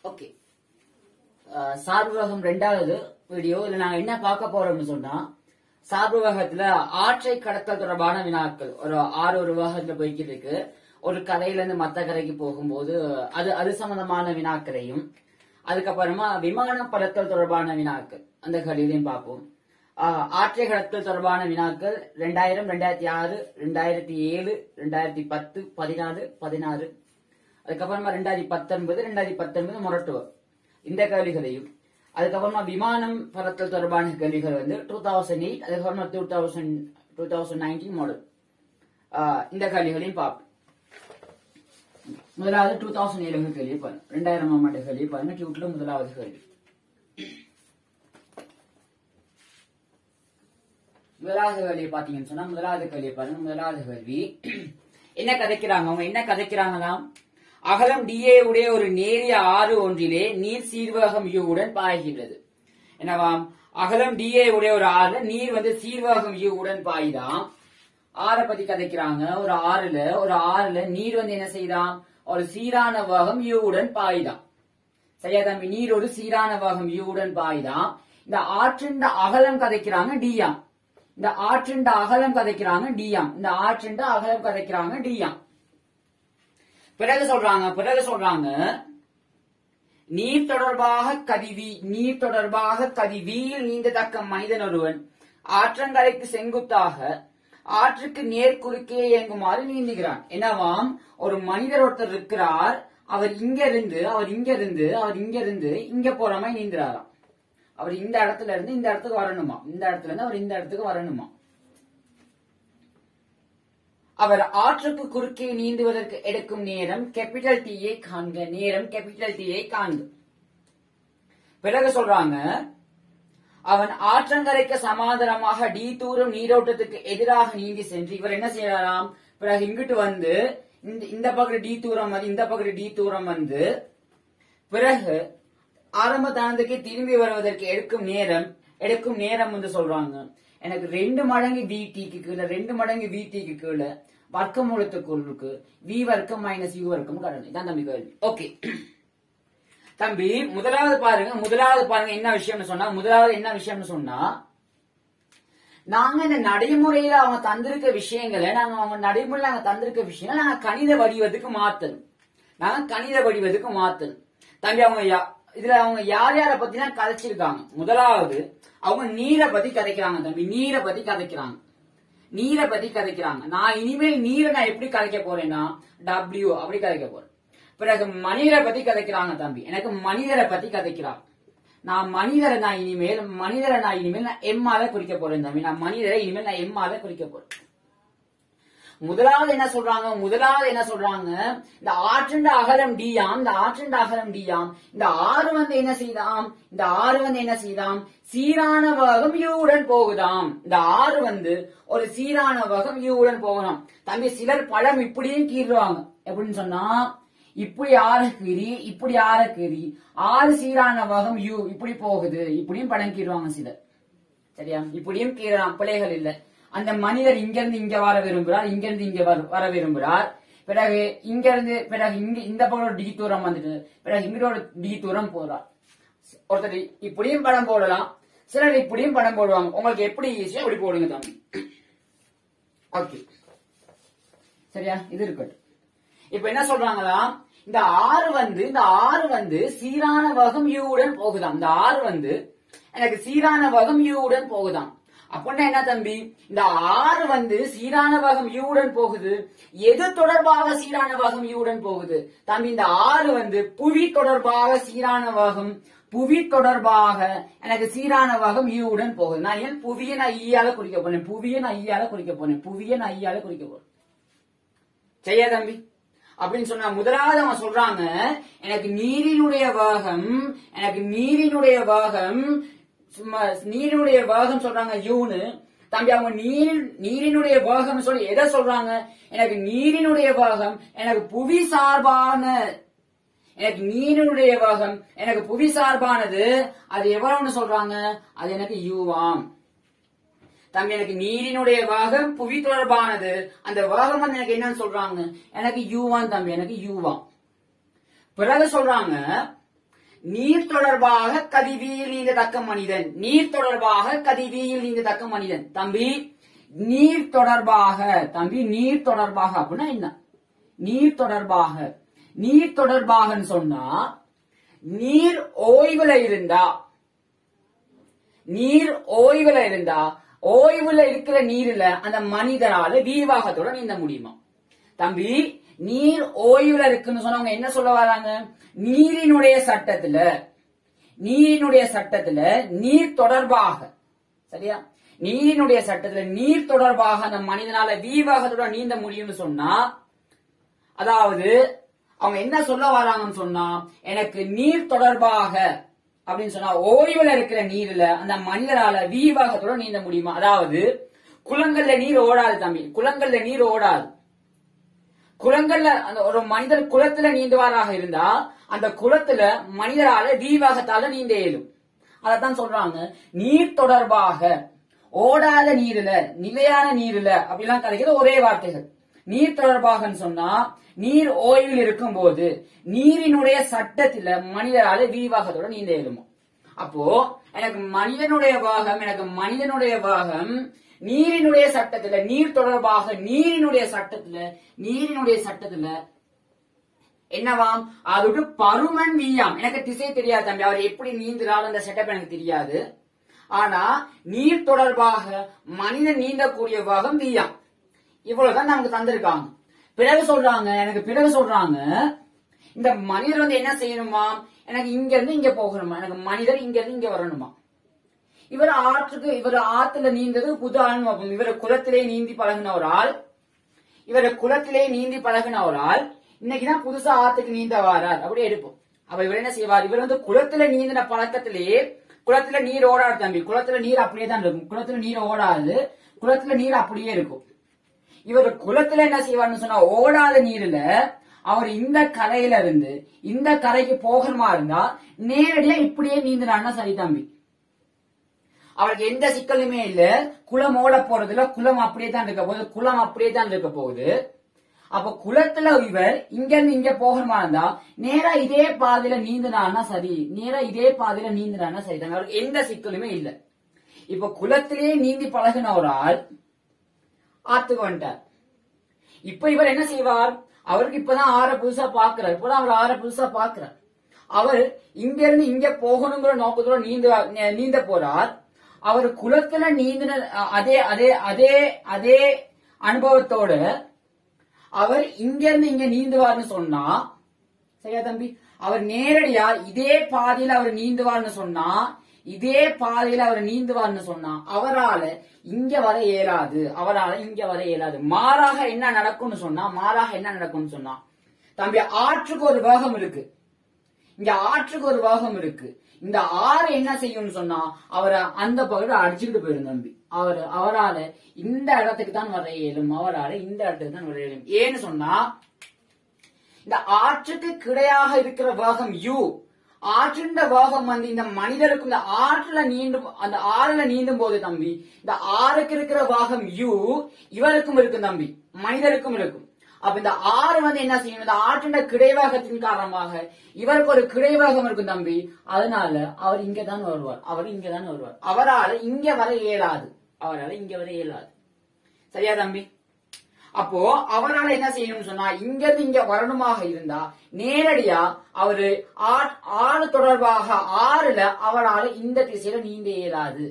Okay, சார்புவகம் 2வது video. இதுல நாங்க என்ன பார்க்க போறோம்னு சொன்னா, சார்புவகத்துல ஆற்றை கடத்தல் தொடர்பான வினாக்கள் ஒரு 6 விவாகத்துல போய்கிட்டு இருக்கு. ஒரு கரையில இருந்து மத்த கரைக்கு போகும்போது அது சம்பந்தமான வினாக்களையும், அதுக்கப்புறமா விமானம் பறத்தல் தொடர்பான வினாக்கள் அந்த கடிதையும் பார்ப்போம். ஆற்றை கடத்தல் தொடர்பான வினாக்கள் 2000, 2006, 2007, 2010, 14, 16, அதுக்கப்புறமா 2019, 2019 மொரட்டுவ இந்த கேள்விகளையும், அதுக்கப்புறமா விமானம் பறத்தல் தொடர்பான கேள்விகள் 2008, அதுக்கப்புறமா 2019 மாடல் இந்த கேள்விகளையும் பார்ப்போம். முதலாவது 2007 கேள்வி பாருங்க, 2000 ஆண்டு கேள்வி பாருங்க. டியூட்ல முதலாவது கேள்வி. முதலாவது கேள்வி பாத்தீங்கன்னு சொன்னா, முதலாவது கேள்வி பாருங்க. முதலாவது கேள்வி என்ன கதைக்கிறாங்க, அவங்க என்ன கதைக்கிறாங்களாம், அகலம் DA உடைய ஒரு நேரிய ஆறு ஒன்றிலே நீர் சீர்வேகம் U உடன் பாய்கின்றது. என்னவாம், அகலம் DA உடைய ஒரு ஆறுல நீர் சீர்வேகம் U உடன் பாய்தான். ஆறை பத்தி கதைக்கிறாங்க. ஒரு ஆறுல நீர் என்ன செய்தான், ஒரு சீரான வேகம் U உடன் பாய்தான். சரியா தம்பி, நீர் ஒரு சீரான வேகம் U உடன் பாய்தான். இந்த ஆற்றின் அகலம் கதைக்கிறாங்க D. இந்த ஆற்றின் அகலம் கதைக்கிறாங்க D. பிறகு சொல்றாங்க நீர் தொடர்பாக கதிவியில் நீந்தத்தக்க மனிதன் ஒருவன் ஆற்றங்கரைக்கு செங்குத்தாக ஆற்றுக்கு நேர் குறுக்கே இயங்குமாறு நீந்துகிறான். என்னவாம், ஒரு மனிதர் ஒருத்தர் இருக்கிறார். அவர் இங்க இருந்து இங்க போற மாதிரி நீந்துறாராம். அவர் இந்த இடத்துல இருந்து இந்த இடத்துக்கு வரணுமா, இந்த இடத்துல இருந்து அவர் இந்த இடத்துக்கு வரணுமா. அவர் ஆற்றுக்கு குறுக்கே நீந்துவதற்கு எடுக்கும் நேரம் கேபிட்டல் T காண்க. பிறகு சொல்றாங்க, அவன் ஆற்றங்கரைக்கு சமாந்தரமாக D தூரம் நீரோட்டத்துக்கு எதிராக நீந்தி சென்று இவர் என்ன செய்யறாராம், பிறகு இங்கிட்டு இந்த பக்கம் D தூரம் இந்த பக்கம் D தூரம் பிறகு ஆரம்ப தானத்துக்கு திரும்பி வருவதற்கு எடுக்கும் நேரம் சொல்றாங்க. எனக்கு 2 மடங்கு VTக்கு கீழே வர்க்கமூலத்துக்குள்ளுக்கு V வர்க்கம் மைனஸ் U வர்க்கம் கடனை. இதான் தம்பி கேள்வி. ஓகே தம்பி, முதலாவது பாருங்க என்ன விஷயம்னு சொன்னா, நாங்க இந்த நடைமுறையில அவங்க தந்திருக்க விஷயங்களை நாங்க கணித வடிவத்துக்கு மாத்தணும். தம்பி, அவங்க யார் யார பத்தி கதைச்சிருக்காங்க. முதலாவது அவங்க நீரை பத்தி கதைக்கிறாங்க. தம்பி, நீரை பத்தி கதைக்கிறாங்க. நான் இனிமேல் நீரை நான் எப்படி கதைக்க போறேன்னா W அப்படி கதைக்க போறேன். பிறகு மனிதரை பத்தி கதைக்கிறாங்க. தம்பி, எனக்கு மனிதரை பத்தி கதைக்கிறாங்க. நான் இனிமேல் நான் எம்மால குறிக்க போறேன். தம்பி, நான் மனிதரை இனிமேல் நான் எம்மால குறிக்க போறேன். முதலாவது என்ன சொல்றாங்க, இந்த ஆற்றின் அகலம் D. இந்த ஆறு என்ன செய்தாம், சீரான வேகம் U உடன் போகுதாம். இந்த ஆறு ஒரு சீரான வேகம் U உடன் போகலாம். தம்பி, சிலர் பழம் இப்படியும் கீறுவாங்க. எப்படின்னு சொன்னா, இப்படி ஆற கீறி ஆறு சீரான வேகம் U இப்படி போகுது, இப்படியும் பழம் கீறுவாங்க சிலர். சரியா, இப்படியும் கீறலாம், பிள்ளைகள் இல்ல. அந்த மனிதர் இங்கிருந்து இங்க வர விரும்புறார், இங்கிருந்து இங்க வர விரும்புறார். பிறகு இந்த பக்கம் D தூரம் பிறகு இங்கோட D தூரம் போறார். ஒருத்தர் இப்படியும் படம் போடலாம், சிலர் இப்படியும் படம் போடுவாங்க. உங்களுக்கு எப்படி ஈஸியா அப்படி போடுங்க தம்பி. ஓகே, சரியா, இது இருக்கட்டும். இப்ப என்ன சொல்றாங்களா, இந்த ஆறு சீரான வேகம் U உடன் போகுதாம். இந்த ஆறு எனக்கு சீரான வேகம் U உடன் போகுதாம். அப்படின்னா என்ன தம்பி, இந்த ஆறு சீரான வேகம் U உடன் போகுது. எது தொடர்பாக சீரான வேகம் U உடன் போகுது தம்பி, இந்த ஆறு புவி தொடர்பாக எனக்கு சீரான வேகம் U உடன் போகுது. நான் ஏன் புவியை நான் ஈயால குறிக்க போறேன். சரியா தம்பி, அப்படின்னு சொன்னா, முதலாவது அவங்க சொல்றாங்க, எனக்கு நீரினுடைய வேகம் சொல்றாங்க Uன்னு. தம்பி, அவங்க நீரினுடைய வேகம் சொல்லி எதை சொல்றாங்க, எனக்கு நீரினுடைய வேகம் எனக்கு புவி சார்பானது அது எவ்வளவுன்னு சொல்றாங்க, அது எனக்கு Uவாம். தம்பி, எனக்கு நீரினுடைய வேகம் புவி தொடர்பானது, அந்த வேகம் எனக்கு என்னன்னு சொல்றாங்க, எனக்கு U1 தம்பி, எனக்கு U1. பிறகு சொல்றாங்க நீர் தொடர்பாக கதிவியில் நீந்தத்தக்க மனிதன். நீர் தொடர்பாக கதிவியில் நீந்தத்தக்க மனிதன். தம்பி நீர் தொடர்பாக, தம்பி நீர் தொடர்பாக அப்படின்னா என்ன? நீர் தொடர்பாக, நீர் தொடர்பாகன்னு சொன்னா நீர் ஓய்வுல இருந்தா, நீர் ஓய்வுல இருந்தா, ஓய்வுல இருக்கிற நீர்ல அந்த மனிதரால வீவாகத்தோட நீந்த முடியுமா? தம்பி நீர் ஓய்வுல இருக்குன்னு சொன்னவங்க என்ன சொல்ல வராங்க? நீரினுடைய சட்டத்துல, நீரினுடைய சட்டத்துல நீர் தொடர்பாக, சரியா, நீரினுடைய சட்டத்துல நீர் தொடர்பாக அந்த மனிதனால வீவாகத்தோட நீந்த முடியும்னு சொன்னா, அதாவது அவங்க என்ன சொல்ல வராங்கன்னு சொன்னா, எனக்கு நீர் தொடர்பாக அப்படின்னு சொன்னா ஓய்வுல இருக்கிற நீர்ல அந்த மனிதரால வீவாகத்தோட நீந்த முடியுமா? அதாவது குளங்கள்ல நீர் ஓடாது தம்பி, குளங்கள்ல நீர் ஓடாது. குளங்கள்ல அந்த ஒரு மனிதர் குளத்துல நீந்துவாராக இருந்தா அந்த குளத்துல மனிதரால வீவாகத்தால நீந்த இயலும். அதத்தான் சொல்றாங்க நீர் தொடர்பாக, ஓடாத நீர்ல, நிலையான நீர்ல அப்படிலாம் கிடைக்கிற ஒரே வார்த்தைகள். நீர் தொடர்பாகன்னு சொன்னா நீர் ஓய்வில் இருக்கும் போது நீரினுடைய சட்டத்துல மனிதரால வீவாகத்தோட நீந்த இயலுமா? அப்போ எனக்கு மனிதனுடைய பாகம், எனக்கு மனிதனுடைய பாகம் நீரினுடைய சட்டத்துல, நீர் தொடர்பாக நீரினுடைய சட்டத்துல, நீரினுடைய சட்டத்துல என்னவாம்? அதோட பருமன் வீயாம். எனக்கு திசை தெரியாது தம்பி, அவர் எப்படி நீந்துறாலும் அந்த செட்டப் எனக்கு தெரியாது. ஆனா நீர் தொடர்பாக மனிதன் நீந்தக்கூடிய பாகம் வீயாம். இவ்வளவுதான் நமக்கு தந்திருக்காங்க. பிறகு சொல்றாங்க, எனக்கு பிறகு சொல்றாங்க இந்த மனிதர் வந்து என்ன செய்யணுமா? எனக்கு இங்க இருந்து இங்க போகணுமா? எனக்கு மனிதர் இங்க இருந்து இங்க வரணுமா? இவர் ஆற்றுக்கு, இவர் ஆத்துல நீந்தது புது ஆள். இவர் குளத்திலே நீந்தி பழகின ஒரு ஆள், இவர குளத்திலே நீந்தி பழகின ஒரு ஆள் இன்னைக்குதான் புதுசா ஆத்துக்கு நீந்த வாரார் அப்படி எடுப்போம். அப்ப இவர் என்ன செய்வார்? இவர் வந்து குளத்துல நீந்தின பழக்கத்திலேயே, குளத்துல நீர் ஓடாது தம்பி, குளத்துல நீர் அப்படியே தான் இருக்கும், குளத்துல நீர் ஓடாது, குளத்துல நீர் அப்படியே இருக்கும். இவர் குளத்துல என்ன செய்வார்னு சொன்னா ஓடாத நீர்ல அவர் இந்த கரையில இருந்து இந்த கரைக்கு போகணுமா இருந்தா நேரடியா இப்படியே நீந்தினான்னா சரி தம்பி, அவருக்கு எந்த சிக்கலுமே இல்ல. குளம் ஓட போறதுல குளம் அப்படியே தான் இருக்க போகுது, குளம் அப்படியே தான் இருக்க போகுது. அப்ப குளத்துல இவர் இங்க இருந்து இங்க போகணுமா இருந்தா நேரா இதே பாதையில நீந்தினான்னா சரி, நேரா இதே பாதையில நீந்தினான்னா சரி தான், அவருக்கு எந்த சிக்கலுமே இல்ல. இப்ப குளத்திலேயே நீந்தி பழகின ஒரு ஆள் ஆத்துக்கு வந்துட்டார். இப்ப இவர் என்ன செய்வார்? அவருக்கு இப்பதான் ஆற புதுசா பாக்குறாரு, இப்பதான் அவர் ஆற புதுசா பாக்குறார். அவர் இங்க இருந்து இங்க போகணுங்கிற நோக்கத்தோட நீந்த போறார். அவர் குளத்துல நீந்தின அதே அதே அதே அதே அனுபவத்தோட அவர் இங்க இருந்து இங்க நீந்துவார்னு சொன்னா சரியா தம்பி? அவர் நேரடியா இதே பாதையில அவர் நீந்துவார்னு சொன்னா, இதே பாதையில அவர் நீந்துவார்னு சொன்னா அவரால இங்க வர இயலாது, அவரால இங்க வர இயலாது. மாறாக என்ன நடக்கும்னு சொன்னா, மாறாக என்ன நடக்கும்னு சொன்னா தம்பி, ஆற்றுக்கு ஒரு வேகம் இருக்கு, இங்க ஆற்றுக்கு ஒரு வேகம் இருக்கு. இந்த ஆறு என்ன செய்யும்னு சொன்னா அவரை அந்த பகுதி அடிச்சுக்கிட்டு போயிடும் தம்பி. அவரால இந்த இடத்துக்கு தான் வர இயலும், அவரால இந்த இடத்துக்கு தான் வர இயலும். ஏன்னு சொன்னா இந்த ஆற்றுக்கு கிடையாக இருக்கிற வேகம் u, ஆற்றின் வேகம் வந்து இந்த மனிதருக்கு இந்த ஆற்றுல நீண்டும், அந்த ஆறுல நீந்தும் போது தம்பி இந்த ஆறுக்கு இருக்கிற வேகம் u இவருக்கும் இருக்கும் தம்பி, மனிதருக்கும் இருக்கும். அப்ப இந்த ஆறு வந்து என்ன செய்யும்? இந்த ஆற்றின் கிடைவாகத்தின் காரணமாக இவருக்கு ஒரு கிடைவாகம் இருக்கும் தம்பி, அதனால அவர் இங்கதான் வருவார், அவர் இங்கதான் வருவார், அவரால் இங்க வர இயலாது, அவரால் இங்க வர இயலாது. சரியா தம்பி? அப்போ அவரால் என்ன செய்யணும்னு சொன்னா இங்க இருந்து இங்க வரணுமாக இருந்தா நேரடியா அவரு ஆறு தொடர்பாக ஆறுல அவரால் இந்த திசையில நீந்த இயலாது.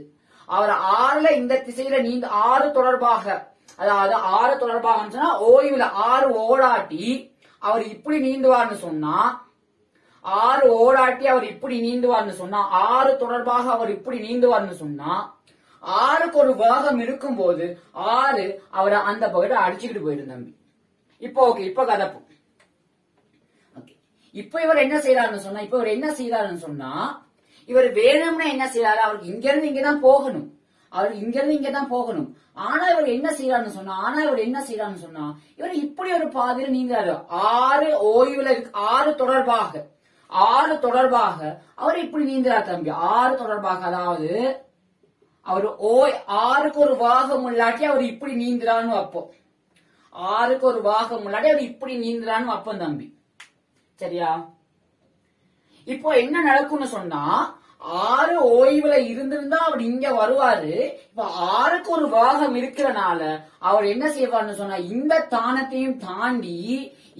அவர் ஆறுல இந்த திசையில நீந்த ஆறு தொடர்பாக, அதாவது ஆறு தொடர்பாக சொன்னா ஓய்வுல ஆறு ஓடாட்டி அவர் இப்படி நீந்துவார்னு சொன்னா, ஆறு ஓடாட்டி அவர் இப்படி நீந்துவார்னு சொன்னா, ஆறு தொடர்பாக அவர் இப்படி நீந்துவார்னு சொன்னா ஆறுக்கு ஒரு வேகம் இருக்கும் போது ஆறு அவரை அந்த பகுதி அடிச்சுக்கிட்டு போயிடும் தம்பி. இப்போ ஓகே, இப்ப கதப்பு. இப்ப இவர் என்ன செய்யறாருன்னு சொன்னா, இப்ப இவர் என்ன செய்யறாருன்னு சொன்னா இவர் வேணும்னா என்ன செய்யறாரு? அவருக்கு இங்க இருந்து இங்கதான் போகணும், அவருக்கு இங்க இருந்து இங்கதான் போகணும். ஆனா இவர் என்ன செய்யறாருன்னு சொன்னா இவர் இப்படி ஒரு பாதையில நீங்கிறாரு. ஆறு ஓய்வுல இருக்கு, ஆறு தொடர்பாக அவர் இப்படி நீந்துறாரு தம்பி, ஆறு தொடர்பாக. அதாவது அவர் ஆறுக்கு ஒரு வாகம் இல்லாட்டி அவர் இப்படி நீந்துறான்னு அப்போ, ஆறுக்கு ஒரு வாகம் இல்லாட்டி அவர் இப்படி நீந்துறான்னு அப்போ தம்பி. சரியா? இப்போ என்ன நடக்கும்னு சொன்னா 6 ஓய்வுல இருந்திருந்தா அவர் இங்க வருவாரு. இப்ப 6க்கு ஒரு பாகம் இருக்கிறனால அவர் என்ன செய்வார்னு சொன்னா இந்த தானத்தையும் தாண்டி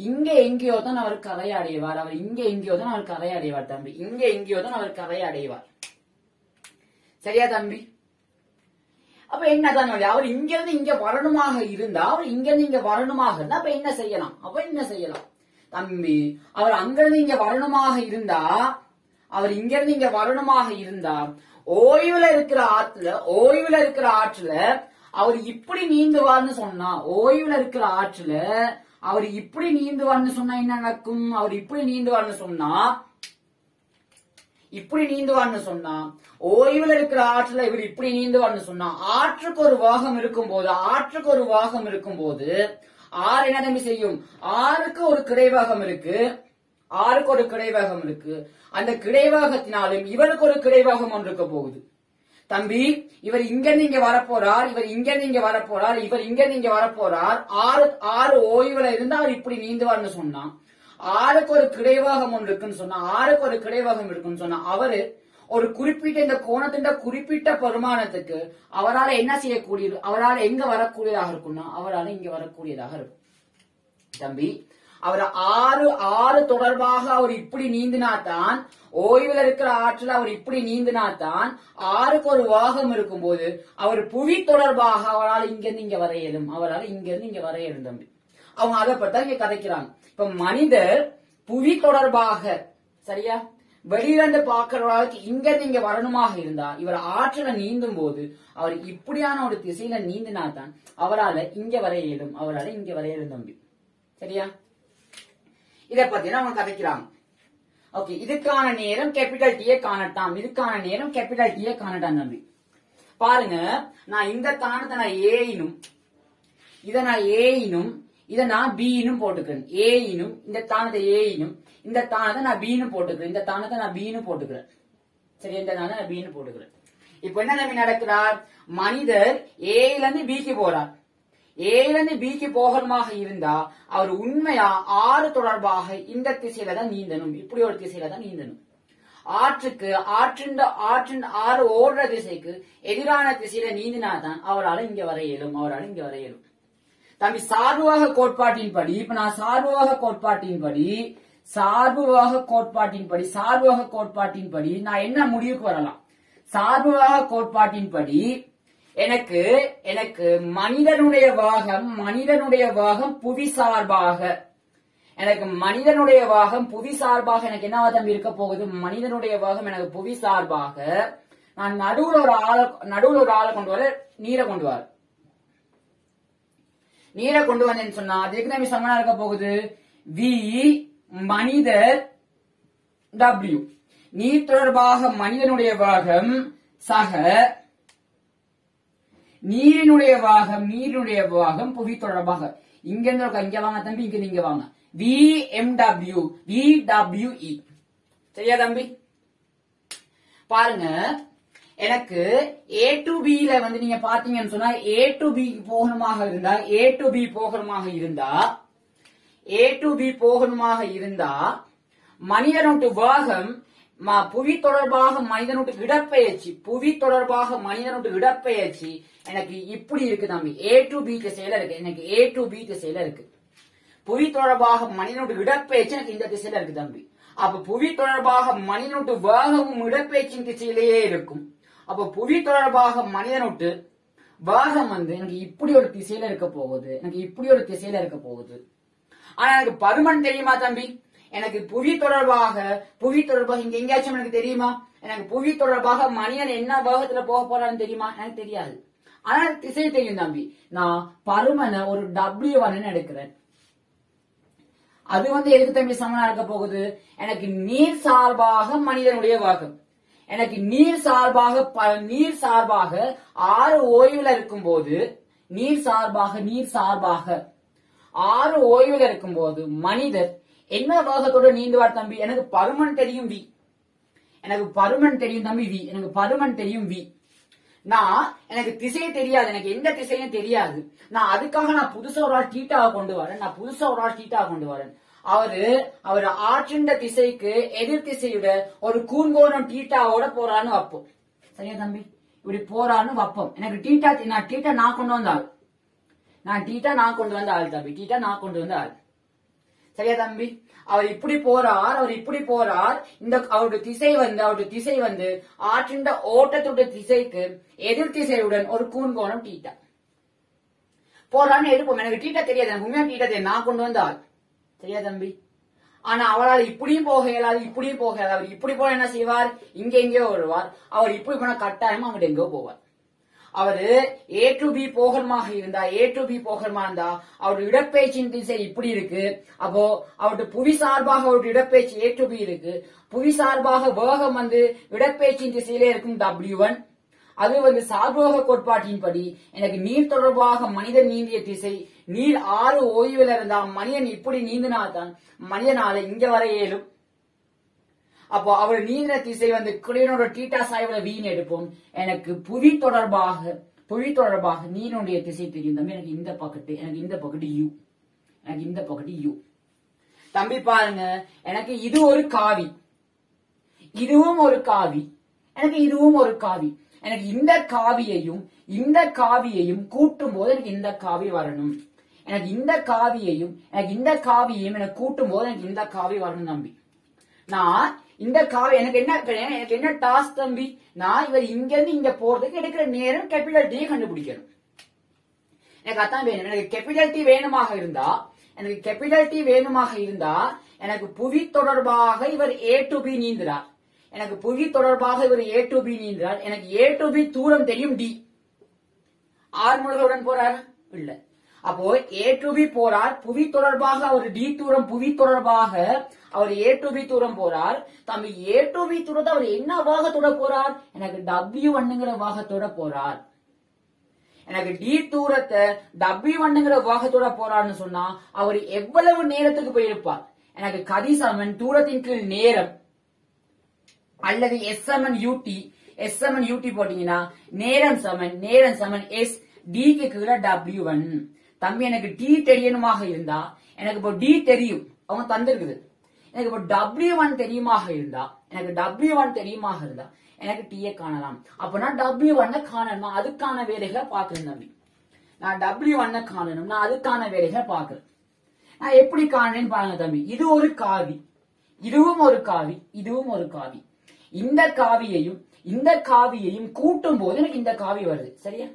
இங்க எங்கேயோ தான் அவர் கரை அடைவார். அவர் இங்க எங்கேயோ தான் அவர் கரை அடைவார் தம்பி. இங்க எங்கேயோ தான் அவர் கரை அடைவார். சரியா தம்பி? அப்ப என்னதான் அவர் இங்க இருந்து இங்க வரணுமாக இருந்தா அவர் இங்க இருந்து இங்க வரணுமாக இருந்தா அப்ப என்ன செய்யலாம்? தம்பி அவர் அங்கிருந்து இங்க வரணுமாக இருந்தா அவர் இங்க இருந்து இங்க வரணுமாக இருந்தா ஓய்வுல இருக்கிற ஆற்றுல அவர் இப்படி நீந்துவார்னு சொன்னா ஓய்வுல இருக்கிற ஆற்றுல அவர் இப்படி நீந்துவார்னு சொன்னா என்ன நடக்கும்? அவர் இப்படி நீந்துவார்னு சொன்னா ஓய்வுல இருக்கிற ஆற்றுல இவர் இப்படி நீந்துவார்னு சொன்னா ஆற்றுக்கு ஒரு பாகம் இருக்கும் போது ஆறு என்ன தம்பி செய்யும்? ஆறுக்கு ஒரு கிடைவாகம் இருக்கு. அந்த கிடைவாகத்தினாலும் இவருக்கு ஒரு கிடைவாகம் ஒன்று இருக்க போகுது தம்பி. இவர் இங்க இருந்து இங்க வரப்போறார். இவர் இங்க இருந்து இங்க வரப்போறார். ஆறு ஓய்வுல இருந்தா அவர் இப்படி நீந்துவார்னு சொன்னா ஆறுக்கு ஒரு கிடைவாகம் ஒன்று இருக்குன்னு சொன்னா அவரு ஒரு குறிப்பிட்ட இந்த கோணத்தின் குறிப்பிட்ட பரிமாணத்துக்கு அவரால் என்ன செய்யக்கூடியது? அவரால் எங்க வரக்கூடியதாக இருக்கும்னா அவரால் இங்க வரக்கூடியதாக இருக்கும் தம்பி. அவர் ஆறு தொடர்பாக அவர் இப்படி நீந்தினாத்தான் ஓய்வுல இருக்கிற ஆற்றில் அவர் இப்படி நீந்தினாத்தான் ஆறுக்கு ஒரு வாகம் இருக்கும் போது அவர் புவி தொடர்பாக அவரால் இங்க இருந்து இங்க வர இயலும் தம்பி. அவங்க அதை பத்தி இங்க கதைக்கிறாங்க. இப்ப மனிதர் புவி தொடர்பாக சரியா வெளியிலிருந்து பார்க்கிறவர்களுக்கு இங்க இருந்து இங்க வரணுமாக இருந்தா இவர் ஆற்றில நீந்தும் போது அவர் இப்படியான ஒரு திசையில நீந்தினாத்தான் அவரால் இங்க வர இயலும் தம்பி. சரியா? இத பத்தி அவங்க கதைக்கிறாங்க. ஓகே, இதுக்கான நேரம் கேபிட்டல் T காணட்டாம். தம்பி பாருங்க, நான் இந்த தானத்தை நான் ஏனும் இதை நான் பீனும் போட்டுக்கிறேன். ஏனும் இந்த தானத்தை ஏனும் இந்த தானத்தை நான் பீனு போட்டுக்கிறேன். சரி, இந்த தானத்தை நான் பீனு போட்டுக்கிறேன். இப்ப என்ன தம்பி நடக்கிறார்? மனிதர் ஏல இருந்து பிக்கு போறார். ஏல இருந்து பிக்கு போகணுமாக இருந்தா அவர் உண்மையா ஆறு தொடர்பாக இந்த திசையில தான் நீந்தணும். இப்படி ஒரு திசையில தான் நீந்தணும். ஆற்றின் ஆறு ஓடுற திசைக்கு எதிரான திசையில நீந்தினாதான் அவரால் இங்க வர இயலும். தம்பி சார்புவாக கோட்பாட்டின்படி இப்ப நான் சார்புவாக கோட்பாட்டின்படி நான் என்ன முடிவுக்கு வரலாம்? சார்புவாக கோட்பாட்டின்படி எனக்கு மனிதனுடைய பாகம் புவி சார்பாக எனக்கு என்னவா தம்பி இருக்க போகுது? மனிதனுடைய பாகம் எனக்கு புவி சார்பாக நான் நடுவுல ஒரு ஆளை கொண்டு வர நீரை கொண்டு வந்தேன்னு சொன்னா அதுக்கு நம்ம சமனா இருக்க போகுது வி மனிதர் W. நீர் தொடர்பாக மனிதனுடைய பாகம் சக நீரினுடைய பாகம் புவி தொடர்பாக. இங்க இருந்து இங்க வாங்க தம்பி, இங்க நீங்க வாங்க. VMW. சரியா தம்பி? பாருங்க, எனக்கு A to B ல நீங்க பாத்தீங்கன்னு சொன்னா A to B போகணுமாக இருந்தா மனிதனுடைய பாகம் புவி தொடர்பாக மனிதனுடைய இடப்பெயர்ச்சி எனக்கு இப்படி இருக்கு தம்பி. A to B திசையில இருக்கு. புவி தொடர்பாக மனிதனுடைய இடப்பெயர்ச்சி எனக்கு இந்த திசையில இருக்கு தம்பி. அப்ப புவி தொடர்பாக மனிதனுடைய பாகமும் இடப்பெயர்ச்சியின் திசையிலேயே இருக்கும். அப்ப புவி தொடர்பாக மனிதனுடைய பாகம் எனக்கு இப்படி ஒரு திசையில இருக்க போகுது. ஆனா எனக்கு பருமன் தெரியுமா தம்பி? எனக்கு புவி தொடர்பாக இங்க எங்கேயாச்சும் எனக்கு தெரியுமா? எனக்கு புவி தொடர்பாக மனிதன் என்ன பாகத்துல போக போறான்னு தெரியுமா? எனக்கு தெரியாது. ஆனா திசை தெரியும் தம்பி. நான் பருமனை ஒரு W1 எடுக்கிறேன். அது எதுக்கு தம்பி சமனா இருக்க போகுது? எனக்கு நீர் சார்பாக மனிதனுடைய பாகம் எனக்கு நீர் சார்பாக 6 ஓய்வுல இருக்கும் போது நீர் சார்பாக 6 ஓய்வுல இருக்கும் போது மனிதர் என்ன பாகத்தோட நீந்துவார் தம்பி? எனக்கு பருமன் தெரியும் வி. எனக்கு திசை தெரியாது. எனக்கு எந்த திசையும் தெரியாது. நான் அதுக்காக புதுசா ஒரு ஆள் தீட்டாவை கொண்டு வரேன். அவர் ஆற்றின்ற திசைக்கு எதிர் திசையோட ஒரு கூர்ங்கோணம் டீட்டாவோட போறான்னு வைப்போம். சரியா தம்பி? இப்படி போறான்னு வைப்போம். எனக்கு டீட்டா நான் கொண்டு வந்த ஆள். டீட்டா நான் கொண்டு வந்த ஆள் தம்பி. டீட்டா நான் கொண்டு வந்த ஆள். சரியா தம்பி? அவர் இப்படி போறார். இந்த அவருடைய திசை வந்து ஆற்றின்ற ஓட்டத்துடைய திசைக்கு எதிர் திசையுடன் ஒரு கூர்ங்கோணம் டீட்டா போறான்னு எடுப்போம். எனக்கு டீட்டா தெரியாது, எனக்கு உண்மையா டீட்டா தெரியும், நான் கொண்டு வந்த ஆள். சரியா தம்பி? ஆனா அவரால் இப்படியும் போக இயலாது, இப்படியும் போக இயலாது. அவர் இப்படி போன என்ன செய்வார்? இங்க எங்கேயோ வருவார். அவர் இப்படி போனா கட்டாயமா அங்கிட்ட எங்கோ போவார். அவரு A to B போகமாக இருந்தா அவருடைய இடப்பெயர்ச்சியின் திசை இப்படி இருக்கு. அப்போ அவருடைய புவி சார்பாக அவருடைய இடப்பெயர்ச்சி A to B இருக்கு. புவி சார்பாக வேகம் வந்து இடப்பெயர்ச்சியின் திசையிலே இருக்கும் W1. அது வந்து சார்போக கோட்பாட்டின்படி எனக்கு நீர் தொடர்பாக மனிதன் நீந்திய திசை, நீர் 6 ஓய்வுல இருந்தா மனிதன் இப்படி நீந்தினால்தான் மனிதனால இங்க வர இயலும். அப்போ அவர் நீந்தின திசை வந்து குளிரோட டீட்டா சாய்வுல வீண் எடுப்போம். எனக்கு புவி தொடர்பாக நீருடைய திசை தெரியும் தம்பி. எனக்கு இந்த பக்கத்து U. தம்பி பாருங்க, எனக்கு இது ஒரு காவி, இதுவும் ஒரு காவி, எனக்கு இதுவும் ஒரு காவி. எனக்கு இந்த காவியையும் கூட்டும் போது எனக்கு இந்த காவி வரணும். எனக்கு இந்த காவியையும் எனக்கு கூட்டும் போது எனக்கு இந்த காவி வரணும் தம்பி. நான் இந்த காவி எனக்கு என்ன டாஸ்க் தம்பி? நான் இவர் இங்க இருந்து இங்க போறதுக்கு எடுக்கிற நேரம் கேபிட்டல் டி கண்டுபிடிக்கணும். எனக்கு அதான் வேணும். எனக்கு கேபிட்டல் டி வேணுமாக இருந்தா எனக்கு புவி தொடர்பாக இவர் A to B நீந்துறார். எனக்கு A to B தூரம் தெரியும் D. 6 முழுகளுடன் போறார் இல்ல. அப்போ A to B போறார், புவி தொடர்பாக அவர் D தூரம், புவி தொடர்பாக அவர் A to B தூரம் போறார். தம்பி A to B தூரத்தை அவர் என்ன வாகத்தோட போறார்? எனக்கு W1ங்கிற வாகத்தோட போறார். எனக்கு D தூரத்தை W1ங்கிற வாகத்தோட போறார்னு சொன்னா அவர் எவ்வளவு நேரத்துக்கு போயிருப்பார்? எனக்கு கதி சமன் தூரத்தின் கீழ் நேரம் அல்லது S சமன் UT போட்டீங்கன்னா நேரம் சமன் S D க்கு கீழே W1. தம்பி எனக்கு T தெரியணுமாக இருந்தா எனக்கு இப்போ D தெரியும், அவங்க தந்திருக்குது. எனக்கு இப்போ W1 தெரியுமாக இருந்தா எனக்கு T காணலாம். அப்ப நான் W1 காணணும், அதுக்கான வேலைகளை பாக்குறேன் தம்பி. நான் W1 காணணும், நான் அதுக்கான வேலைகளை பாக்குறேன். நான் எப்படி காணேன்னு பாருங்க தம்பி. இது ஒரு காவி, இதுவும் ஒரு காவி. இந்த காவியையும் கூட்டும் போது எனக்கு இந்த காவி வருது. சரியா?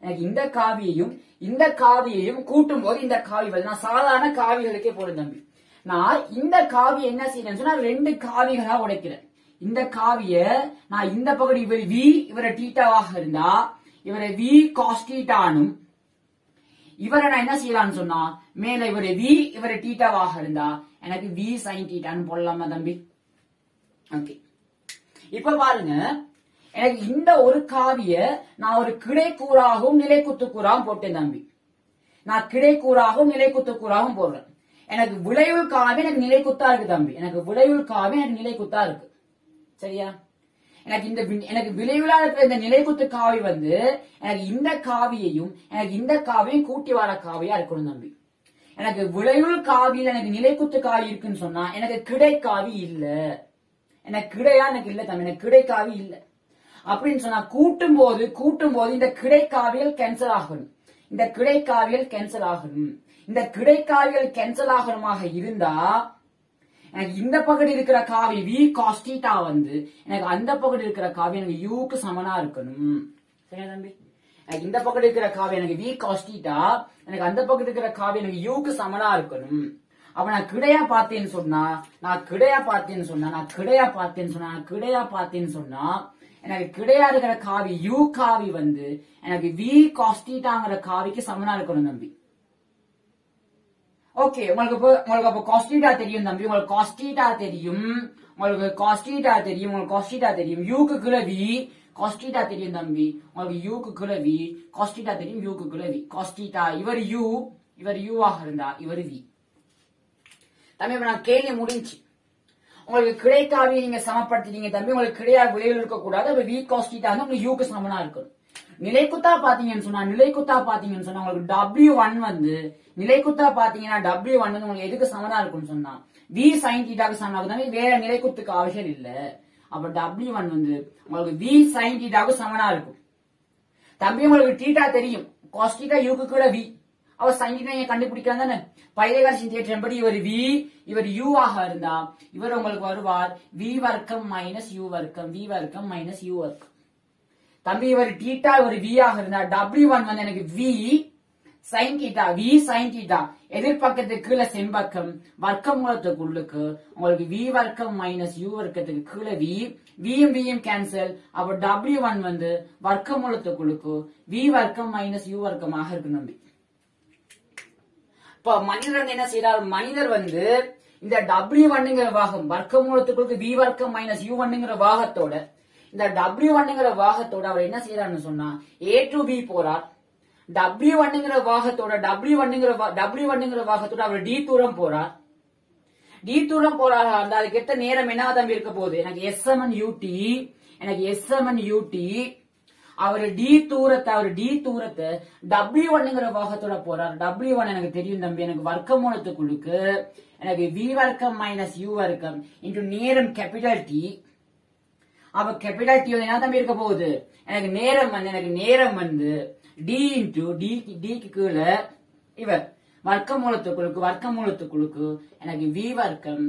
எனக்கு இந்த காவியையும் கூட்டும் போது இந்த காவி வருது. நான் சாதாரண காவிகளுக்கே போறேன் தம்பி. நான் இந்த காவியை என்ன செய்யறேன்னு சொன்னா 2 காவிகளா உடைக்கிறேன். இந்த காவிய நான் இந்த பகுதி இவர் V இவரை டீட்டாவாக இருந்தா இவரை V cos தீட்டானும், இவரை நான் என்ன செய்யலாம்னு சொன்னா மேல இவரை V இவரை டீட்டாவாக இருந்தா எனக்கு V sin தீட்டான்னு போடலாமா தம்பி? ஓகே. இப்ப பாருங்க, எனக்கு இந்த ஒரு காவிய நான் ஒரு கிடைக்கூறாகவும் நிலைக்குத்துக்கூறாகவும் போட்டேன் தம்பி. நான் கிடைக்கூறாகவும் நிலைக்குத்துக்கூறாகவும் போடுறேன். எனக்கு விளைவுள் காவி எனக்கு நிலைக்குத்தா இருக்கு தம்பி. எனக்கு நிலைக்குத்தா இருக்கு. சரியா? எனக்கு விளைவுலா இருக்கிற இந்த நிலைக்குத்து காவி வந்து எனக்கு இந்த காவியையும் கூட்டி வர காவியா இருக்கணும் தம்பி. எனக்கு விளைவுள் காவியில் எனக்கு நிலைக்குத்து காவி இருக்குன்னு சொன்னா எனக்கு கிடைக்காவி இல்ல. எனக்கு இல்ல தம்பி. எனக்கு கிடைக்காவி இல்ல அப்படின்னு சொன்னா கூட்டும் போது இந்த கிடைக்காவியல் கேன்சல் ஆகணும். இந்த கிடைக்காவியல் கேன்சல் ஆகணுமாக இருந்தா எனக்கு இந்த பகுதி இருக்கிற காவி V cos θ வந்து எனக்கு அந்த பகுதி இருக்கிற காவி எனக்கு U க்கு சமனா இருக்கணும். சரியா தம்பி? எனக்கு இந்த பகுதி இருக்கிற காவி எனக்கு V cos θ, எனக்கு அந்த பகுதி இருக்கிற காவி எனக்கு U க்கு சமனா இருக்கணும். அப்ப நான் கிடையா பார்த்தேன்னு சொன்னா எனக்கு கிடையா இருக்கிற காவி U காவி வந்து எனக்கு V cos θங்கிற காவிக்கு சமனா இருக்கணும் தம்பி. ஓகே, உங்களுக்கு அப்ப cos θ தெரியும் தம்பி. உங்களுக்கு cos θ தெரியும். U க்கு கீழே V cos θ தெரியும் தம்பி. உங்களுக்கு U க்கு கீழே V cos θ தெரியும். U க்கு கீழே V cos θ. இவர் U ஆக இருந்தா இவர் V. தம்பி இப்ப நான் கேள்வி முடிஞ்சு. உங்களுக்கு கிடைக்காவி நீங்க சமப்படுத்திட்டீங்க தம்பி. உங்களுக்கு கிடையா விளைவில் இருக்க கூடாது. V cos θ வந்து உங்களுக்கு U க்கு சமனா இருக்கணும். நிலைக்குத்தா பாத்தீங்கன்னு சொன்னா உங்களுக்கு W1 வந்து நிலைக்குத்தா பாத்தீங்கன்னா W1 வந்து உங்களுக்கு எதுக்கு சமனா இருக்கும்னு சொன்னா V sin θக்கு சமனா இருக்கும். வேற நிலைக்குத்துக்கு அவசியம் இல்ல. அப்ப W1 வந்து உங்களுக்கு V sin θக்கு சமனா இருக்கும். தம்பி உங்களுக்கு θ தெரியும். cos θ u க்கு கூட V. அவ sin θ கண்டுபிடிக்கலாம் தானே. பைதகரசின் தேற்றம் படி இவர் V இவர் U ஆக இருந்தா இவர் உங்களுக்கு வருவார் V வர்க்கம் மைனஸ் U வர்க்கம் V வர்க்கம் மைனஸ் U வர்க்கம். தம்பி இவர் θ ஒரு V ஆக இருந்தா W1 வந்து எனக்கு V sin θ V sin θ எதிர்பக்கத்துக்கு கீழே செம்பக்கம் வர்க்கமூலத்துக்குள்ளுக்கு உங்களுக்கு V வர்க்கம் மைனஸ் U வர்க்கத்துக்கு கீழே V V கேன்சல். அப்ப W1 வந்து வர்க்கமூலத்துக்குள்ளுக்கு V வர்க்கம் மைனஸ் U வர்க்கமாக இருக்கு நம்பி. இப்ப மனிதர் என்ன செய்யறார்? மனிதர் வந்து இந்த W1ங்கிற வாகம் வர்க்கமூலத்துக்குள்ளுக்கு V வர்க்கம் மைனஸ் U1ங்கிற வாகத்தோட இந்த W1ங்கிற வாகத்தோட அவர் என்ன செய்யறாருன்னு சொன்னா A to B போறார். W1ங்கிற வாகத்தோட W1ங்கிற வாகத்தோட அவர் D தூரம் போறார். D தூரம் போறாரா இருந்தா அதுக்கு எத்த நேரம் என்ன தம்பி இருக்க போகுது? எனக்கு S7 UT அவர் D தூரத்தை W1ங்கிற வாகத்தோட போறார். W1 எனக்கு தெரியும் தம்பி எனக்கு வர்க்கமூலத்துக்குள்ளுக்கு எனக்கு V வர்க்கம் மைனஸ் U வர்க்கம் இன்டு நேரம் கேபிட்டல் T. அப்ப கேபிட்டல் T என்ன தம்பி இருக்க போகுது? எனக்கு நேரம் வந்து D இன்டு Dக்கு கீழே இவர் வர்க்கமூலத்துக்குள்ளுக்கு எனக்கு V வர்க்கம்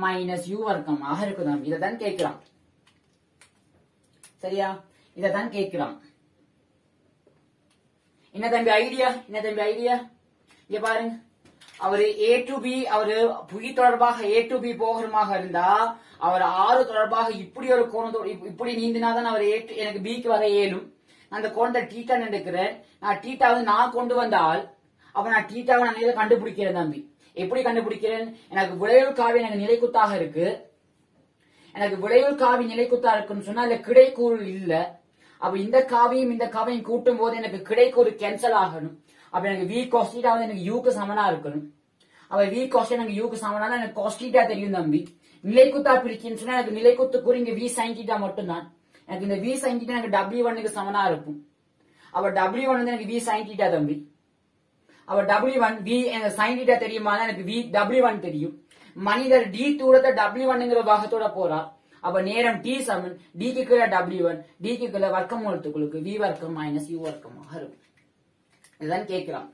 மைனஸ் U வர்க்கமாக இருக்குதாம். இதான் கேட்கிறான். சரியா? இதான் கேட்கிறான். என்ன தம்பி ஐடியா? இங்க பாருங்க. அவரு A to B அவரு புவி தொடர்பாக A to B போகிறமாக இருந்தா அவர் 6 தொடர்பாக இப்படி ஒரு கோணத்தோடு இப்படி நீந்தினாதான் அவர் எனக்கு Bக்கு வர இயலும். அந்த கோணத்தை θ எடுக்கிறேன். நான் θ வந்து நான் கொண்டு வந்தால் அப்ப நான் θவை நான் கண்டுபிடிக்கிறேன் தம்பி. எப்படி கண்டுபிடிக்கிறேன்? எனக்கு விளைவுள் காவி எனக்கு நிலைக்குத்தாக இருக்கு. எனக்கு விளைவுள் காவி நிலைக்குத்தா இருக்குன்னு சொன்னா அதுல கிடைக்கூறு இல்ல. அப்ப இந்த காவியும் கூட்டும் போது எனக்கு கிடைக்கூறு கேன்சல் ஆகணும். அப்ப எனக்கு V cos θ வந்து எனக்கு U க்கு சமனா இருக்கணும். அப்ப V cos எனக்கு U க்கு சமனா எனக்கு cos θ தெரியும் தம்பி. நிலைக்குத்தா பிரிச்சுன்னு சொன்னா எனக்கு நிலைக்குத்து கூறு இங்க V sin θ மட்டும்தான். எனக்கு இந்த V sin θ எனக்கு W1க்கு சமனா இருக்கும். அப்ப W1 வந்து எனக்கு V sin θ தம்பி. அப்ப W1 V எனக்கு sin θ தெரியுமா? எனக்கு V W1 தெரியும். மனிதர் D தூரத்தை W1ங்கிற பாகத்தோட போறார். அப்ப நேரம் T சமன் Dக்கு கீழே W1 Dக்கு கீழே வர்க்கமூலத்துக்குள்ளுக்கு V வர்க்கம் மைனஸ் U வர்க்கமாக இருக்கும். இதுதான் கேட்கலாம்.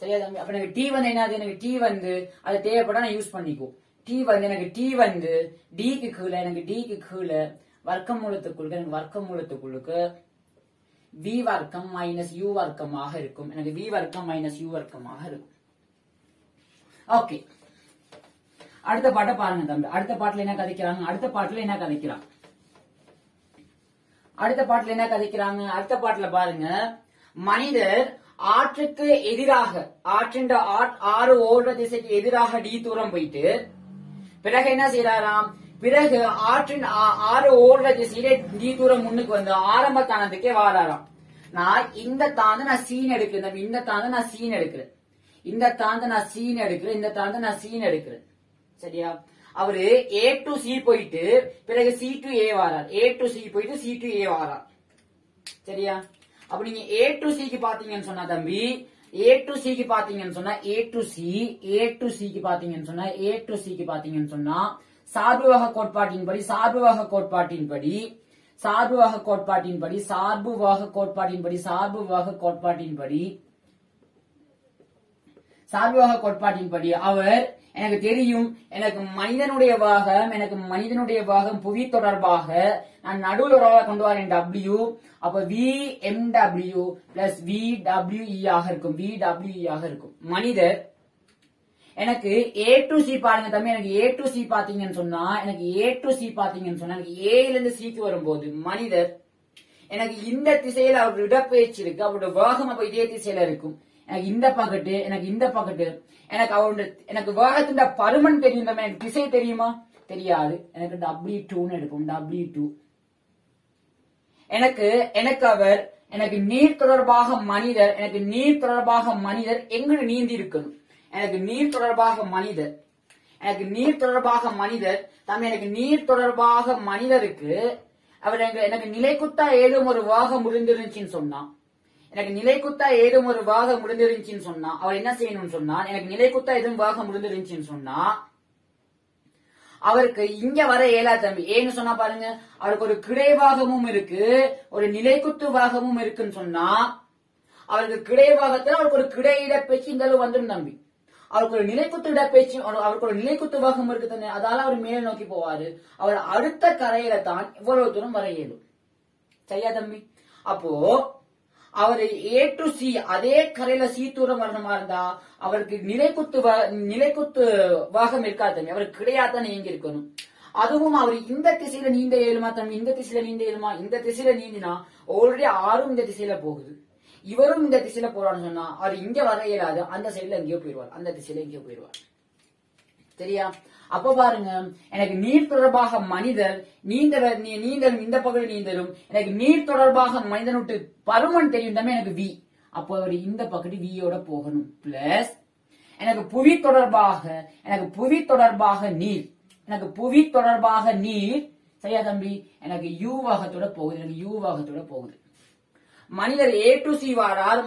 சரியா தம்பி? அப்ப எனக்கு T வந்து என்னது? எனக்கு T வந்து அது தேவைப்பட நான் யூஸ் பண்ணிக்கோ. T வந்து Dக்கு கீழே வர்க்கமூலத்துக்குள்ளுக்கு எனக்கு வர்க்கமூலத்துக்குள்ளுக்கு V வர்க்கம் மைனஸ் U வர்க்கமாக இருக்கும். எனக்கு V வர்க்கம் மைனஸ் U வர்க்கமாக இருக்கும். ஓகே, அடுத்த பாட்டை பாருங்க தம்பி. அடுத்த பாட்டுல என்ன கதைக்கிறாங்க? அடுத்த பாட்டுல பாருங்க. மனிதர் ஆற்றுக்கு எதிராக ஆறு ஓடுற திசைக்கு எதிராக D தூரம் போயிட்டு பிறகு என்ன செய்யறாராம்? பிறகு ஆறு ஓடுற திசையில D தூரம் முன்னுக்கு வந்து ஆரம்ப தானத்துக்கே வாராராம். நான் இந்த தாந்து நான் சீன் எடுக்கிறேன். இந்த தாந்து நான் சீன் எடுக்கிறேன். சரியா? அவரு A to C போயிட்டு பிறகு C to A Vaarar. A to C போயிட்டு C to A வாரார். சரியா? அப்ப நீங்க A to C க்கு பாத்தீங்கன்னு சொன்னா தம்பி A to C க்கு பாத்தீங்கன்னு சொன்னா சார்புவக கோட்பாட்டின்படி அவர் எனக்கு தெரியும் எனக்கு மனிதனுடைய பாகம் புவி தொடர்பாக நான் நடுவில் ஒரு கொண்டு வரேன் W. அப்ப VMW பிளஸ் VWE ஆக இருக்கும். மனிதர் எனக்கு A to C பாருங்க தம்பி. எனக்கு A to C பாத்தீங்கன்னு சொன்னா எனக்கு A ல இருந்து C க்கு வரும்போது மனிதர் எனக்கு இந்த திசையில அவருடைய இடப்பெயர்ச்சி இருக்கு. அவருடைய வேகம் அப்ப இதே திசையில இருக்கும். எனக்கு இந்த பக்கத்து எனக்கு வேகத்தின் பருமன் தெரியும். எனக்கு திசை தெரியுமா? தெரியாது. எனக்கு W2 எடுக்கும். W2 எனக்கு நீர் தொடர்பாக மனிதர் எங்க நீந்தி இருக்கணும்? எனக்கு நீர் தொடர்பாக மனிதர் தம்பி எனக்கு நீர் தொடர்பாக மனிதருக்கு அவர் எனக்கு நிலைக்குத்தா ஏதும் ஒரு வாகம் முடிஞ்சிருந்துச்சின்னு சொன்னா, எனக்கு நிலைக்குத்தா ஏதும் ஒரு வாகம் முடிஞ்சிருந்துச்சின்னு சொன்னா அவர் என்ன செய்யணும்னு சொன்னா, எனக்கு நிலைக்குத்தா எதுவும் வாகம் முடிஞ்சிருந்துச்சின்னு சொன்னா அவருக்கு இங்க வர இயலா தம்பி. ஏன்னு சொன்னா பாருங்க, அவருக்கு ஒரு கிடைவாகமும் இருக்கு, ஒரு நிலைக்குத்து வாகமும் இருக்குன்னு சொன்னா அவருக்கு கிடைவாகத்துல அவருக்கு ஒரு கிடை இடப்பேச்சு இந்த அளவு வந்துடும் தம்பி. அவருக்கு ஒரு நிலைக்குத்து இடப்பேச்சு, அவருக்கு ஒரு நிலைக்குத்து வாகம் இருக்கு தானே, அதால அவர் மேல் நோக்கி போவாரு. அவர் அடுத்த கரையில தான் இவ்வளவு தூரம் வர இயலும். சரியா தம்பி? அப்போ அவர் A to C அதே கரையில C தூரம் வரணுமா இருந்தா அவருக்கு நிலைக்குத்து வாகம் இருக்காது தம்பி, அவருக்கு கிடையாதான் நீங்க இருக்கணும். அதுவும் அவர் இந்த திசையில நீந்த இயலுமா தம்பி? இந்த திசையில நீந்த இயலுமா? இந்த திசையில நீந்தினா ஆல்ரெடி ஆறும் இந்த திசையில போகுது, இவரும் இந்த திசையில போறான்னு சொன்னா அவர் இங்க வர இயலாது, அந்த சைடுல எங்கேயோ போயிடுவார், அந்த திசையில எங்கேயோ போயிடுவார். சரியா? அப்ப பாருங்க, எனக்கு நீர் தொடர்பாக மனிதர் நீந்தலும் இந்த பகுதி நீந்தலும், எனக்கு நீர் தொடர்பாக மனிதன் விட்டு பருமன் தெரியும் தம்பி, எனக்கு வி. அப்போ அவர் இந்த பகுதி வியோட போகணும். பிளஸ் எனக்கு புவி தொடர்பாக நீர், எனக்கு புவி தொடர்பாக நீர். சரியா தம்பி? எனக்கு யூ வாகத்தோட போகுது, எனக்கு யூ வாகத்தோட போகுது. மனிதர் A to C வாரார்,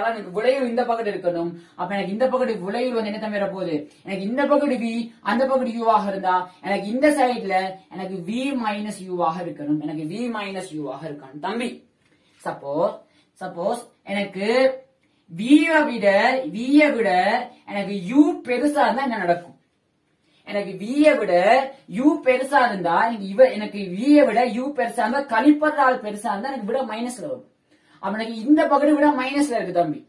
எனக்கு விளைவு இந்த பக்கத்து இருக்கணும். அப்ப எனக்கு இந்த பக்கத்து விளைவு வந்து என்ன தம்பி வரப்போகுது, எனக்கு இந்த பக்கத்து V அந்த பக்கத்து U ஆக இருந்தா எனக்கு இந்த சைட்ல எனக்கு V மைனஸ் U ஆக இருக்கணும், எனக்கு V மைனஸ் U ஆக இருக்கணும் தம்பி. சப்போஸ் எனக்கு V விட எனக்கு U பெருசா இருந்தா என்ன நடக்கும், எனக்கு V விட U பெருசா இருந்தா எனக்கு V விட U பெருசா இருந்தா கழிப்பற ஆள் பெருசா இருந்தா எனக்கு விட மைனஸ்ல வரும். அப்ப எனக்கு இந்த பகுதி விட மைனஸ்ல இருக்கு தம்பி,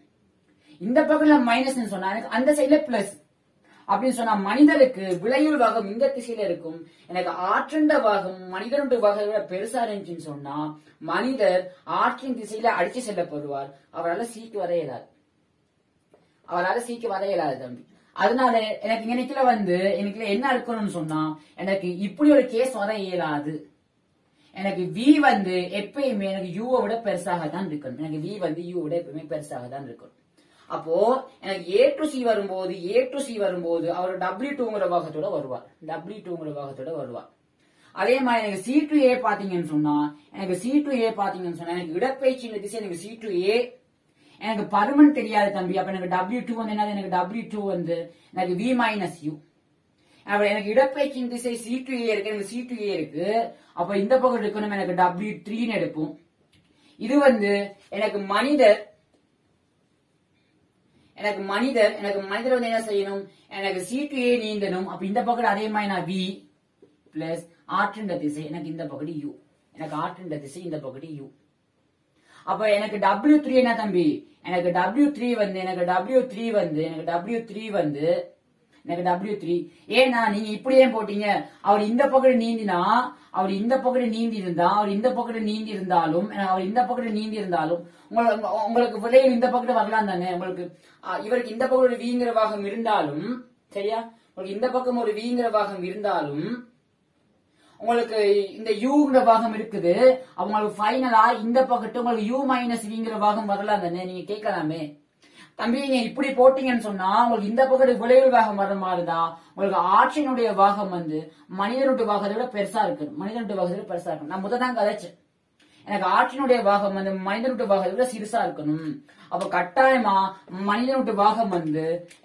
இந்த பகுதியில மைனஸ் சொன்னா எனக்கு அந்த சைட்ல பிளஸ் அப்படின்னு சொன்னா மனிதருக்கு விளையுள் வாகம் இந்த திசையில இருக்கும், எனக்கு ஆற்றண்ட வாகம் மனிதனுடைய வாகத்தை விட பெருசா இருந்துச்சுன்னு சொன்னா மனிதர் ஆற்றின் திசையில அடிச்சு செல்லப்படுவார், அவரால் சீக்கு வர இயலாது தம்பி. அதனால எனக்கு இன்னைக்குல எனக்கு என்ன இருக்கணும்னு சொன்னா எனக்கு இப்படி ஒரு கேஸ் வர இயலாது. எனக்கு V எப்பயுமே எனக்கு U விட பெருசாக தான் இருக்கணும், எனக்கு V U விட எப்பயுமே பெருசாக தான் இருக்கணும். அப்போ எனக்கு A to C வரும்போது அவர் W2ங்கிற வாகத்தோட வருவார். அதே மாதிரி எனக்கு C to A பாத்தீங்கன்னு சொன்னா எனக்கு இடப்பெயர்ச்சி திசை எனக்கு C to A, எனக்கு பருமன் தெரியாது தம்பி. அப்ப எனக்கு W2 என்னது, எனக்கு W2 எனக்கு V மைனஸ் U. எனக்கு இடப்பெயர்ச்சியின் திசை C to A இருக்கு, எனக்கு C to A இருக்கு. அப்ப இந்த பக்கம் இருக்கணும் எனக்கு W3 எடுப்போம். இது எனக்கு மனிதர் என்ன செய்யணும், எனக்கு C to A நீந்தணும். அப்ப இந்த பக்கம் அதே மாதிரி நான் V பிளஸ் ஆற்றின் திசை எனக்கு இந்த பகுதி U, எனக்கு ஆற்றின் திசை இந்த பகுதி U. அப்ப எனக்கு W3 என்ன தம்பி, எனக்கு W3 ஏன்னா நீங்க இப்படியே போட்டீங்க, அவர் இந்த பக்கத்து நீந்தினா அவர் இந்த பக்கத்து நீந்தி இருந்தாலும் உங்களுக்கு விளைவு இந்த பக்கத்து வரலாம் தானே. உங்களுக்கு இவருக்கு இந்த பக்கம் ஒரு வீங்கிற வாகம் இருந்தாலும், சரியா, உங்களுக்கு இந்த பக்கம் ஒரு வீங்கிற வாகம் இருந்தாலும் உங்களுக்கு இந்த யூங்கிற பாகம் இருக்குது, அவங்களுக்கு ஃபைனலா இந்த பக்கத்து உங்களுக்கு U மைனஸ் விங்கிற பாகம் வரலாம் தானே. நீங்க கேட்கலாமே தம்பி, நீங்க இப்படி போட்டீங்கன்னு சொன்னா உங்களுக்கு இந்த பக்கத்து விளைவு பாகம் வர மாதிரிதா உங்களுக்கு ஆட்சியினுடைய பாகம் மனிதனுடைய பாகத்தை விட பெருசா இருக்கணும். நான் முததான் கதைச்சேன், எனக்கு ஆட்சியினுடைய பாகம் மனிதனுடைய பாகத்தை விட சிறுசா இருக்கணும். அப்ப கட்டாயமா மனிதனுடைய பாகம்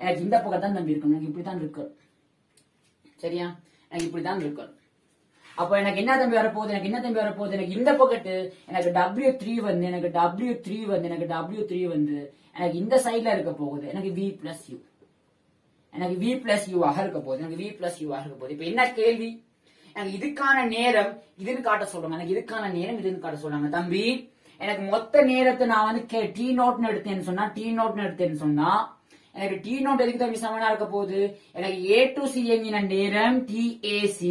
எனக்கு இந்த பக்கம் தான் தம்பி இருக்கணும், எனக்கு இப்படித்தான் இருக்கு. சரியா, எனக்கு இப்படித்தான் இருக்கணும். அப்ப எனக்கு என்ன தம்பி வரப்போகுது, எனக்கு இந்த பக்கத்து எனக்கு W3 எனக்கு இந்த சைட்ல இருக்க போகுது, எனக்கு V பிளஸ் U ஆக இருக்க போகுது, இப்ப என்ன கேள்வி, எனக்கு இதுக்கான நேரம் இதுன்னு காட்ட சொல்றாங்க, தம்பி. எனக்கு மொத்த நேரத்தை நான் T0 எடுத்தேன்னு சொன்னா எனக்கு T0 எதுக்கு தம்பி சமனா இருக்க போகுது, எனக்கு A to C என்கிற நேரம் TAC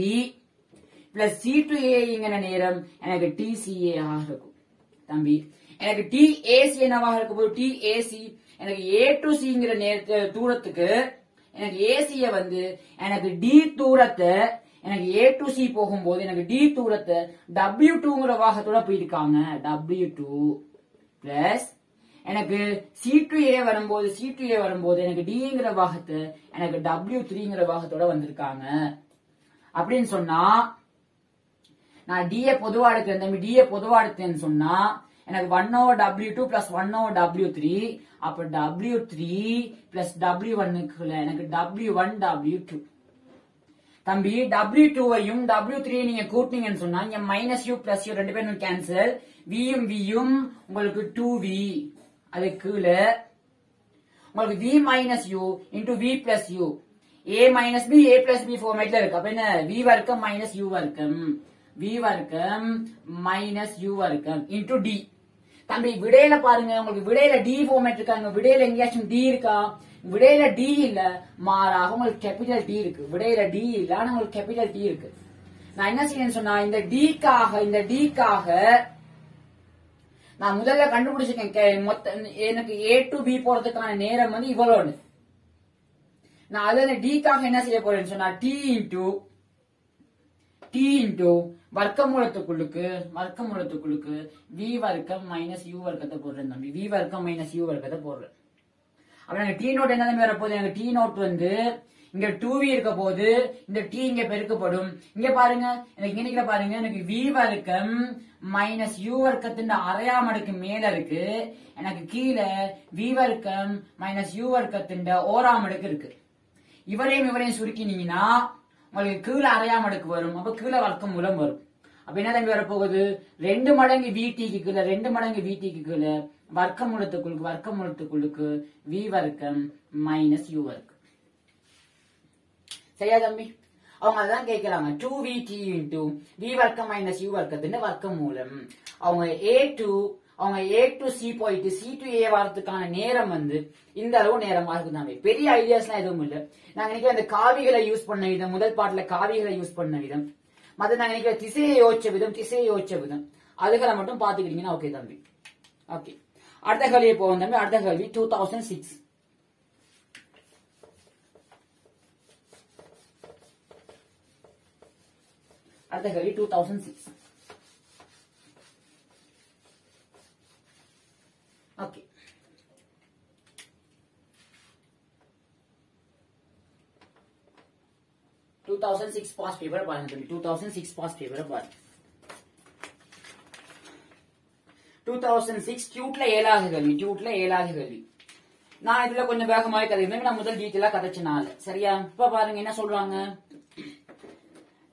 plus C to A என்கிற நேரம் எனக்கு TCA ஆக இருக்கும் தம்பி. எனக்கு TAC என்னவாக இருக்க போது, TAC எனக்கு A to C தூரத்துக்கு எனக்கு AC எனக்கு D தூரத்தை எனக்கு A to C போகும்போது எனக்கு D தூரத்தை W2ங்கிற வாகத்தோட போயிருக்காங்க, W2 பிளஸ் எனக்கு C to A வரும்போது எனக்கு Dங்கிற வாகத்தை எனக்கு W3ங்கிற வாகத்தோட வந்திருக்காங்க. அப்படின்னு சொன்னா நான் d பொதுவா எடுக்கிறேன் தம்பி, d பொதுவா எடுத்தேன்னு சொன்னா எனக்கு 1/W2 plus 1/W3. அப்ப W3 plus W1 எனக்கு W1 W2. தம்பி W2வையும் W3 நீங்க கூட்டினீங்கன்னு சொன்னா இங்க -u plus u ரெண்டு பேரும் கேன்சல், v யும் உங்களுக்கு 2v. அது கீழே உங்களுக்கு v minus u into v plus u, a minus b a plus b ஃபார்மேட்ல இருக்கு. அப்ப என்ன v வர்க்கம் minus u வர்க்கம், v வர்க்கம் minus u வர்க்கம் into d. தம்பி விடையில பாருங்க, உங்களுக்கு விடையில d ஃபார்மேட் இருக்காங்க, விடையில எங்கேயாச்சும் d இருக்கா? விடையில d இல்ல, மாறாக உங்களுக்கு கேபிட்டல் D இருக்கு. விடையில d இல்ல, ஆனா உங்களுக்கு கேபிட்டல் D இருக்கு. நான் என்ன செய்யணும்னு சொன்னா இந்த d-க்காக நான் முதல்ல கண்டுபிடிச்சிருக்கேன் எனக்கு a to b போறதுக்கான நேரம் வந்து இவ்வளவு. நான் அதுல d-க்காக என்ன செய்ய போறேன்னு சொன்னா t into வர்க்கமூலத்துக்குள்ளுக்கு v வர்க்கம் மைனஸ் u வர்க்கத்தை போடுறேன் தம்பி, v வர்க்கம் மைனஸ் u வர்க்கத்தை போடுறேன். அப்ப எனக்கு டி நோட் என்ன வர போகுது? எனக்கு டி நோட் வந்து இங்க 2v இருக்க போது, இந்த t இங்க பெருக்கப்படும். இங்க பாருங்க, எனக்கு இங்க பாருங்க, எனக்கு v வர்க்கம் மைனஸ் u வர்க்கத்தின் அரையாம் அடுக்கு மேல இருக்கு, எனக்கு கீழே v வர்க்கம் மைனஸ் u வர்க்கத்தின் ஓராம் அடுக்கு இருக்கு. இவரையும் சுருக்கினீங்கன்னா உங்களுக்கு கீழே அரையாம் அடுக்கு வரும். அப்ப கீழே வர்க்கம் மூலம் வரும். அப்ப என்ன தம்பி வரப்போகுது? 2 மடங்கு vtக்கு கீழே வர்க்கமூலத்துக்குள்ளுக்கு v வர்க்கம் மைனஸ் u வர்க்கம். சரியா தம்பி? அவங்க அதான் கேட்கிறாங்க 2vt into v வர்க்கம் மைனஸ் u வர்க்கத்தின் வர்க்கமூலம். அவங்க a to c போயிட்டு c to a வரதுக்கான நேரம் வந்து இந்த அளவு நேரமா இருக்கு தம்பி. பெரிய ஐடியாஸ்லாம் எதுவும் இல்ல. நாங்க நினைக்கிற அந்த காவிகளை யூஸ் பண்ண விதம், முதல் பாட்டுல காவிகளை யூஸ் பண்ண விதம், மத்த நாங்க நினைக்கிற திசையை யோசிச்ச விதம் அதுகளை மட்டும் பாத்துக்கிட்டீங்கன்னா ஓகே தம்பி. ஓகே, அடுத்த கேள்வியை போவோம் தம்பி. அடுத்த கேள்வி 2006. அடுத்த கேள்வி 2006. ஓகே, பாஸ் பேப்பர் பாருங்க தம்பி. 2006 பாஸ் பேப்பர் பாருங்க. 2006 டியூட்ல 7வது கேள்வி. நான் இதுல கொஞ்சம் வேகமாக கதைக்கிறேன், நான் முதல் டீட்டெயிலா கதைச்சனால. சரியா? இப்ப பாருங்க என்ன சொல்றாங்க.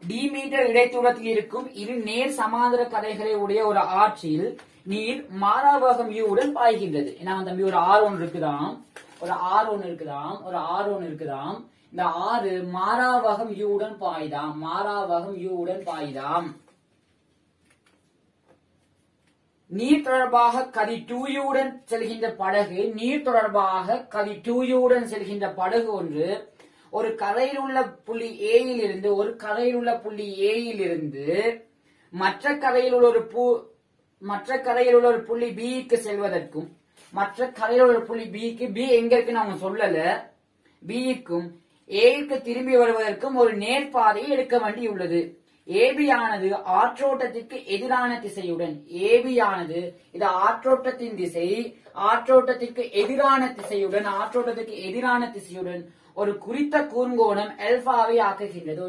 d மீட்டர் இடைத்தூரத்தில் இருக்கும் இரு நேர் சமாந்தர கதைகளை உடைய ஒரு ஆற்றில் நீர் மாறாவேகம் u உடன் பாய்கின்றது. ஏன்னா தம்பி ஒரு R1 இருக்குதாம். இந்த ஆறு மாறாவேகம் u உடன் பாய்தாம். நீர் தொடர்பாக கதி 2u உடன் செல்கின்ற படகு ஒன்று ஒரு கரையில் உள்ள புள்ளி A இலிருந்து மற்ற கரையில் உள்ள ஒரு புள்ளி B க்கு செல்வதற்கும், மற்ற கரையில் உள்ள புள்ளி B க்கு B எங்க இருக்குன்னு அவங்க சொல்லல, B க்கும் A க்கு திரும்பி வருவதற்கும் ஒரு நேர்பாதையை எடுக்க வேண்டியுள்ளது. AB ஆனது ஆற்றோட்டத்திற்கு எதிரான திசையுடன், இது ஆற்றோட்டத்தின் திசை, ஆற்றோட்டத்திற்கு எதிரான திசையுடன் ஒரு குறித்த கூர்ங்கோணம் ஆல்பாவை ஆக்குகின்றது.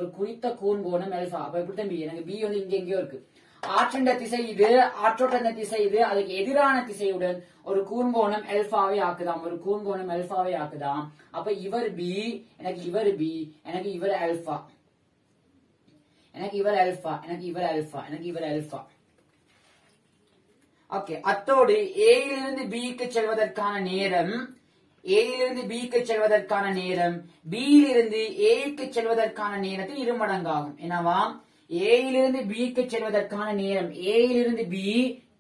அப்ப எப்படி தம்பி? எனக்கு B வந்து இங்க எங்கேயோ இருக்கு. ஆற்றின் திசை இது, ஆற்றோட்டத்தின் திசை இது, அதுக்கு எதிரான திசையுடன் ஒரு கூர்ங்கோணம் ஆல்பாவை ஆக்குதாம். அப்ப இவர் B, எனக்கு இவர் ஆல்பா. ஓகே, அத்தோடு A இலிருந்து B க்கு செல்வதற்கான நேரம், B இலிருந்து A க்கு செல்வதற்கான நேரத்தில் இருமடங்காகும். என்னவாம்? A இலிருந்து B க்கு செல்வதற்கான நேரம், A இலிருந்து B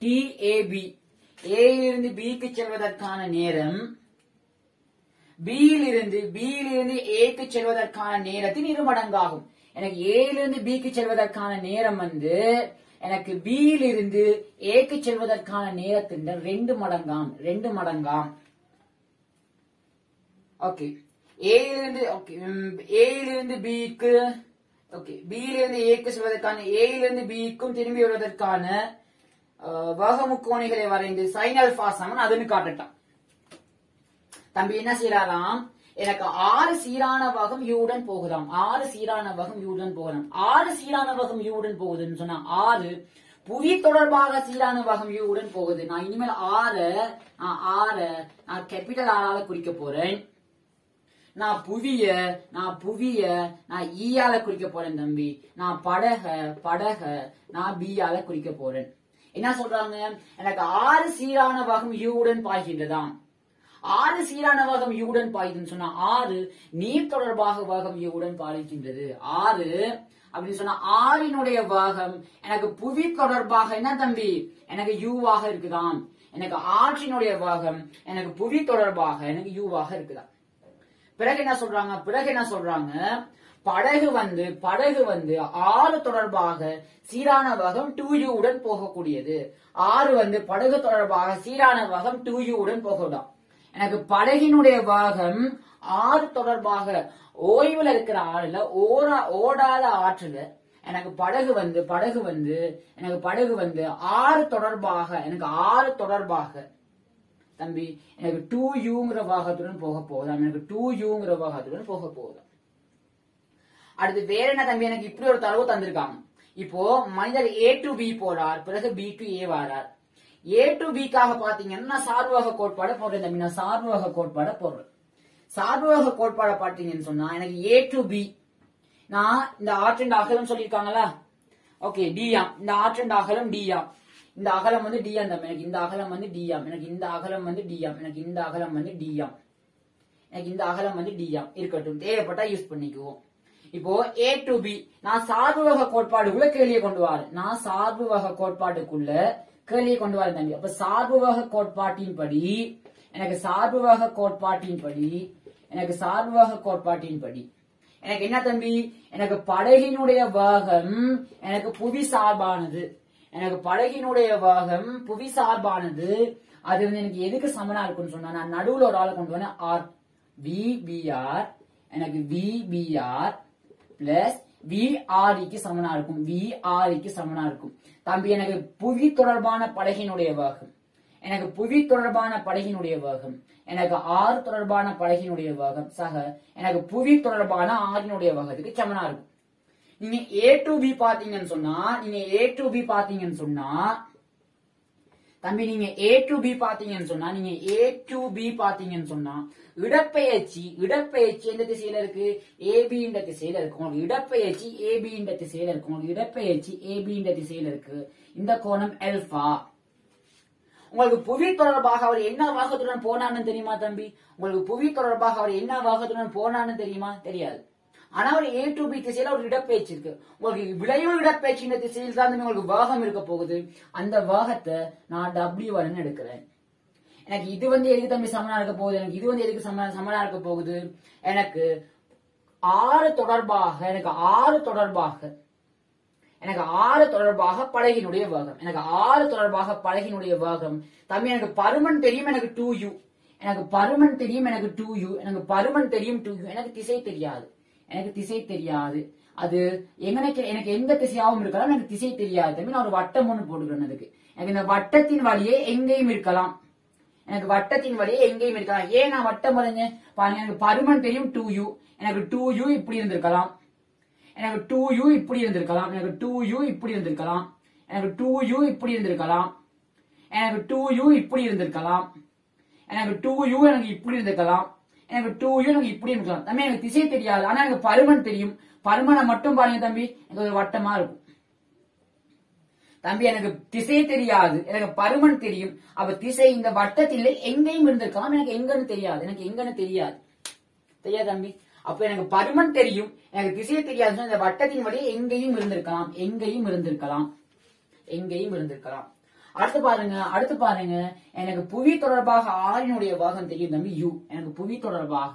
TAB, A இலிருந்து B க்கு செல்வதற்கான நேரம் B இலிருந்து A க்கு செல்வதற்கான நேரத்தின் இருமடங்காகும். எனக்கு A இலிருந்து B க்கு செல்வதற்கான நேரம் வந்து எனக்கு B இலிருந்து A க்கு செல்வதற்கான நேரத்தின் 2 மடங்காம். ஓகே, A இலிருந்து B க்கு, ஓகே, B இலிருந்து A க்கு செல்வதற்கான, A இலிருந்து B க்கும் திரும்பி வருவதற்கான வகமுக்கோணிகளை வரைந்து sin alpha சமன் அதுன்னு காட்டட்டான். தம்பி என்ன செய்யறாராம்? எனக்கு 6 சீரான வகம் யூடன் போகுதாம். 6 சீரான வகம் யூடன் போகலாம். 6 சீரான வகம் யூடன் போகுதுன்னு சொன்னா 6 புவி தொடர்பாக சீரான வகம் யூடன் போகுது. நான் இனிமேல் 6 நான் கேபிட்டல் ஆரால குறிக்க போறேன். நான் புவிய நான் ஈயால குறிக்க போறேன் தம்பி. நான் படக நான் பியால குறிக்க போறேன். என்ன சொல்றாங்க? எனக்கு 6 சீரான வகம் யூடன் பாய்கின்றதாம். 6 சீரான வகம் யூடன் பாய்துன்னு சொன்னா 6 நீர் தொடர்பாக வகம் யூடன் பாய்கின்றது. 6 அப்படின்னு சொன்னா 6னுடைய வகம் எனக்கு புவி தொடர்பாக என்ன தம்பி? எனக்கு யூவாக இருக்குதாம். எனக்கு ஆற்றினுடைய வகம் எனக்கு புவி தொடர்பாக எனக்கு யூவாக இருக்குதாம். பிறகு என்ன சொல்றாங்க? படகு வந்து 6 தொடர்பாக சீரான வகம் 2u உடன் போகக்கூடியது. 6 படகு தொடர்பாக சீரான வகம் 2u உடன் போகலாம். எனக்கு படகினுடைய வகம் 6 தொடர்பாக ஓய்வுல இருக்கிற ஆறுல ஓடாத ஆற்றுல எனக்கு படகு வந்து எனக்கு 6 தொடர்பாக தம்பி எனக்கு 2uங்கிற வாகத்துடன் போக போகுதாம். அடுத்து வேற என்ன தம்பி? எனக்கு இப்படி ஒரு தரவு தந்திருக்காங்க. இப்போ மனிதர் A to B போறார், பிறகு B to A வரார். A to B க்காக பாத்தீங்கன்னா சார்புவக கோட்பாடு போடுறேன் தம்பி. நான் சார்புவக கோட்பாடு போடுறேன். சார்புவக கோட்பாடு பாத்தீங்கன்னு சொன்னா எனக்கு A to B நான் இந்த ஆற்றின் அகலம் சொல்லிருக்காங்களா? ஓகே, டியாம். இந்த ஆற்றின் அகலம் டியாம். இந்த அகலம் வந்து டியாம் தம்பி. எனக்கு இந்த அகலம் வந்து டியாம். எனக்கு இந்த அகலம் வந்து டியாம். எனக்கு இந்த அகலம் வந்து டியாம். எனக்கு இந்த அகலம் வந்து டியாம் இருக்கட்டும். தேவைப்பட்டா யூஸ் பண்ணிக்குவோம். இப்போ A to B நான் சார்புவக கோட்பாடுக்குள்ள கேள்வியை கொண்டு வரேன். தம்பி. அப்ப சார்புவக கோட்பாட்டின்படி எனக்கு என்ன தம்பி? எனக்கு படகினுடைய வேகம் எனக்கு புவி சார்பானது. அது வந்து எனக்கு எதுக்கு சமனா இருக்குன்னு சொன்னா நான் நடுவுல ஒரு ஆளை கொண்டு வரேன். ஆர் VBR எனக்கு VBR பிளஸ் VREக்கு சமனா இருக்கும். தம்பி எனக்கு புவி தொடர்பான படகினுடைய வேகம் எனக்கு ஆறு தொடர்பான படகினுடைய வேகம் சக எனக்கு புவி தொடர்பான ஆறினுடைய வேகத்துக்கு சமனா இருக்கும். நீங்க A to B பாத்தீங்கன்னு சொன்னா தம்பி நீங்க A to B பாத்தீங்கன்னு சொன்னா இடப்பெயர்ச்சி எந்த திசையில இருக்கு? AB என்ற திசையில இருக்கு. உங்களுக்கு இடப்பெயர்ச்சி AB என்ற திசையில இருக்கு. இந்த கோணம் அல்பா. உங்களுக்கு புவி தொடர்பாக அவர் என்ன வாகத்துடன் போனான்னு தெரியுமா தம்பி? தெரியாது. ஆனா ஒரு A to B திசையில ஒரு இடப்பெயர்ச்சி இருக்கு. உங்களுக்கு விளைவு இடப்பெயர்ச்சி இந்த திசையில் தான் உங்களுக்கு வேகம் இருக்க போகுது. அந்த வேகத்தை நான் W1 எடுக்கிறேன். எனக்கு இது வந்து எதுக்கு தம்பி சமனா இருக்க போகுது? எனக்கு ஆறு தொடர்பாக படகினுடைய வேகம். தம்பி எனக்கு பருமன் தெரியும். எனக்கு 2u. எனக்கு பருமன் தெரியும் 2u. எனக்கு திசை தெரியாது. அது எனக்கு எந்த திசையாவும் இருக்கலாம். எனக்கு திசை தெரியாது தம்பி. நான் ஒரு வட்டம் ஒண்ணு போட்டுக்கிறேன். அதுக்கு எனக்கு இந்த வட்டத்தின் வழியே எங்கேயும் இருக்கலாம். ஏன் நான் வட்டம் வரைஞ்சேன் பாருங்க. எனக்கு பருமன் தெரியும் 2u. எனக்கு 2u இப்படி இருந்திருக்கலாம். எனக்கு 2u இப்படி இருந்திருக்கலாம். எனக்கு 2u இப்படி இருந்திருக்கலாம். எனக்கு 2u இப்படி இருந்திருக்கலாம். எனக்கு 2u இப்படி இருந்திருக்கலாம். எனக்கு 2u எனக்கு இப்படி இருந்திருக்கலாம். எனக்கு 2u எனக்கு இப்படி இருக்கலாம். தம்பி எனக்கு திசை தெரியாது. ஆனா எனக்கு பருமன் தெரியும். பருமனை மட்டும் பாருங்க தம்பி. எனக்கு ஒரு வட்டமா இருக்கும். தம்பி எனக்கு திசை தெரியாது. எனக்கு பருமன் தெரியும். அப்ப திசை இந்த வட்டத்தில் எங்கேயும் இருந்திருக்கலாம். எனக்கு எங்கன்னு தெரியாது. தெரியாது தம்பி. அப்ப எனக்கு பருமன் தெரியும். எனக்கு திசை தெரியாது. இந்த வட்டத்தின் வழியே எங்கேயும் இருந்திருக்கலாம். அடுத்து பாருங்க எனக்கு புவி தொடர்பாக ஆறினுடைய வேகம் தெரியும் தம்பி u. எனக்கு புவி தொடர்பாக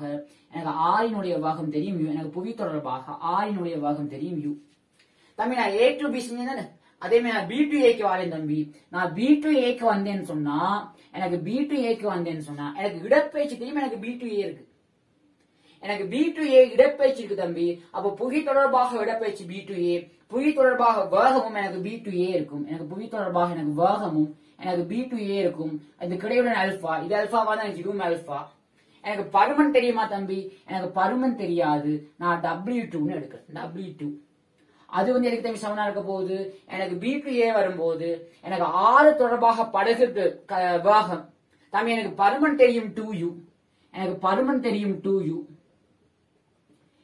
எனக்கு ஆறினுடைய வேகம் தெரியும் u. எனக்கு புவி தொடர்பாக ஆறினுடைய வேகம் தெரியும் u. தம்பி நான் A to B செஞ்சேன். அதே மாதிரி நான் B to A க்கு வரேன் தம்பி. நான் B to A க்கு வந்தேன்னு சொன்னா எனக்கு இடப்பெயர்ச்சி தெரியும். எனக்கு B to A இருக்கு. எனக்கு B to A இடப்பெயர்ச்சி இருக்கு தம்பி. அப்ப புவி தொடர்பாக இடப்பெயர்ச்சி B to A. புவி தொடர்பாக வேகமும் எனக்கு B to A இருக்கும். எனக்கு புவி தொடர்பாக எனக்கு வேகமும் எனக்கு B to A இருக்கும். இது கிடையுடன் அல்பா. இது அல்பாவா தான் எனக்கு இதுவும் அல்பா. எனக்கு பருமன் தெரியுமா தம்பி? எனக்கு பருமன் தெரியாது. நான் W2ன்னு எடுக்கிறேன். W2 அது வந்து எனக்கு தம்பி சமனா இருக்க போகுது. எனக்கு B2A வரும்போது எனக்கு ஆறு தொடர்பாக படகு வேகம் தம்பி. எனக்கு பருமன் தெரியும் 2U. எனக்கு பருமன் தெரியும் 2U.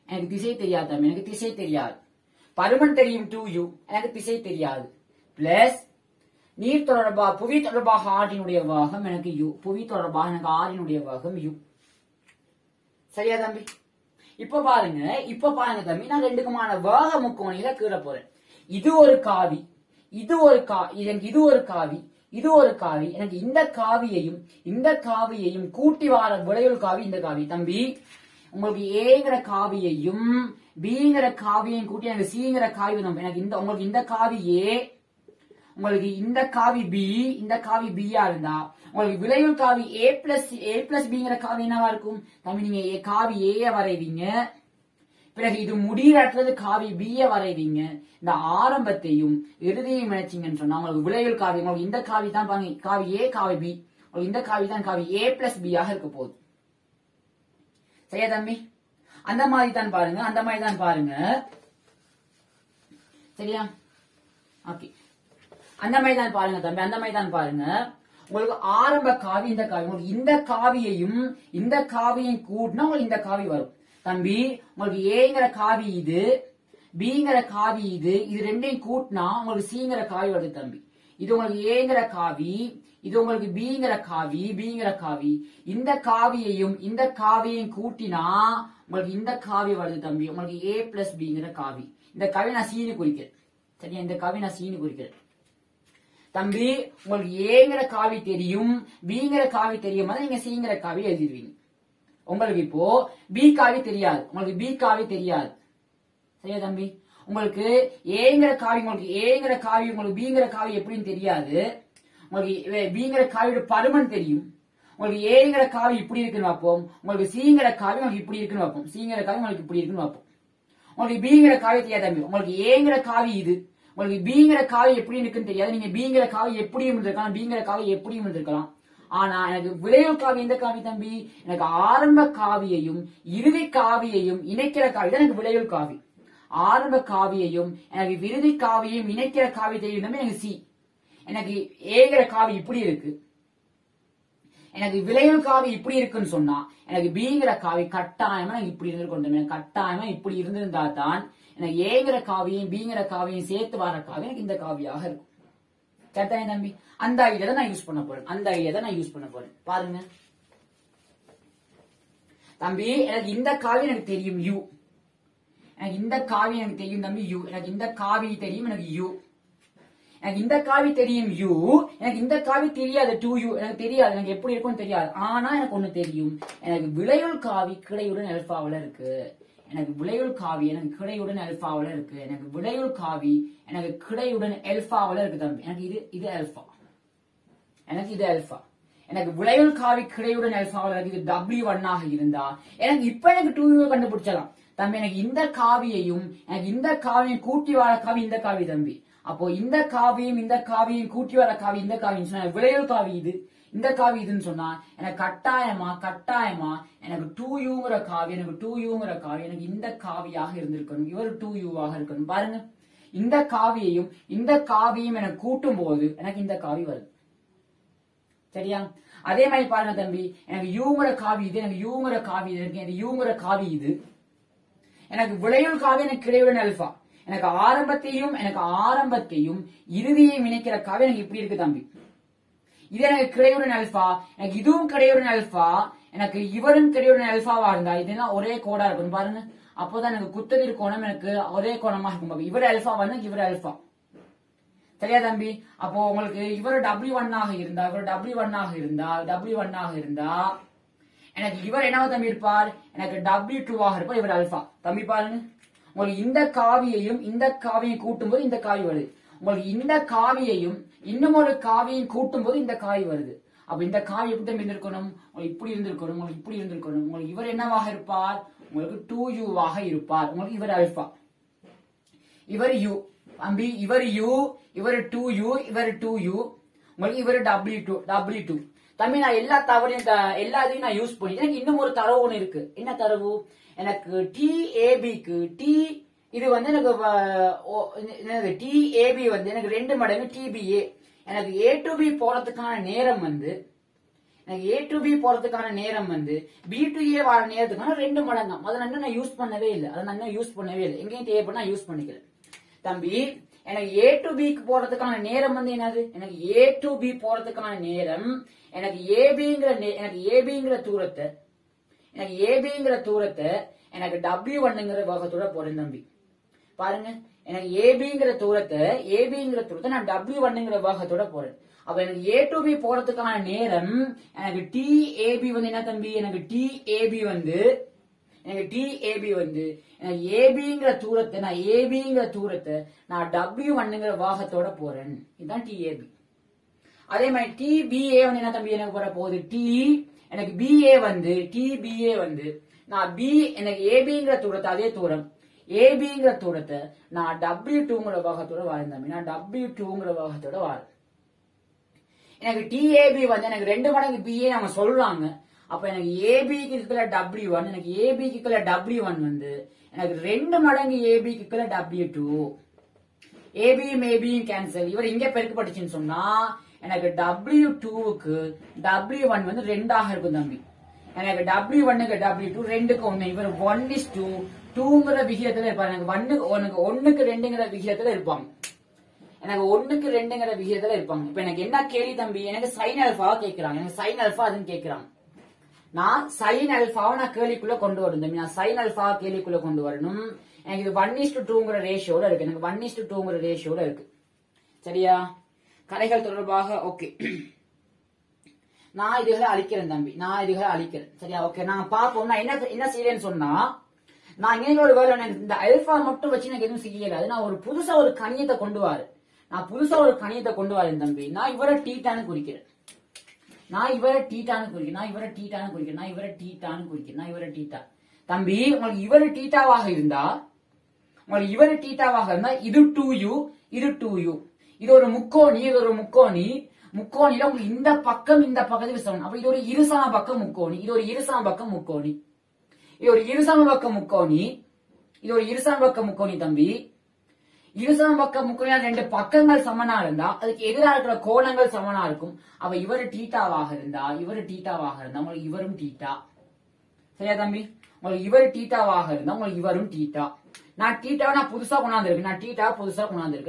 எனக்கு திசை தெரியாது தம்பி. எனக்கு திசை தெரியாது. பருமன் தெரியும் 2U. எனக்கு திசை தெரியாது. பிளஸ் நீர் தொடர்பா புவி தொடர்பாக ஆறினுடைய வேகம் எனக்கு U. புவி தொடர்பாக எனக்கு ஆறினுடைய வேகம் U. சரியா தம்பி? இப்ப பாருங்க தம்பி, நான் ரெண்டுக்குமான வேக முக்கோணில கீழ போறேன். இது ஒரு காவி, இது ஒரு இது ஒரு காவி, இது ஒரு காவி. எனக்கு இந்த காவியையும் கூட்டி வார விளையுள் காவி இந்த காவி தம்பி. உங்களுக்கு ஏங்கிற காவியையும் பிங்கிற காவியையும் கூட்டி எனக்கு சிங்கிற காவி வரும். எனக்கு உங்களுக்கு இந்த காவி ஏ, உங்களுக்கு இந்த காவி பி, இந்த காவி பியா இருந்தா உங்களுக்கு விளைவுள் காவி ஏ பிளஸ் பிங்கிற காவி என்னவா இருக்கும் தம்பி? நீங்க காவி ஏ வரைவீங்க, பிறகு இது முடிகிறது காவி பிய வரைவீங்க. இந்த ஆரம்பத்தையும் இறுதியையும் நினைச்சீங்கன்னு சொன்னா உங்களுக்கு விளைவுள் காவி, உங்களுக்கு இந்த காவி தான் பாருங்க, காவி ஏ காவி பி, உங்களுக்கு இந்த காவி தான் காவி ஏ பிளஸ் பி ஆக இருக்க போகுது. சரியா தம்பி? அந்த மாதிரி தான் பாருங்க. சரியா? ஓகே, அந்த மாதிரி தான் பாருங்க தம்பி. அந்த மாதிரி தான் பாருங்க. உங்களுக்கு ஆரம்ப காவி இந்த காவி, உங்களுக்கு இந்த காவியையும் இந்த காவியையும் கூட்டினா உங்களுக்கு இந்த காவி வரும் தம்பி. உங்களுக்கு ஏங்கிற காவி இது, பிங்கிற காவி இது, இது ரெண்டையும் கூட்டினா உங்களுக்கு சிங்கிற காவி வருது தம்பி. இது உங்களுக்கு ஏங்கிற காவி, இது உங்களுக்கு பிங்கிற காவி. இந்த காவியையும் இந்த காவியையும் கூட்டினா உங்களுக்கு இந்த காவி வருது தம்பி. உங்களுக்கு ஏ பிளஸ் பிங்கிற காவி. இந்த காவி நான் சீனு குறிக்கிறேன். சரியா? இந்த காவி நான் சீனு குறிக்கிறேன் தம்பி. உங்களுக்கு ஏங்கிற காவி தெரியும், பிங்கிற காவி தெரியும், நீங்க சிங்கிற காவி எழுதிடுவீங்க. உங்களுக்கு இப்போ பி காவி தெரியாது, உங்களுக்கு பி காவி தெரியாது. சரியா தம்பி? உங்களுக்கு ஏங்கிற காவி, உங்களுக்கு பிங்கிற காவி எப்படின்னு தெரியாது. உங்களுக்கு பிங்கிற காவியோட பருமன் தெரியும். உங்களுக்கு ஏங்கிற காவி இப்படி இருக்குன்னு பார்ப்போம், உங்களுக்கு சிங்கிற காவி உங்களுக்கு இப்படி இருக்குன்னு பார்ப்போம், சிங்கிற காவி உங்களுக்கு இப்படி இருக்குன்னு பார்ப்போம். உங்களுக்கு பிங்கிற காவி தெரியாது தம்பி. உங்களுக்கு ஏங்கிற காவி இது, உங்களுக்கு பிங்கிற காவி எப்படி இருக்குன்னு தெரியாது. நீங்க பிங்கிற காவி எப்படியும் இருந்திருக்கலாம், பிங்கிற காவி எப்படியும் இருந்திருக்கலாம். ஆனா எனக்கு விளைவு காவி எந்த காவி தம்பி? எனக்கு ஆரம்ப காவியையும் இறுதி காவியையும் இணைக்கிற காவி தான் எனக்கு விளைவு காவி. ஆரம்ப காவியையும் எனக்கு இறுதி காவியையும் இணைக்கிற காவி தெரியும் தம்பி. எனக்கு சி. எனக்கு ஏங்கிற காவி இப்படி இருக்கு, எனக்கு விளைவு காவி இப்படி இருக்குன்னு சொன்னா எனக்கு பிங்கிற காவி கட்டாயமா எனக்கு இப்படி இருந்திருக்கணும். கட்டாயமா இப்படி இருந்திருந்தா தான் எனக்கு ஏங்கிற காவியும் பிங்கிற காவியும் சேர்த்து வர காவி எனக்கு இந்த காவியாக இருக்கும். கேட்டானே தம்பி? அந்த ஐடியா தான் நான் யூஸ் பண்ண போறேன். பாருங்க தம்பி, எனக்கு இந்த காவி எனக்கு தெரியும் யூ. எனக்கு இந்த காவி எனக்கு தெரியும் தம்பி யூ. எனக்கு இந்த காவி தெரியும் எனக்கு யூ. எனக்கு இந்த காவி தெரியும் யூ. எனக்கு இந்த காவி தெரியாது 2U. எனக்கு தெரியாது, எனக்கு எப்படி இருக்கும்னு தெரியாது. ஆனா எனக்கு ஒண்ணு தெரியும், எனக்கு விளையுள் காவி கிடையுடன் அல்பாவில இருக்கு. எனக்கு விளையுள் காவி எனக்கு கிடையுடன் அல்பாவில இருக்கு. எனக்கு விளையுள் காவி எனக்கு கிடையுடன் அல்பாவில இருக்கு தம்பி. எனக்கு இது அல்பா. எனக்கு இது அல்பா. எனக்கு விளையுள் காவி கிடையுடன் அல்பாவில இருக்கு. இது W1 ஆக இருந்தா எனக்கு இப்ப எனக்கு 2U கண்டுபிடிச்சலாம் தம்பி. எனக்கு இந்த காவியையும் எனக்கு இந்த காவியும் கூட்டி வர காவி இந்த காவி தம்பி. அப்போ இந்த காவியும் கூட்டி வர காவி இந்த காவின்னு சொன்னா விளையுள் காவி இது, இந்த காவி இதுன்னு சொன்னா எனக்கு கட்டாயமா எனக்கு 2Uங்கிற காவி, எனக்கு இந்த காவியாக இருந்திருக்கணும். இவர் 2U ஆக இருக்கணும். பாருங்க, இந்த காவியையும் எனக்கு கூட்டும் போது எனக்கு இந்த காவி வருது. சரியா? அதே மாதிரி பாருங்க தம்பி, எனக்கு யூங்கிற காவி இது, எனக்கு யூங்கிற காவி இது இருக்கு, எனக்கு யூங்கிற காவி இது. எனக்கு விளையுள் காவி எனக்கு கிடையுடன் அல்பா. எனக்கு ஆரம்பத்தையும் இறுதியையும் இணைக்கிற காவி எனக்கு இப்படி இருக்கு தம்பி. இது எனக்கு கிடையுடன் அல்பா, எனக்கு இதுவும் கிடையுடன் அல்பா, எனக்கு இவரும் கிடையுடன் அல்பாவா இருந்தா இதெல்லாம் ஒரே கோடா இருக்கும் பாருங்க. அப்போதான் எனக்கு குத்ததிர் கோணம் எனக்கு ஒரே கோணமா இருக்கும். இவர் அல்பா வந்து இவர் அல்பா. சரியா தம்பி? அப்போ உங்களுக்கு இவர் W1 ஆக இருந்தா எனக்கு இவர் என்னவா தம்பி இருப்பார்? எனக்கு W2 ஆக இருப்பார். இவர் அல்பா தம்பி. பாருங்க, உங்களுக்கு இந்த காவியையும் கூட்டும் போது இந்த காவி வருது. உங்களுக்கு இந்த காவியையும் இன்னும் ஒரு காவியையும் கூட்டும் போது இந்த காவி வருது. அப்ப இந்த காவி எப்படி தம்பி இருந்திருக்கணும்? உங்களுக்கு இப்படி இருந்திருக்கணும், உங்களுக்கு இப்படி இருந்திருக்கணும். உங்களுக்கு இவர் என்னவாக இருப்பார்? உங்களுக்கு 2U ஆக இருப்பார். உங்களுக்கு இவர் அல்பா, இவர் U தம்பி. இவர் U, இவர் 2U, உங்களுக்கு இவர் W2 தம்பி நான் எல்லாத்தையும் நான் யூஸ் பண்ணிட்டேன். எனக்கு இன்னும் ஒரு தரவு ஒண்ணு இருக்கு. என்ன தரவு? எனக்கு டிஏபிக்கு இது வந்து எனக்கு டிஏபி வந்து எனக்கு 2 மடங்கு டிபிஏ. எனக்கு ஏ டு பி போறதுக்கான நேரம் வந்து பி டு ஏ வர நேரத்துக்கான 2 மடங்கு. அதை நான் யூஸ் பண்ணவே இல்லை. எங்கேயும் தேவைப்பட யூஸ் பண்ணிக்கல. தம்பி எனக்கு ஏ டு பிக்கு போறதுக்கான நேரம் வந்து என்னது? எனக்கு ஏ டு பி போறதுக்கான நேரம் எனக்கு ஏபிங்கிற தூரத்தை எனக்கு W1ங்கிற வேகத்தோட போறேன் தம்பி. பாருங்க, எனக்கு ஏபிங்கிற தூரத்தை நான் W1ங்கிற வேகத்தோட போறேன். அப்ப எனக்கு ஏ டு பி போறதுக்கான நேரம் எனக்கு டிஏபி வந்து என்ன தம்பி? எனக்கு டிஏபி வந்து ஏபிங்கிற தூரத்தை நான் W1ங்கிற வேகத்தோட போறேன். இதுதான் டிஏபி. அதே மாதிரி டிபிஏ வந்து என்ன தம்பி எனக்கு போற போகுது? எனக்கு பிஏ வந்து நான் எனக்கு ஏபிங்கிற தூரத்தை, அதே தூரம் ஏபிங்கிற தூரத்தை நான் W2ங்கிற வேகத்தோட வரேன் தம்பி. வரேன். எனக்கு டிஏபி வந்து எனக்கு 2 மடங்கு பிஏ அவங்க சொல்றாங்க. அப்ப எனக்கு ஏபிக்கு இருக்கிற W1 வந்து எனக்கு 2 மடங்கு ஏபிக்கு இருக்கிற W2. ஏபியும் கேன்சல். இவர் இங்க பெருக்கப்பட்டுச்சுன்னு சொன்னா எனக்கு W2க்கு W1 வந்து 2ஆக இருக்கும் தம்பி. எனக்கு W1க்கு W2 2க்கு 1. இவர் 1:2ங்கிற விகிதத்துல இருப்பாங்க. எனக்கு 1க்கு 2ங்கிற விகிதத்துல இருப்பாங்க. இப்ப எனக்கு என்ன கேள்வி தம்பி? எனக்கு சைன் அல்பாவை கேட்கிறாங்க. எனக்கு சைன் அல்பா அதுன்னு கேட்கிறாங்க. நான் சைன் அல்பாவை நான் கேள்விக்குள்ள கொண்டு வரணும் தம்பி. நான் சைன் அல்பா கேள்விக்குள்ள கொண்டு வரணும். எனக்கு இது 1:2ங்கிற ரேஷியோட இருக்கு. எனக்கு 1:2ங்கிற ரேஷியோட இருக்கு. சரியா? கரைகள் தொடர்பாக ஓகே. நான் இதுகளை அழிக்கிறேன் தம்பி. சரியா? ஓகே, நான் பார்ப்போம். நான் என்ன செய்யறேன்னு சொன்னா, நான் இங்க ஒரு வேலை இந்த அல்பா மட்டும் வச்சு எனக்கு எதுவும் செய்யலாது. நான் ஒரு புதுசா ஒரு கணியத்தை கொண்டு வரேன். தம்பி. நான் இவரை டீட்டான்னு குறிக்கிறேன். தம்பி உங்களுக்கு இவரு டீட்டாவாக இருந்தா இது 2u, இது ஒரு முக்கோணி, முக்கோணில உங்களுக்கு இந்த பக்கத்துக்கு சமம். அப்ப இது ஒரு இருசம பக்க முக்கோணி. இது ஒரு இருசம பக்க முக்கோணி தம்பி. இருசம பக்க முக்கோணியா 2 பக்கங்கள் சமனா இருந்தா அதுக்கு எதிராக இருக்கிற கோணங்கள் சமனா இருக்கும். அப்ப இவரு டீட்டாவாக இருந்தா உங்களுக்கு இவரும் டீட்டா. சரியா தம்பி? உங்களுக்கு இவரு டீட்டாவாக இருந்தா உங்களுக்கு இவரும் டீட்டா. நான் டீட்டாவை புதுசா கொண்டாந்துருக்கேன்.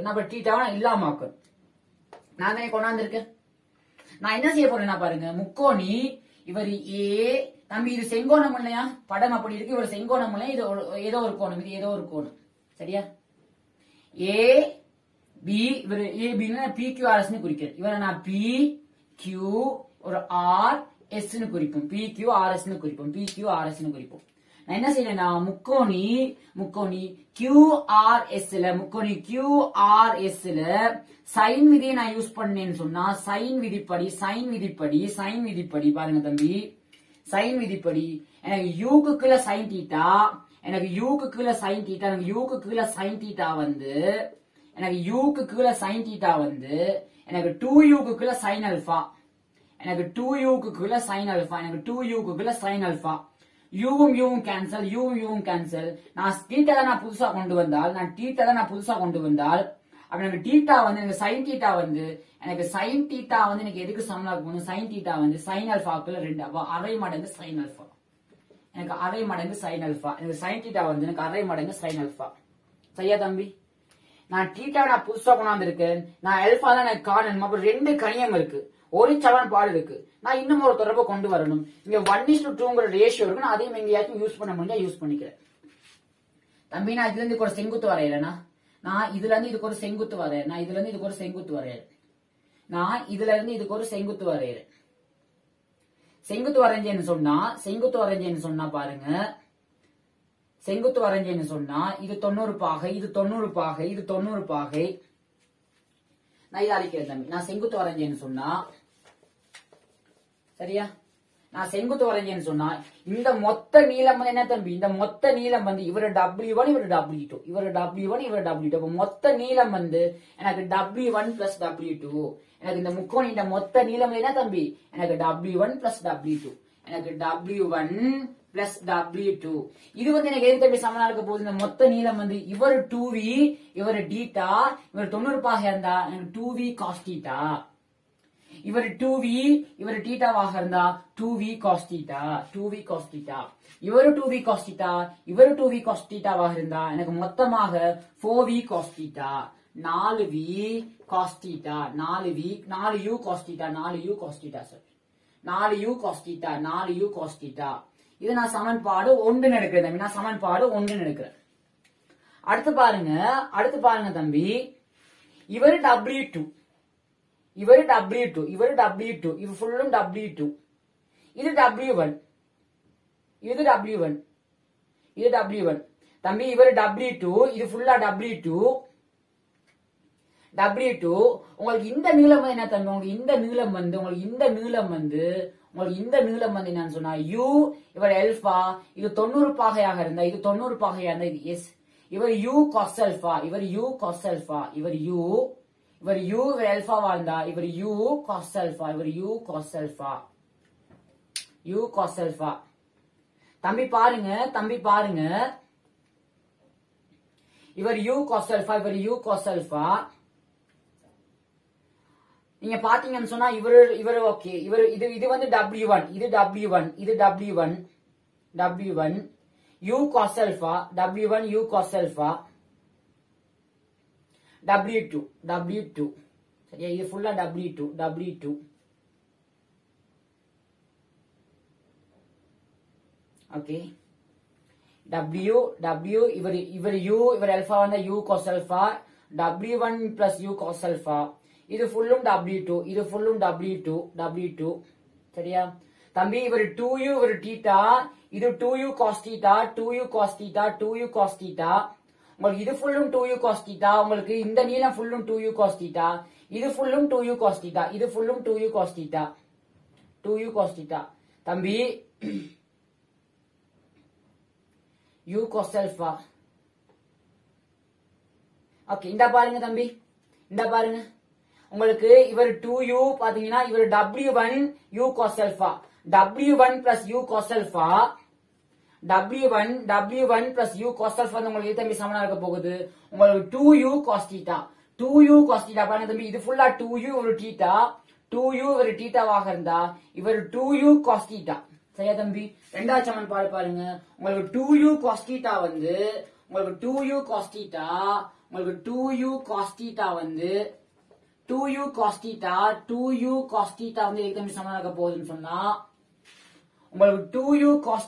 நான் டீட்டாவை நான் இல்லாம ஆக்கணும். நான் தானே கொண்டாந்துருக்கேன். நான் என்ன செய்ய போறேன்னா பாருங்க, முக்கோணி இவர் ஏ தம்பி. இது செங்கோணம் இல்லையா? படம் அப்படி இருக்கு. இவர் செங்கோணம் இல்லையா? இது ஏதோ ஒரு கோணம். சரியா? ஏ பி, இவர் ஏபின்னு PQRS குறிக்கிறது. இவரை நான் PQ ஒரு RS குறிப்போம். PQRS குறிப்போம். நான் என்ன செய்யறேன்னா முக்கோணி QRS சைன் விதியை நான் யூஸ் பண்ணேன்னு சொன்னா சைன் விதிப்படி பாருங்க தம்பி. சைன் விதிப்படி எனக்கு யூக்கு கீழே சைன் தீட்டா, எனக்கு யூக்கு கீழே சைன் தீட்டா வந்து எனக்கு 2uக்கு கீழே சைன் அல்பா. எனக்கு 2uக்கு கீழே சைன் அல்பா. யூவும் கேன்சல். நான் தீட்டா தான் புதுசா கொண்டு வந்தால் அப்ப எனக்கு டீட்டா வந்து எனக்கு சைன் தீட்டா வந்து எனக்கு எதுக்கு சமனா இருக்கும்? சைன் தீட்டா வந்து சைன் அல்பாக்குள்ள 2 அரை மடங்கு சைன் அல்பா. எனக்கு சைன் தீட்டா வந்து எனக்கு அரை மடங்கு சைன் அல்பா. சரியா தம்பி? நான் டீட்டாவை புதுசா கொண்டாந்துருக்கேன். நான் அல்பா தான் எனக்கு காணணும். அப்புறம் 2 கணியம் இருக்கு, ஒரு சமன்பாடு இருக்கு. நான் இன்னும் ஒரு தொடர்பை கொண்டு வரணும். இங்க 1:2ங்கிற ரேஷியோ இருக்கு. நான் அதையும் எங்கேயாச்சும் யூஸ் பண்ண முடிஞ்சா யூஸ் பண்ணிக்கிறேன் தம்பி. நான் இதுல இருந்து ஒரு செங்குத்து வரையறேன்னா நான் இதுல இருந்து இதுக்கு ஒரு செங்குத்து வரையறேன். செங்குத்து வரைஞ்சேன்னு சொன்னா பாருங்க. இது 90 பாகை, இது 90 பாகை. நான் இதை அழிக்கிறேன் தம்பி. நான் செங்குத்து வரைஞ்சேன்னு சொன்னா சரியா? நான் செங்குத்து வரைஞ்சேன்னு சொன்னா இந்த மொத்த நீளம் வந்து என்ன தம்பி, இந்த மொத்த நீளம் வந்து இவரு W1 இவரு W2 இவரு W1 இவரு W2. அப்ப மொத்த நீளம் வந்து எனக்கு W1 பிளஸ் W2. எனக்கு இந்த முக்கோணம் இந்த மொத்த நீளம் என்ன தம்பி, எனக்கு W1 பிளஸ் W2. எனக்கு W1 பிளஸ் W2. இது வந்து எனக்கு எது தம்பி சமனா இருக்க போகுது, இந்த மொத்த நீளம் வந்து இவரு 2v இவரு டீட்டா இவர் 90 பாக இருந்தா எனக்கு 2v cos θ. இவர் 2v இவர் தீட்டாவாக இருந்தா 2v cos θ 2v cos θ. இவர் 2v cos θ இவர் 2v cos θவாக இருந்தா எனக்கு மொத்தமாக 4v cos θ 4v cos θ 4u cos θ 4u cos θ sir 4u cos θ 4u cos θ. இது நான் சமன்பாடு 1 எடுக்கிறேன். நான் சமன்பாடு 1 எடுக்கிறேன். அடுத்து பாருங்க தம்பி, இவர் W2 இவர் W2 இவர் W2 இது ஃபுல்லும் W2 இது W1 இது W1 இது W1 தம்பி இவர் W2 இது ஃபுல்லா W2 உங்களுக்கு இந்த நீளம் வந்து என்ன தம்பி, உங்களுக்கு இந்த நீளம் வந்து என்னன்னு சொன்னா u இவர் alpha இது 90 பாகையாக இருந்தா இது 90 பாகையாக இருந்தா இது s இவர் u cos alpha இவர் u cos alpha இவர் u இவர் alpha இருந்தா இவர் u cos alpha இவர் u cos alpha. தம்பி பாருங்க இவர் u cos alpha இவர் u cos alpha. நீங்க பாத்தீங்கன்னு சொன்னா இவர் ஓகே இவர் இது வந்து W1 இது W1 u cos alpha W1 u cos alpha W2 சரியா, இது ஃபுல்லா W2 ஓகே W இவர் u இவர் alpha வந்தா u cos alpha W1 plus u cos alpha. இது ஃபுல்லும் W2 இது ஃபுல்லும் W2 சரியா தம்பி. இவர் 2u இவர் தீட்டா இது 2u cos θ 2u cos θ 2u cos θ. உங்களுக்கு இது ஃபுல்லும் 2u cos θ, உங்களுக்கு இந்த நீளம் ஃபுல்லும் 2u cos θ, இது ஃபுல்லும் 2u cos θ, இது ஃபுல்லும் 2u cos θ தம்பி. u cos alpha okay. இந்த பாருங்க தம்பி, இந்த பாருங்க உங்களுக்கு இவர் 2u பாத்தீங்கன்னா இவர் W1 u cos alpha W1 plus u cos alpha W1 plus u cos alpha உங்களுக்கு இது தம்பி சமனா இருக்க போகுது உங்களுக்கு 2u cos θ 2u cos θ பாருங்க தம்பி. இது ஃபுல்லா 2u ஒரு θ 2u ஒரு θவாக இருந்தா இவர் 2u cos θ சரியா தம்பி. இரண்டாவது சமன்பாடு பாருங்க, உங்களுக்கு 2u cos θ வந்து உங்களுக்கு 2u cos θ வந்து 2u cos θ வந்து எது தம்பி சமனா இருக்க போகுதுன்னு சொன்னா உங்களுக்கு 2u cos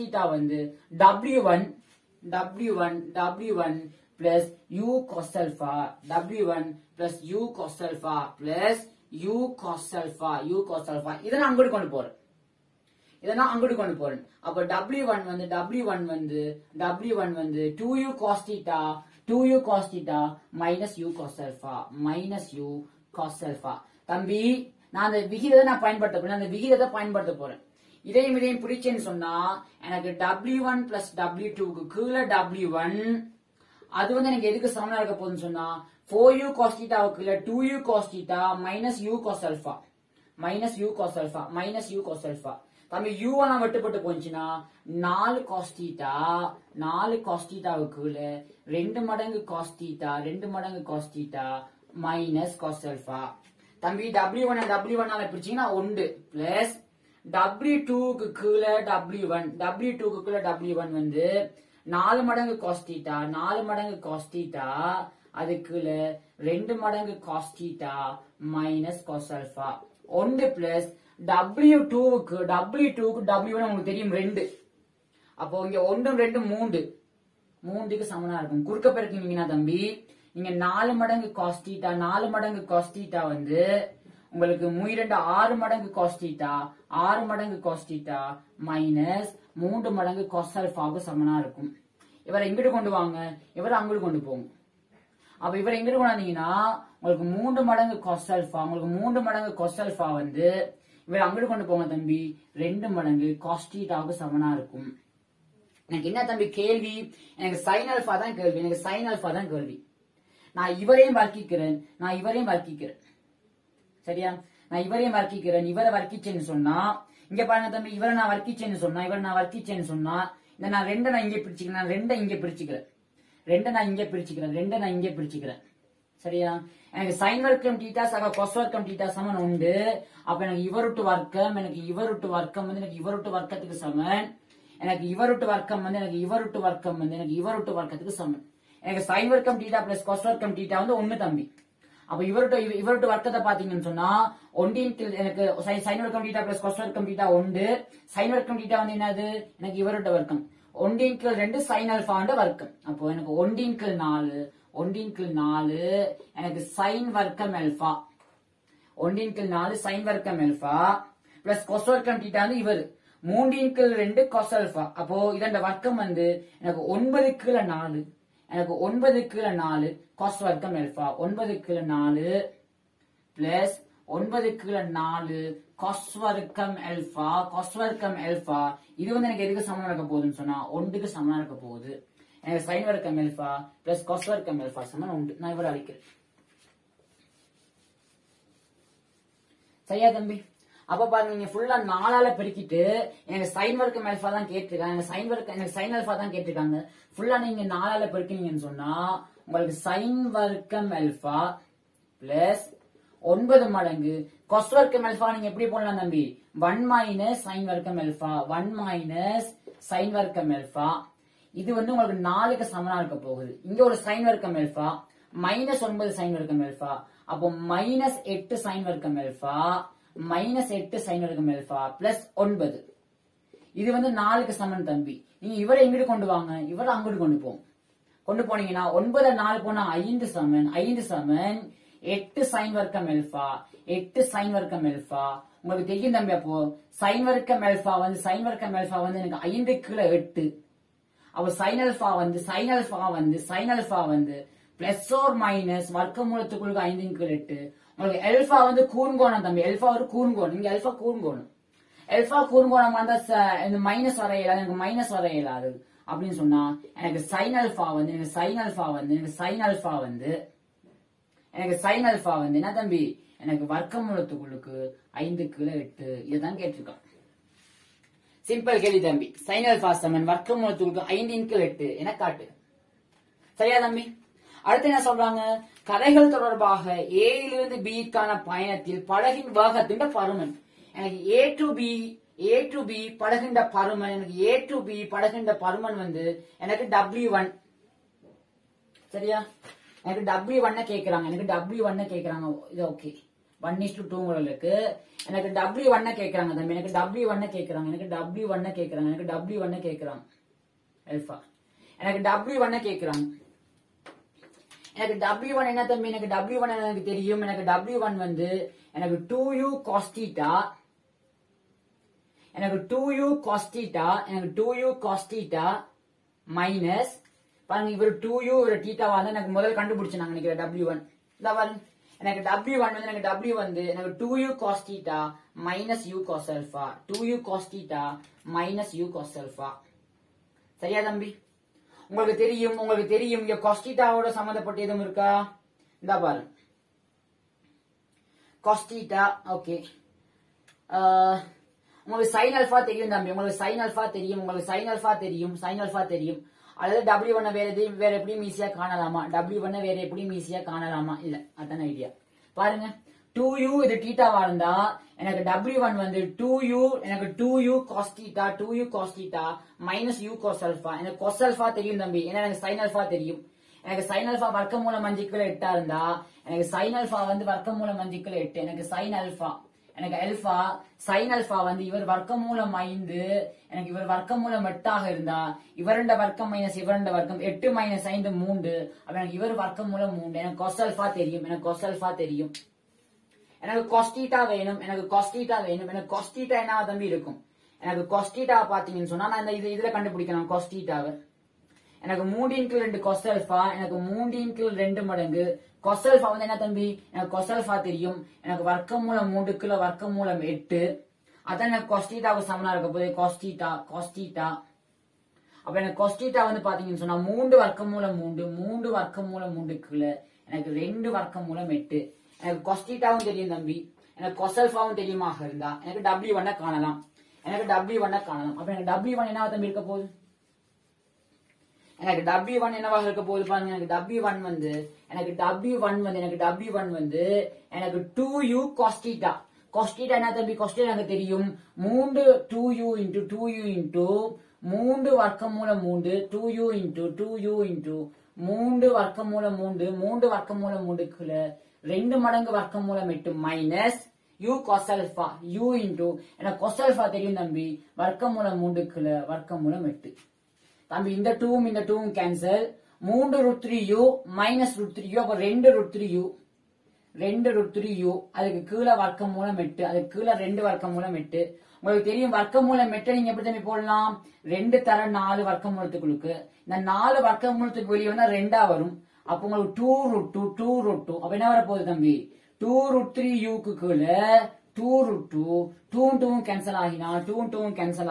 θ வந்து W1 plus u cos alpha W1 plus u cos alpha plus u cos alpha. இதை நான் அங்கிட்டு கொண்டு போறேன் அப்ப W1 வந்து 2u cos θ minus u cos alpha தம்பி. நான் அந்த விகிதத்தை பயன்படுத்த போறேன். இதையும் பிடிச்சேன்னு சொன்னா எனக்கு W1 plus W2க்கு கீழே W1 அது வந்து எனக்கு எதுக்கு சமனா இருக்க போகுதுன்னு சொன்னா 4u cos θ கீழே 2u cos θ minus u cos alpha தம்பி. u எல்லாம் வெட்டுப்பட்டு போச்சுன்னா 4 cos θ கீழே 2 மடங்கு cos θ minus cos alpha தம்பி. W1 ஆல பிரிச்சீங்கன்னா 1 plus W2க்கு கீழே W1 வந்து 4 மடங்கு cos θ அது கீழே 2 மடங்கு cos θ minus cos alpha 1 plus W2க்கு W1 உங்களுக்கு தெரியும் 2. அப்போ இங்க 1 2 3க்கு சமனா இருக்கும். குறுக்க பெருக்கினீங்கன்னா தம்பி நீங்க 4 மடங்கு cos θ வந்து உங்களுக்கு 2 6 மடங்கு cos θ minus 3 மடங்கு cos alphaவுக்கு சமனா இருக்கும். இவரை இங்கிட்டு கொண்டு வாங்க, இவரை அங்கிட்டு கொண்டு போங்க. அப்ப இவரை எங்கிட்டு கொண்டாந்தீங்கன்னா உங்களுக்கு 3 மடங்கு cos alpha வந்து இவர் அங்கிட்டு கொண்டு போங்க தம்பி 2 மடங்கு காஸ் தீட்டாவுக்கு சமனா இருக்கும். எனக்கு என்ன தம்பி கேள்வி? எனக்கு சைன் ஆல்பா தான் கேள்வி. எனக்கு சைன் ஆல்பா தான் கேள்வி. நான் இவரையும் வர்க்கிக்கிறேன், நான் இவரையும் வர்க்கிக்கிறேன். சரியா? நான் இவரையும் வர்க்கிக்கிறேன். இவரை வர்க்கிச்சேன்னு சொன்னா இங்க பாருங்க தம்பி, இவரை நான் வர்க்கிச்சேன்னு சொன்னா இவரை நான் வர்க்கிச்சேன்னு சொன்னா இந்த நான் 2 நான் இங்கே பிரிச்சுக்கிறேன், நான் 2 இங்கே பிரிச்சுக்கிறேன், 2 நான் இங்கே பிரிச்சுக்கிறேன், 2 நான் இங்கே பிரிச்சுக்கிறேன். சரியா? எனக்கு சைன் வர்க்கம் தீட்டா சக கொஸ் வர்க்கம் தீட்டா சமன் உண்டு. அப்ப எனக்கு இவருட்டு வர்க்கம், எனக்கு இவருட்டு வர்க்கம் வந்து எனக்கு இவருட்டு வர்க்கத்துக்கு சமன். எனக்கு இவருட்டு வர்க்கம் வந்து எனக்கு இவருட்டு வர்க்கம் வந்து எனக்கு இவருட்டு வர்க்கத்துக்கு சமன். எனக்கு சைன் வர்க்கம் தீட்டா பிளஸ் கொஸ் வர்க்கம் தீட்டா வந்து 1 தம்பி. அப்ப இவருட்டு வர்க்கத்தை பாத்தீங்கன்னு சொன்னா ஒன்றின் எனக்கு சைன் வர்க்கம் தீட்டா பிளஸ் கொஸ் வர்க்கம் தீட்டா 1. சைன் வர்க்கம் தீட்டா வந்து என்னது? எனக்கு இவருட்டு வர்க்கம் 1/2 சைன் ஆல்பாண்ட வர்க்கம். அப்போ எனக்கு 1/4 1/4 எனக்கு சைன் வர்க்கம் ஆல்பா 1/4 சைன் வர்க்கம் ஆல்பா பிளஸ் கொஸ் வர்க்கம் தீட்டா வந்து இவர் 3/2 கொஸ் ஆல்பா. அப்போ இதோட வர்க்கம் வந்து எனக்கு 9/4 எனக்கு 9/4 கொஸ் வர்க்கம் ஆல்பா 9/4 பிளஸ் 9/4 கொஸ் வர்க்கம் ஆல்பா கொஸ் வர்க்கம் ஆல்பா. இது வந்து எனக்கு எதுக்கு சமமா இருக்க போகுதுன்னு சொன்னா 1க்கு சமமா இருக்க போகுது. எனக்கு சைன் வர்க்கம் ஆல்பா பிளஸ் கொஸ் வர்க்கம் ஆல்பா சமம் 1. நான் இவரை அழிக்கிறேன். சரியா தம்பி? அப்ப பாருங்க, நீங்க ஃபுல்லா 4ஆல பெருக்கிட்டு எனக்கு சைன் வர்க்கம் ஆல்பா தான் கேட்டிருக்காங்க, எனக்கு சைன் ஆல்பா தான் கேட்டிருக்காங்க. ஃபுல்லா நீங்க 4ஆல பெருக்கினீங்கன்னு சொன்னா உங்களுக்கு சைன் வர்க்கம் ஆல்பா பிளஸ் 9 மடங்கு கொஸ் வர்க்கம் ஆல்பா நீங்க எப்படி போடலாம் தம்பி? 1 மைனஸ் சைன் வர்க்கம் ஆல்பா 1 மைனஸ் சைன் வர்க்கம் ஆல்பா. இது வந்து உங்களுக்கு 4க்கு சமனா இருக்க போகுது. இங்க ஒரு சைன் வர்க்கம் ஆல்பா மைனஸ் 9 சைன் வர்க்கம் ஆல்பா. அப்போ மைனஸ் 8 சைன் வர்க்கம் ஆல்பா மைனஸ் 8 சைன் வர்க்கம் ஆல்பா பிளஸ் 9. இது வந்து 4க்கு சமன் தம்பி. நீங்க இவரை எங்கிட்டு கொண்டு வாங்க, இவரை அங்கிட்டு கொண்டு போனீங்கன்னா 9 4 போனா 5 சமன் 5 சமன் 8 சைன் வர்க்கம் ஆல்பா 8 சைன் வர்க்கம் ஆல்பா. உங்களுக்கு தெரியும் தம்பி. அப்போ சைன் வர்க்கம் ஆல்பா வந்து எனக்கு 5/8. அப்போ சைன் ஆல்பா வந்து பிளஸ் ஓர் மைனஸ் வர்க்கமூலத்துக்குள்ள 5/8. உங்களுக்கு எல்பா வந்து கூர்ங்கோணம் தம்பி. எல்பா ஒரு கூர்ங்கோணம். இங்க எல்பா கூர்ங்கோணம். எல்பா கூர்ங்கோணமா இருந்தா இந்த மைனஸ் வர இயலாது, எனக்கு மைனஸ் வர இயலாது அப்படின்னு சொன்னா எனக்கு சைன் ஆல்பா வந்து என்ன தம்பி? எனக்கு வர்க்கமூலத்துக்குள்ளுக்கு 5/8. இதுதான் கேட்டிருக்கான். சிம்பிள் கேள்வி தம்பி. சைன் ஆல்பா சமன் வர்க்கமூலத்துக்குள்ளுக்கு 5/8 என காட்டு. சரியா தம்பி? அடுத்து என்ன சொல்றாங்க? கரைகள் தொடர்பாக ஏயிலிருந்து பிக்கான பயணத்தில் படகின் வேகத்தின் பருமன். எனக்கு A to B படகின்ற பருமன், எனக்கு A to B படகின்ற பருமன் வந்து எனக்கு W1. சரியா? எனக்கு W1 கேக்குறாங்க, இது ஓகே. 1:2 எனக்கு W1 கேக்குறாங்க தம்பி. எனக்கு W1 கேக்குறாங்க அல்பா. எனக்கு W1 கேக்குறாங்க. எனக்கு W1 என்ன தம்பி? எனக்கு W1 எனக்கு தெரியும். எனக்கு W1 வந்து எனக்கு 2u cos theta, எனக்கு 2u cos theta மைனஸ் பாருங்க, இவர் 2u ஒரு தீட்டாவா தான் எனக்கு முதல்ல கண்டுபிடிச்சாங்க நினைக்கிறேன். W1 இந்த பாருங்க, எனக்கு W1 வந்து எனக்கு 2u cos theta minus u cos alpha 2u cos theta minus u cos alpha. சரியா தம்பி? உங்களுக்கு தெரியும் இங்க cos theta ஓட சம்பந்தப்பட்ட எதுவும் இருக்கா? இந்த பாருங்க cos theta. ஓகே, உங்களுக்கு sin alpha தெரியும் தம்பி. உங்களுக்கு sin alpha தெரியும். அல்லது W1 வேற எப்படியும் ஈஸியா காணலாமா? W1 வேற எப்படியும் ஈஸியா காணலாமா? இல்ல, அதான் ஐடியா. பாருங்க, 2u இது தீட்டாவா இருந்தா எனக்கு W1 வந்து 2u cos theta minus u cos alpha. எனக்கு cos alpha தெரியும் தம்பி. ஏன்னா எனக்கு sin alpha தெரியும். எனக்கு sin alpha வர்க்கமூலம் 5/8 இருந்தா எனக்கு sin alpha வந்து வர்க்கமூலம் 5/8. எனக்கு sin alpha sin alpha வந்து இவர் வர்க்கமூலம் 5, எனக்கு இவர் வர்க்கமூலம் 8 இருந்தா இவரண்ட வர்க்கம் மைனஸ் இவரண்ட வர்க்கம் 8 மைனஸ் 5 3. அப்ப எனக்கு இவர் வர்க்கமூலம் 3. எனக்கு cos alpha தெரியும். எனக்கு cos theta வேணும். எனக்கு cos theta என்ன தம்பி இருக்கும்? எனக்கு cos theta பாத்தீங்கன்னு சொன்னா நான் இந்த இதுல கண்டுபிடிக்கலாம் cos theta. எனக்கு 3/2 cos alpha, எனக்கு 3/2 மடங்கு cos alpha வந்து என்ன தம்பி எனக்கு cos alpha தெரியும் எனக்கு வர்க்கமூலம் 3 வர்க்கமூலம் 8 அதான் எனக்கு cos theta க்கு சமனா இருக்க போகுது cos theta அப்ப எனக்கு cos theta வந்து பாத்தீங்கன்னு சொன்னா 3 வர்க்கமூலம் 3 வர்க்கமூலம் 3 எனக்கு 2 வர்க்கமூலம் 8 எனக்கு cos theta வும் தெரியும் தம்பி எனக்கு cos alpha வும் தெரியுமாக இருந்தா எனக்கு W1 காணலாம் அப்ப எனக்கு W1 என்னவா தம்பி இருக்க போகுது எனக்கு W1 என்னவாக இருக்க போகுது பாருங்க எனக்கு W1 வந்து எனக்கு 2u cos theta என்ன தம்பி cos theta எனக்கு தெரியும் 3 2u into 3 வர்க்கமூலம் 3 2u into 3 வர்க்கமூலம் 3 வர்க்கமூலம் 3 2 மடங்கு வர்க்கமூலம் 8 minus u cos alpha u into எனக்கு cos alpha தெரியும் தம்பி வர்க்கமூலம் 3 வர்க்கமூலம் 8 தம்பி இந்த 2 கேன்சல் 3 √3u மைனஸ் √3u அப்ப 2 √3u அதுக்கு கீழே வர்க்கமூலம் 8 அதுக்கு கீழே 2 வர்க்கமூலம் 8 உங்களுக்கு தெரியும் வர்க்கமூலம் 8 நீங்க எப்படி தம்பி போடலாம் 2 தர 4 வர்க்கமூலத்துக்குள்ளுக்கு இந்த 4 வர்க்கமூலத்துக்கு வெளியே வந்தா 2 வரும் அப்ப உங்களுக்கு 2 √2 அப்ப என்ன வர போகுது தம்பி 2 √3u க்கு கீழே 2 √2 கேன்சல்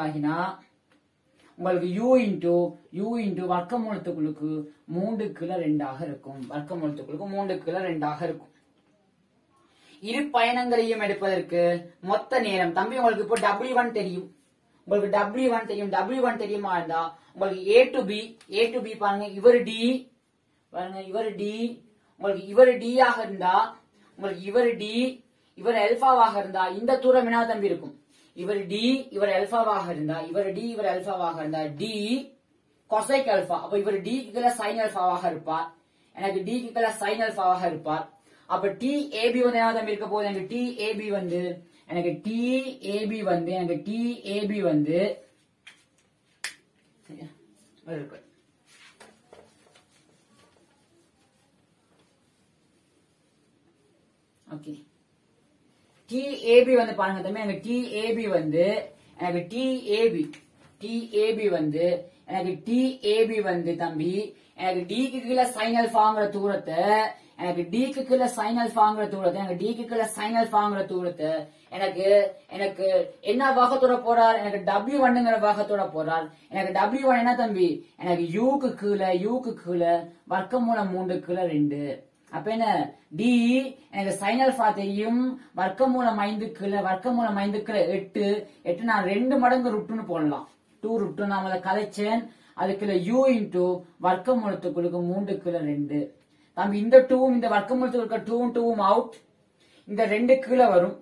ஆகினா உங்களுக்கு u into வர்க்கமூலத்துக்குள்ளுக்கு 3 கீழே 2 ஆக இருக்கும் வர்க்கமூலத்துக்குள்ளுக்கு 3 கீழே 2 ஆக இருக்கும் இரு பயணங்களையும் எடுப்பதற்கு மொத்த நேரம் தம்பி உங்களுக்கு இப்போ W1 தெரியும் W1 தெரியுமா இருந்தா உங்களுக்கு A to B பாருங்க இவர் D உங்களுக்கு D ஆக இருந்தா உங்களுக்கு இவர் அல்பாவாக இருந்தா இந்த தூரம் என்ன தம்பி இருக்கும் இவர் அல்பாவாக இருந்தா D cosec alpha அப்ப இவர் D க்கு sin alphaவாக இருப்பார் எனக்கு D க்கு sin alphaவாக இருப்பார் அப்ப TAB வந்து என்ன தம்பி இருக்க போகுது எனக்கு TAB வந்து சரியா ஓகே TAB வந்து பாருங்க தம்பி எனக்கு TAB வந்து தம்பி எனக்கு D க்கு கீழ sin alphaங்கற தூரத்தை எனக்கு D க்கு கீழ sin alphaங்கற தூரத்தை எனக்கு என்ன பாகத்தோட போறார் எனக்கு W1ங்கற பாகத்தோட போறார் எனக்கு W1 என்ன தம்பி எனக்கு U க்கு கீழ வர்க்கமூலம் 3 கீழ 2 அப்ப என்ன D எனக்கு sin alpha தெரியும் வர்க்கமூலம் 5 கீழ 8 நான் 2 மடங்கு √2 போடலாம் 2 √2 நான் அத கலைச்சேன் அதுக்குள்ள u into வர்க்கமூலத்துக்குள்ள 3 கீழ 2 தம்பி இந்த 2 இந்த வர்க்கமூலத்துக்குள்ள 2 அவுட் இந்த 2 கீழ வரும்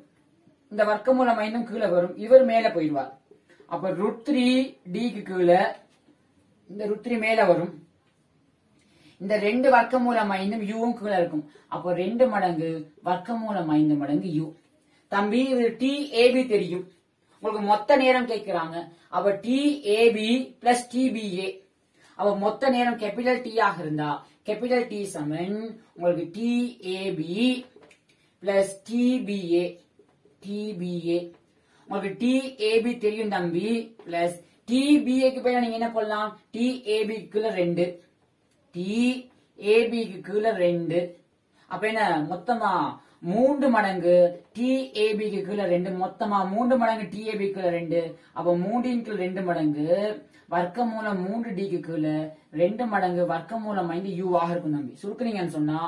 இந்த வர்க்கமூலம் 5 கீழ வரும் இவர் மேல போயிடுவார் அப்ப √3 D க்கு கீழ இந்த √3 மேல வரும் இந்த 2 வர்க்கமூலம் 5 u கீழ இருக்கும் அப்ப 2 மடங்கு வர்க்கமூலம் 5 மடங்கு u தம்பி இது TAB தெரியும் உங்களுக்கு மொத்த நேரம் கேக்குறாங்க அப்ப TAB plus TBA அப்ப மொத்த நேரம் கேபிட்டல் T ஆக இருந்தா கேபிட்டல் T சமன் உங்களுக்கு TAB plus TBA உங்களுக்கு TAB தெரியும் தம்பி plus TBA க்கு பதிலா நீங்க என்ன பண்ணலாம் TAB க்கு 2 TAB க்கு கீழ 2 அப்ப என்ன மொத்தமா 3 மடங்கு TAB க்கு கீழ 2 மொத்தமா 3 மடங்கு TAB க்கு கீழ 2 அப்ப 3 × 2 மடங்கு வர்க்கமூலம் 3 D க்கு கீழ 2 மடங்கு வர்க்கமூலம் 5 u ஆக இருக்கும் தம்பி சுருக்குனீங்கன்னு சொன்னா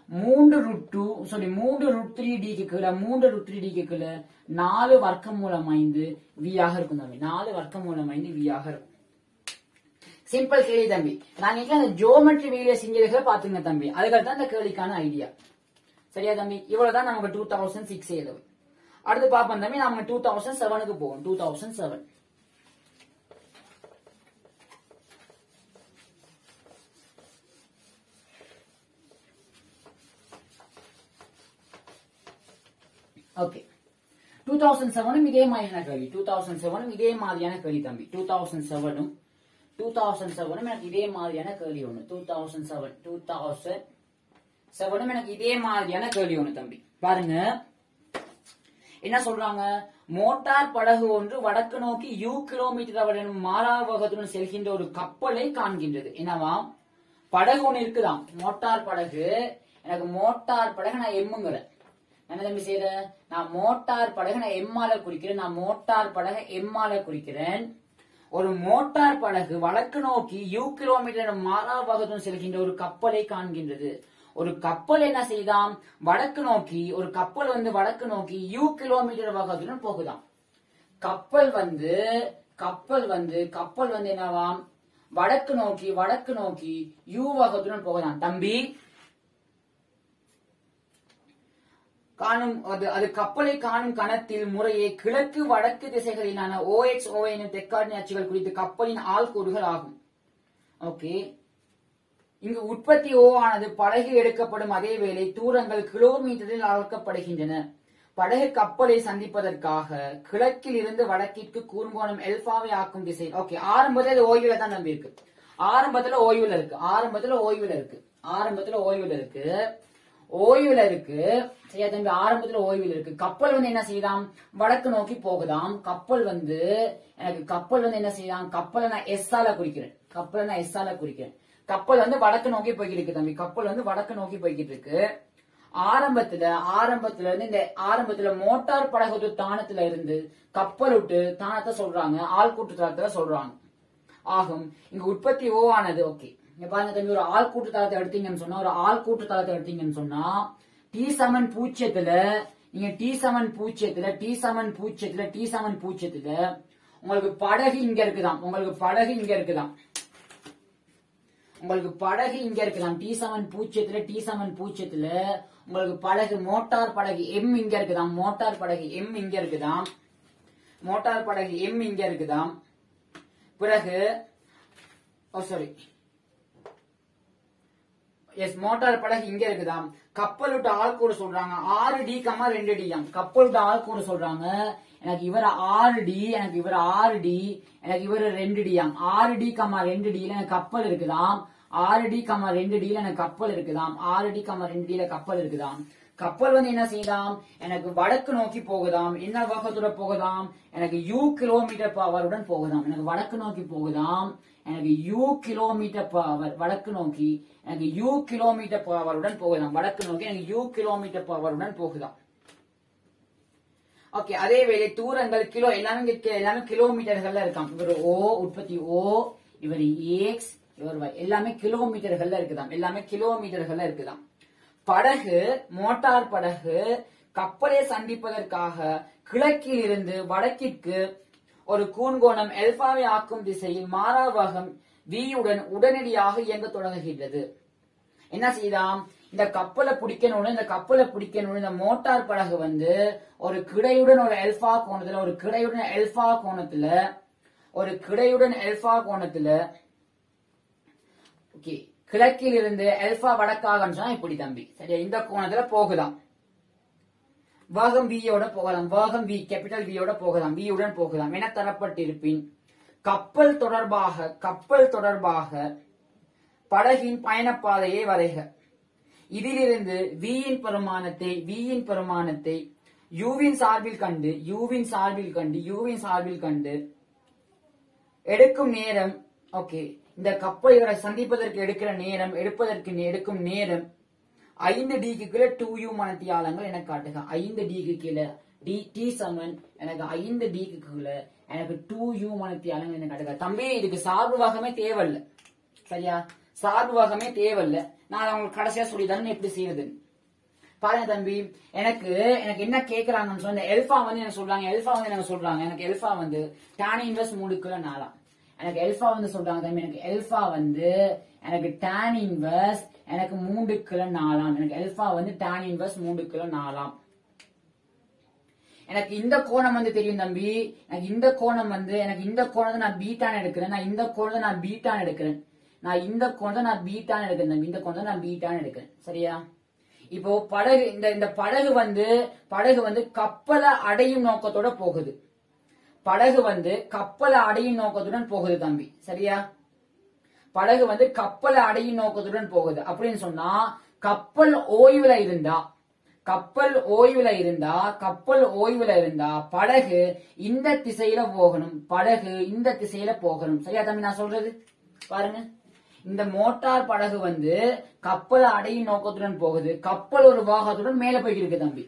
3 √3 D க்கு கீழ 3 √3 D க்கு கீழ 4 வர்க்கமூலம் 5 v ஆக இருக்கும் தம்பி 4 வர்க்கமூலம் 5 v ஆக இருக்கும் சிம்பிள் கேள்வி தம்பி நாங்க அந்த ஜியோமெட்ரி வீடியோ செஞ்சதுக்கு பாத்துங்க தம்பி அதுக்கு தான் இந்த கேள்விக்கான ஐடியா சரியா தம்பி இவ்வளவுதான் நமக்கு 2006 எழுது அடுத்து பாப்போம் தம்பி நாம 2007க்கு போவோம் 2007 ஓகே 2007 இதே மாதிரியான கேள்வி 2007 இதே மாதிரியான கேள்வி தம்பி 2007 எனக்கு இதே மாதிரியான கேள்வி ஒண்ணு 2007 எனக்கு இதே மாதிரியான கேள்வி ஒண்ணு தம்பி பாருங்க என்ன சொல்றாங்க மோட்டார் படகு ஒன்று வடக்கு நோக்கி u கிலோமீட்டர் எனும் மாறாவகத்துடன் செல்கின்ற ஒரு கப்பலை காண்கின்றது என்னவா படகு ஒண்ணு இருக்குதாம் மோட்டார் படகு எனக்கு மோட்டார் படகு நான் எம்முங்கிறேன். என்ன தம்பி செய்யற? நான் மோட்டார் படகு நான் எம்மால குறிக்கிறேன். நான் மோட்டார் படகு எம்மால குறிக்கிறேன். ஒரு மோட்டார் படகு வடக்கு நோக்கி U கிலோமீட்டர் மாறாவகத்துடன் செல்கின்ற ஒரு கப்பலை காண்கின்றது. ஒரு கப்பல் என்ன செய்தாம்? வடக்கு நோக்கி, ஒரு கப்பல் வந்து வடக்கு நோக்கி U கிலோமீட்டர் வேகத்துடன் போகுதாம். கப்பல் வந்து என்னவாம்? வடக்கு நோக்கி U வேகத்துடன் போகுதாம். தம்பி காணும் அது கப்பலை காணும் கணத்தில் முறையே கிழக்கு வடக்கு திசைகளிலான OX OY எனும் தெற்காடினி அச்சுகள் குறித்து கப்பலின் ஆள்கூறுகள் ஆகும். ஓகே, இங்கு உற்பத்தி O ஆனது படகில் எடுக்கப்படும் அதே வேளை தூரங்கள் கிலோமீட்டரில் அளக்கப்படுகின்றன. படகு கப்பலை சந்திப்பதற்காக கிழக்கில் இருந்து வடக்கிற்கு கூர்ங்கோணம் எல்பாவை ஆக்கும் திசை. ஓகே, ஆரம்பத்தில் ஓய்வுல தான் நம்பி இருக்கு. ஆரம்பத்துல ஓய்வுல இருக்கு. சரியா தம்பி? ஆரம்பத்துல ஓய்வில் இருக்கு. கப்பல் வந்து என்ன செய்யலாம்? வடக்கு நோக்கி போகுதாம். கப்பல் வந்து என்ன செய்யலாம்? கப்பலை நான் எஸ் ஆல குறிக்கிறேன். கப்பல் வந்து வடக்கு நோக்கி போய்கிட்டு இருக்கு தம்பி. கப்பல் வந்து வடக்கு நோக்கி போய்கிட்டு இருக்கு. ஆரம்பத்துல மோட்டார் படகு தானத்துல இருந்து கப்பல் விட்டு தானத்தை சொல்றாங்க, ஆள் கூட்டு தளத்துல சொல்றாங்க ஆகும். இங்க உற்பத்தி ஓ ஆனது. ஓகே, இங்க பாருங்க தம்பி, ஒரு ஆள் கூட்டு தளத்தை எடுத்தீங்கன்னு சொன்னா டி சமன் பூஜ்ஜியத்துல உங்களுக்கு படகு இங்க இருக்குதாம். டி சமன் பூஜ்ஜியத்துல உங்களுக்கு படகு, மோட்டார் படகு எம் இங்க இருக்குதாம். மோட்டார் படகு எம் இங்க இருக்குதாம். பிறகு மோட்டார் படகு இங்க இருக்குதாம். கப்பல் விட்டு ஆள் கூட சொல்றாங்க 6D, 2D. கப்பல் விட்டு ஆள் கூட சொல்றாங்க எனக்கு இவர் 6D, எனக்கு இவர் 2D. 6D, 2D எனக்கு கப்பல் இருக்குதாம். 6D, 2D எனக்கு கப்பல் இருக்குதாம். கப்பல் வந்து என்ன செய்யலாம்? எனக்கு வடக்கு நோக்கி போகுதாம். என்ன வேகத்தோட போகுதாம்? எனக்கு U கிலோமீட்டர் பவருடன் போகுதாம். எனக்கு வடக்கு நோக்கி போகுதாம். எனக்கு U கிலோமீட்டர் பவர் வடக்கு நோக்கி எனக்கு U கிலோமீட்டர் பவருடன் போகுதாம். வடக்கு நோக்கி எனக்கு U கிலோமீட்டர் பவருடன் போகுதாம். ஓகே, அதே வேளை தூரங்கள் கிலோ எல்லாமே கிலோமீட்டர்கள்ல இருக்காம். இவர் O, உற்பத்தி O, இவர் X, இவர் Y, எல்லாமே கிலோமீட்டர்கள்ல இருக்குதாம். படகு, மோட்டார் படகு கப்பலை சந்திப்பதற்காக கிழக்கில் இருந்து வடக்கிற்கு ஒரு கூன்கோணம் எல்பாவை ஆக்கும் திசையில் மாறாவகம் V உடன் உடனடியாக இயங்க தொடங்குகின்றது. என்ன செய்தாம்? இந்த கப்பலை பிடிக்கணும். இந்த மோட்டார் படகு வந்து ஒரு கிடையுடன் எல்பா கோணத்துல ஓகே, கிழக்கில் இருந்து எல்பா வடக்காக இப்படி தம்பி. சரியா? இந்த கோணத்துல போகுதாம். வேகம் வியோட போகலாம். கேபிட்டல் வியோட போகலாம். V உடன் போகலாம் என தரப்பட்டிருப்பின் கப்பல் தொடர்பாக படகின் பயணப்பாதையை வரைக. இதிலிருந்து V இன் பெருமானத்தை U வின் சார்பில் கண்டு எடுக்கும் நேரம். ஓகே, இந்த கப்பல் இவரை சந்திப்பதற்கு எடுக்கும் நேரம் 5Dக்கு கீழே 2U மணத்தியாலங்கள் என காட்டுக. 5Dக்கு கீழே டி சமன் எனக்கு 5Dக்கு கீழே எனக்கு 2U மணத்தியாலங்கள் என காட்டுக. தம்பி இதுக்கு சார்பு வகமே தேவையில்ல. சரியா? சார்பு வகமே தேவையில்ல. நான் உங்களுக்கு கடைசியா சொல்லிதான் எப்படி செய்யறது பாருங்க தம்பி. எனக்கு என்ன கேக்குறாங்கன்னு சொன்ன எல்பா வந்து என்ன சொல்றாங்க? எனக்கு எல்பா வந்து tan இன்வெர்ஸ் 3:4. எனக்கு எல்பா வந்து சொல்றாங்க தம்பி. எனக்கு எல்பா வந்து எனக்கு tan இன்வெர்ஸ் எனக்கு 3:4. எனக்கு எல்பா வந்து tan இன்வெர்ஸ் 3:4. எனக்கு இந்த கோணம் வந்து தெரியும் தம்பி. எனக்கு இந்த கோணத்தை நான் பீட்டான் எடுக்கிறேன். சரியா? இப்போ படகு இந்த படகு வந்து கப்பலை அடையும் நோக்கத்தோட போகுது. நோக்கத்துடன் போகுது தம்பி. சரியா? படகு வந்து கப்பலை அடையும் நோக்கத்துடன் போகுது. அப்படின்னு சொன்னா கப்பல் ஓய்வுல இருந்தா படகு இந்த திசையில போகணும். சரியா தம்பி நான் சொல்றது? பாருங்க, இந்த மோட்டார் படகு வந்து கப்பல் அடையும் நோக்கத்துடன் போகுது. கப்பல் ஒரு வேகத்துடன் மேல போயிட்டு இருக்கு தம்பி.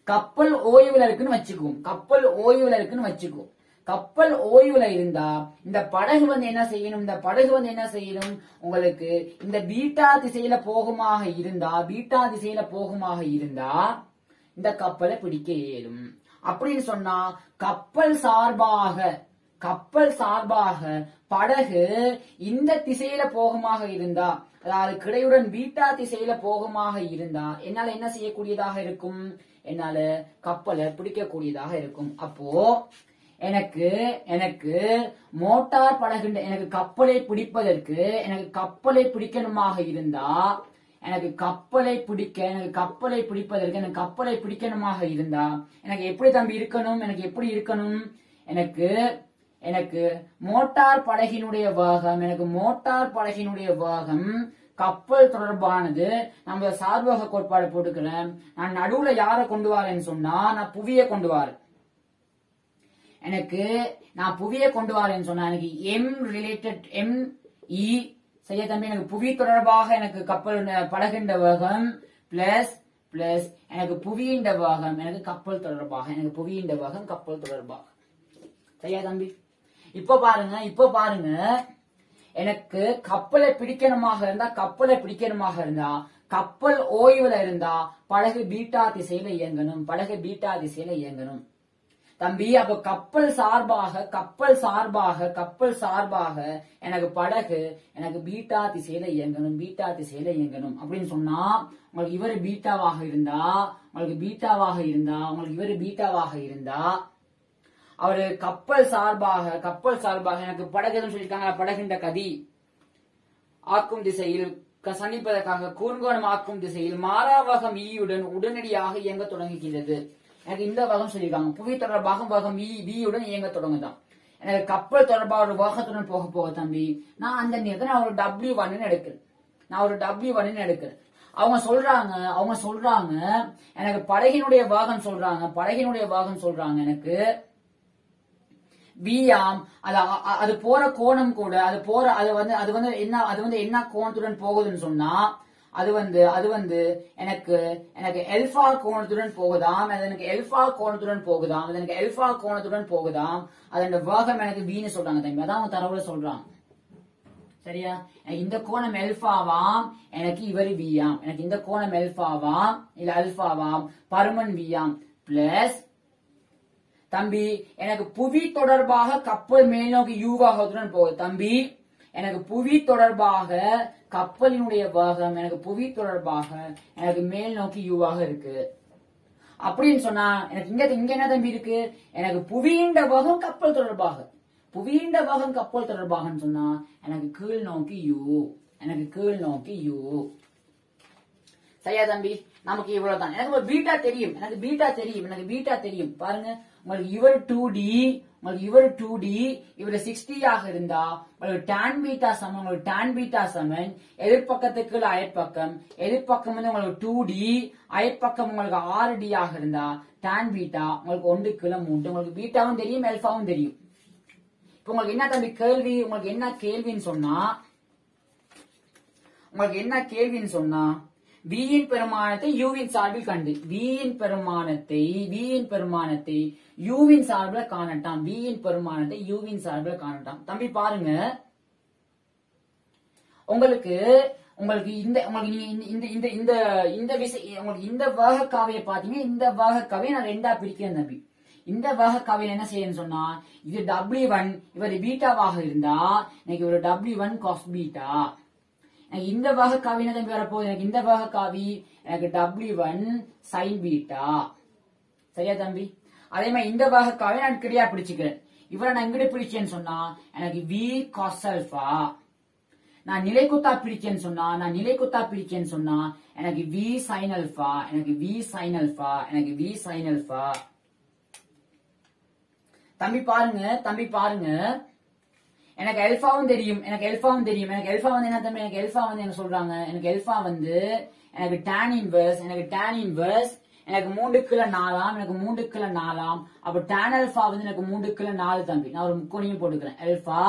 கப்பல் ஓய்வுல இருக்குன்னு வச்சுக்குவோம். கப்பல் ஓய்வுல இருக்குன்னு வச்சுக்குவோம். கப்பல் ஓய்வுல இருந்தா இந்த படகு வந்து என்ன செய்யணும்? இந்த படகு வந்து என்ன செய்யணும்? உங்களுக்கு இந்த பீட்டா திசையில போகுமாக இருந்தா இந்த கப்பலை பிடிக்க இயலும். அப்படின்னு சொன்னா கப்பல் சார்பாக படகு இந்த திசையில போகுமாக இருந்தா, அதாவது கிடையுடன் பீட்டா திசையில போகுமாக இருந்தா என்னால என்ன செய்யக்கூடியதாக இருக்கும்? என்னால கப்பலை பிடிக்கக்கூடியதாக இருக்கும். அப்போ எனக்கு மோட்டார் படகு எனக்கு கப்பலை பிடிப்பதற்கு எனக்கு கப்பலை பிடிக்கணுமாக இருந்தா எனக்கு கப்பலை பிடிப்பதற்கு எனக்கு கப்பலை பிடிக்கணுமாக இருந்தா எனக்கு எப்படி தம்பி இருக்கணும்? எனக்கு எப்படி இருக்கணும்? எனக்கு மோட்டார் படகினுடைய வேகம் கப்பல் தொடர்பானது நம்ம சார்பக கோட்பாடு போட்டுக்கிறேன். நான் நடுவுல யாரை கொண்டு வரேன்னு சொன்னா நான் புவியை கொண்டு வரேன். நான் புவியை கொண்டு வரேன்னு சொன்னா எனக்கு ME செய்ய தம்பி எனக்கு புவி தொடர்பாக எனக்கு கப்பல் படகின்ற வேகம் பிளஸ் எனக்கு புவியின் வேகம் எனக்கு கப்பல் தொடர்பாக கப்பல் தொடர்பாக சரியா தம்பி? இப்ப பாருங்க எனக்கு கப்பலை பிடிக்கணுமாக இருந்தா கப்பல் ஓய்வுல இருந்தா படகு பீட்டா திசையில இயங்கணும் தம்பி. அப்ப கப்பல் சார்பாக எனக்கு படகு எனக்கு பீட்டா திசையில இயங்கணும் அப்படின்னு சொன்னா உங்களுக்கு இவரு பீட்டாவாக இருந்தா அவரு கப்பல் சார்பாக எனக்கு படகு சொல்லிருக்காங்க. படகின்ற கதி ஆக்கும் திசையில் சந்திப்பதற்காக கூர்ங்கோணம் ஆக்கும் திசையில் மாறாவகம் ஈயுடன் உடனடியாக இயங்க தொடங்குகிறது. எனக்கு இந்த வகம் சொல்லியிருக்காங்க. புவி தொடர்பாக வகம் ஈயுடன் இயங்க தொடங்குதான். எனக்கு கப்பல் தொடர்பாக ஒரு வேகத்துடன் போக தம்பி நான் அந்த நேரத்தை நான் ஒரு W1 எடுக்கிறேன். அவங்க சொல்றாங்க எனக்கு படகினுடைய வேகம் சொல்றாங்க எனக்கு வியாம் அது போற கோணம் கூட அது வந்து என்ன கோணத்துடன் போகுதுன்னு சொன்னா அது வந்து எனக்கு எல்பா கோணத்துடன் போகுதாம். அது எனக்கு எல்பா கோணத்துடன் போகுதாம். அதோட வேகம் எனக்கு வீன்னு சொல்றாங்க தம்பி. அதான் அவங்க தரவுல சொல்றாங்க. சரியா? இந்த கோணம் எல்பாவாம், எனக்கு இவரு வியாம். எனக்கு இந்த கோணம் எல்பாவாம் இல்ல அல்பாவாம், பருமன் வியாம் பிளஸ் தம்பி எனக்கு புவி தொடர்பாக கப்பல் மேல் நோக்கி யூவாகத்துடன் போகுது தம்பி. எனக்கு புவி தொடர்பாக கப்பலினுடைய வேகம் எனக்கு மேல் நோக்கி யூவாக இருக்கு அப்படின்னு சொன்னா எனக்கு இங்க என்ன தம்பி இருக்கு? எனக்கு புவியின் வேகம் கப்பல் தொடர்பாகன்னு சொன்னா எனக்கு கீழ் நோக்கி யூ. சரியா தம்பி? நமக்கு இவ்வளவுதான். எனக்கு ஒரு பீட்டா தெரியும். பாருங்க, உங்களுக்கு இவர் 2D இவர் 60 ஆக இருந்தா உங்களுக்கு tan பீட்டா சமன் எதிர்பக்கத்துக்கு அயற்பக்கம் வந்து உங்களுக்கு 2D அயற்பக்கம் உங்களுக்கு 6D ஆக இருந்தா tan பீட்டா உங்களுக்கு 1/3. உங்களுக்கு பீட்டாவும் தெரியும், எல்பாவும் தெரியும். இப்ப உங்களுக்கு என்ன தம்பி கேள்வி? உங்களுக்கு என்ன கேள்வின்னு சொன்னா வியின் பெருமானத்தை யூவின் சார்பில் கண்டு வியின் பெருமானத்தை யூவின் சார்பில் காணட்டாம். தம்பி பாருங்க, உங்களுக்கு இந்த வேகக்காவையை பாத்தீங்க. இந்த வேகக்காவையை நான் ரெண்டா பிரிக்கிறேன் தம்பி. இந்த வேகக்காவையில் என்ன செய்யணும்னு சொன்னா இது W1 இவர் பீட்டாவாக இருந்தா எனக்கு ஒரு W1 cos பீட்டா. இந்த வேகக்காவி என்ன தம்பி வரப்போகுது? எனக்கு இந்த வேகக்காவி எனக்கு W1 sin பீட்டா. சரியா தம்பி? அதே மாதிரி இந்த வேகக்காவை நான் கிடையா பிடிச்சுக்கிறேன். இவரை நான் எங்கிட்ட பிடிச்சேன்னு சொன்னா எனக்கு V cos alpha. நான் நிலைக்குத்தா பிடிச்சேன்னு சொன்னா எனக்கு V sin alpha. தம்பி பாருங்க எனக்கு எல்பாவும் தெரியும். எனக்கு எல்பா வந்து என்ன தம்பி? எனக்கு எல்பா வந்து என்ன சொல்றாங்க? எனக்கு எல்பா வந்து எனக்கு tan இன்வர்ஸ் எனக்கு 3/4 எனக்கு 3/4. அப்ப tan alpha வந்து எனக்கு 3/4 தம்பி. நான் ஒரு முக்கோணியும் போட்டுக்கிறேன். எல்பா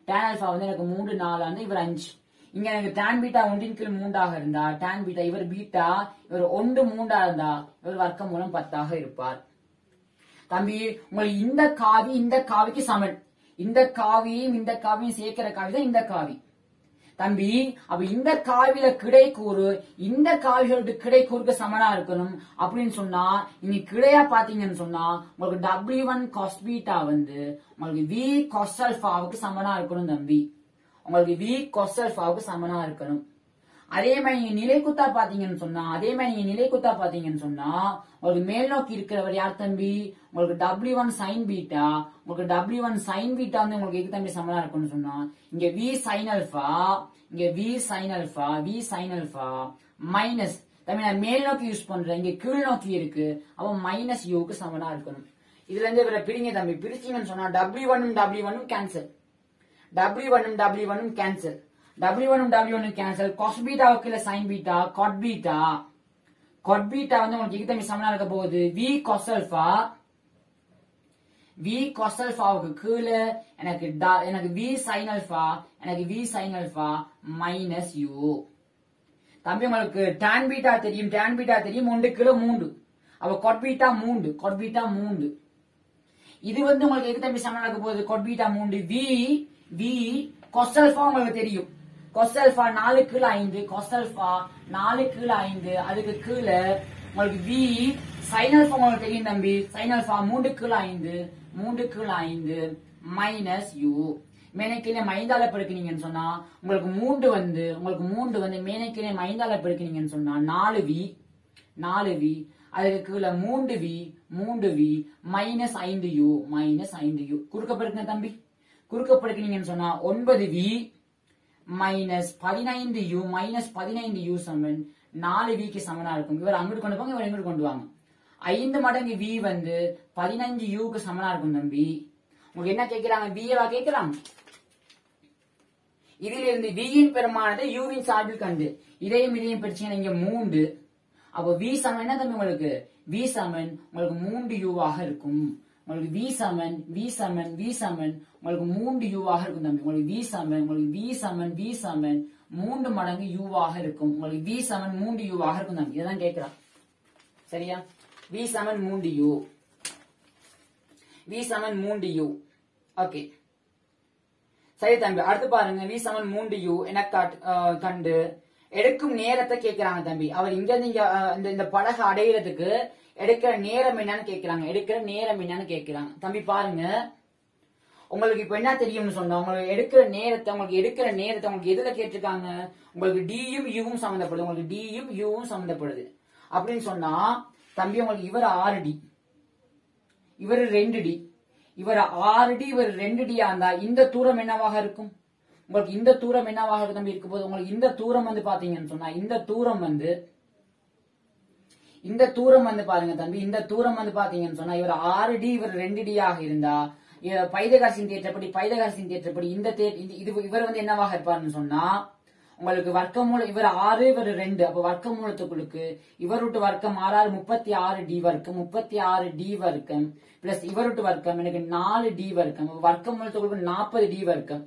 tan alpha வந்து எனக்கு 3/4 இவர் 5. இங்க எனக்கு tan பீட்டா 1/3 3 இருந்தா tan பீட்டா இவர் பீட்டா இவர் 1 3 இருந்தா இவர் வர்க்கமூலம் 10 இருப்பார். தம்பி உங்களுக்கு இந்த காவிக்கு சமன். இந்த காவியும் சேர்க்கிற காவி தான் இந்த காவி. தம்பி அப்ப இந்த காவில கிடைக்கூறு இந்த காவிகளோட கிடைக்கூறுக்கு சமனா இருக்கணும் அப்படின்னு சொன்னா நீங்க கிடையா பாத்தீங்கன்னு சொன்னா உங்களுக்கு W1 cos பீட்டா வந்து உங்களுக்கு V cos alphaவுக்கு சமனா இருக்கணும் தம்பி. உங்களுக்கு V cos alphaவுக்கு சமனா இருக்கணும். அதே மாதிரி நீங்க நிலைக்குத்தா பாத்தீங்கன்னு சொன்னா உங்களுக்கு மேல் நோக்கி இருக்கிறவர் யார் தம்பி? உங்களுக்கு W1 sin பீட்டா. உங்களுக்கு W1 sin பீட்டா வந்து உங்களுக்கு எது தம்பி சமனா இருக்கும்னு சொன்னா இங்க V sin alpha மைனஸ் தம்பி நான் மேல் நோக்கி யூஸ் பண்றேன், இங்க கீழ் நோக்கி இருக்கு, அப்ப மைனஸ் யூக்கு சமனா இருக்கணும். இதுல இருந்து இவரை பிரிங்க தம்பி. பிரிச்சீங்கன்னு சொன்னா W1 cancel, W1 cancel. cos பீட்டாவுக்கு இல்ல sin பீட்டா, cot பீட்டா வந்து உங்களுக்கு தம்பி சமனா இருக்க போகுது V cos alphaவுக்கு கீழே எனக்கு V sin alpha minus U. தம்பி உங்களுக்கு tan பீட்டா தெரியும் 1 கீழே 3, அப்ப cot பீட்டா 3. இது வந்து உங்களுக்கு எது தம்பி சமனா இருக்க போகுது cot beta 3 V cos alpha உங்களுக்கு தெரியும். cos alpha 4 கீழே 5, அதுக்கு கீழே உங்களுக்கு V sin alpha உங்களுக்கு தெரியும் தம்பி. sin alpha 3 கீழே 5 மைனஸ் U. மேனைக்கிலே 5ஆல பெருக்கினீங்கன்னு சொன்னா உங்களுக்கு 3 வந்து மேனைக்கிலே 5ஆல பெருக்கினீங்கன்னு சொன்னா 4V, அதுக்கு கீழே 3V மைனஸ் 5U. குறுக்க பெருக்குங்க தம்பி. குறுக்க பெருக்கினீங்கன்னு சொன்னா 9V மைனஸ் 15U சமன் 4Vக்கு சமனா இருக்கும். இவர் அங்கிட்டு கொண்டு போங்க, இவர் எங்கிட்டு கொண்டு வாங்க. 5 மடங்கு V வந்து 15Uக்கு சமனா இருக்கும் தம்பி. உங்களுக்கு என்ன கேட்கிறாங்க? Vவா கேட்கிறாங்க. இதில் இருந்து V இன் பெருமானத்தை U வின் சார்பில் கண்டு இதையும் பிரிச்சீங்கன்னா இங்க 3. அப்போ V சமன் என்ன தம்பி உங்களுக்கு? V சமன் உங்களுக்கு 3U ஆக இருக்கும். உங்களுக்கு V சமன் உங்களுக்கு 3U ஆக இருக்கும் தம்பி. உங்களுக்கு V சமன் 3 மடங்கு U ஆக இருக்கும். உங்களுக்கு V சமன் 3U ஆக இருக்கும் தம்பி. இதான் கேட்கிறான். சரியா? V சமன் 3U. ஓகே சரி தம்பி. அடுத்து பாருங்க. V சமன் 3U என கண்டு எடுக்கும் நேரத்தை கேட்கிறாங்க தம்பி. அவர் இங்க இந்த படகு அடையிறதுக்கு எடுக்கிற நேரம் என்னன்னு கேட்கிறாங்க. தம்பி பாருங்க, உங்களுக்கு இப்ப என்ன தெரியும்னு சொன்னா உங்களுக்கு எடுக்கிற நேரத்தை உங்களுக்கு எதுல கேட்டிருக்காங்க? உங்களுக்கு Dயும் Uவும் சம்பந்தப்படுது. உங்களுக்கு Dயும் Uவும் சம்பந்தப்படுது அப்படின்னு சொன்னா தம்பி உங்களுக்கு இவர் 6D, இவர் 2D, இவர் 6D, இவர் 2D இருந்தா இந்த தூரம் என்னவாக இருக்கும்? உங்களுக்கு இந்த தூரம் என்னவாக தம்பி இருக்க போது? உங்களுக்கு இந்த தூரம் வந்து பாத்தீங்கன்னு சொன்னா இந்த தூரம் வந்து பாருங்க தம்பி. இந்த தூரம் வந்து பாத்தீங்கன்னு சொன்னா இவர் 6D, இவர் 2D ஆக இருந்தா பைதகாசின் தேற்றப்படி இவர் வந்து என்னவாக இருப்பாருன்னு சொன்னா உங்களுக்கு வர்க்கமூலம் இவர் 6, இவர் 2, அப்ப வர்க்கமூலத்துக்குள்ளுக்கு இவர் விட்டு வர்க்கம் 6 36D வர்க்கம் பிளஸ் இவர் விட்டு வர்க்கம் எனக்கு 4D வர்க்கம். வர்க்கமூலத்துக்குள்ளுக்கு 40D வர்க்கம்.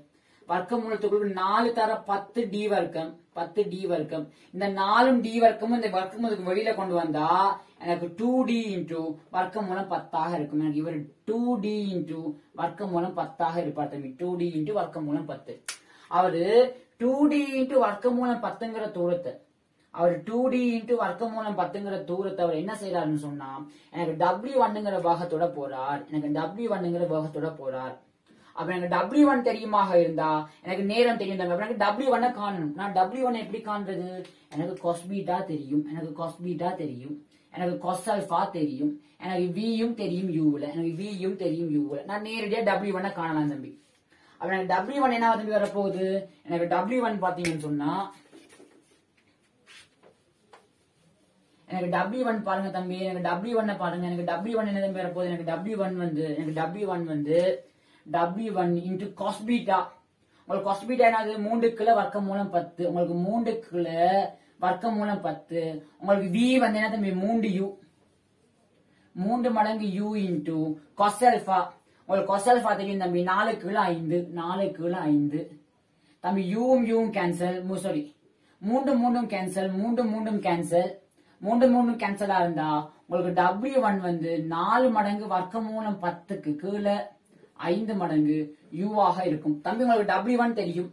வர்க்கமூலத்துக்குள்ளுக்கு 4 தர 10D வர்க்கம். இந்த 4D வர்க்கமும் இந்த வர்க்கமூலத்துக்கு வெளியில கொண்டு வந்தா எனக்கு 2D இன்டூ வர்க்கமூலம் 10 இருக்கும். எனக்கு இவர் 2D இன்டூ வர்க்கமூலம் 10 இருப்பார் தம்பி. 2D இன்டூ வர்க்கமூலம் 10. அவரு 2D இன்டூ வர்க்கமூலம் 10ங்கிற தூரத்தை அவர் என்ன செய்யறாருன்னு சொன்னா எனக்கு W1ங்கிற பாகத்தோட போறார். அப்ப எனக்கு W1 தெரியுமாக இருந்தா எனக்கு நேரம் தெரியும். எனக்கு W1 காணணும். நான் W1 எப்படி காண்றது? எனக்கு cos பீட்டா தெரியும், எனக்கு cos alpha தெரியும், எனக்கு Vயும் தெரியும் Uல, நான் நேரடியா W1 காணலாம் தம்பி. அப்ப எனக்கு W1 என்ன தம்பி வரப்போகுது? எனக்கு W1 பாத்தீங்கன்னு சொன்னா எனக்கு W1 பாருங்க தம்பி. எனக்கு W1 பாருங்க. எனக்கு W1 என்ன தம்பி வரப்போகுது? எனக்கு W1 வந்து W1 into cos பீட்டா. உங்களுக்கு cos பீட்டா என்னது? 3 கிலோ வர்க்கமூலம் 10. உங்களுக்கு 3 கிலோ வர்க்கமூலம் 10. உங்களுக்கு V வந்து என்ன தம்பி? 3U, 3 மடங்கு U into cos alpha. உங்களுக்கு cos alpha தெரியும் தம்பி. 4 கிலோ 5. தம்பி யூவும் கேன்சல், சாரி மூன்றும் கேன்சல், மூன்றும் கேன்சல், மூன்றும் கேன்சலா இருந்தா உங்களுக்கு W1 வந்து 4 மடங்கு வர்க்கமூலம் 10க்கு கீழே 5 மடங்கு U ஆக இருக்கும். தம்பி உங்களுக்கு W1 தெரியும்,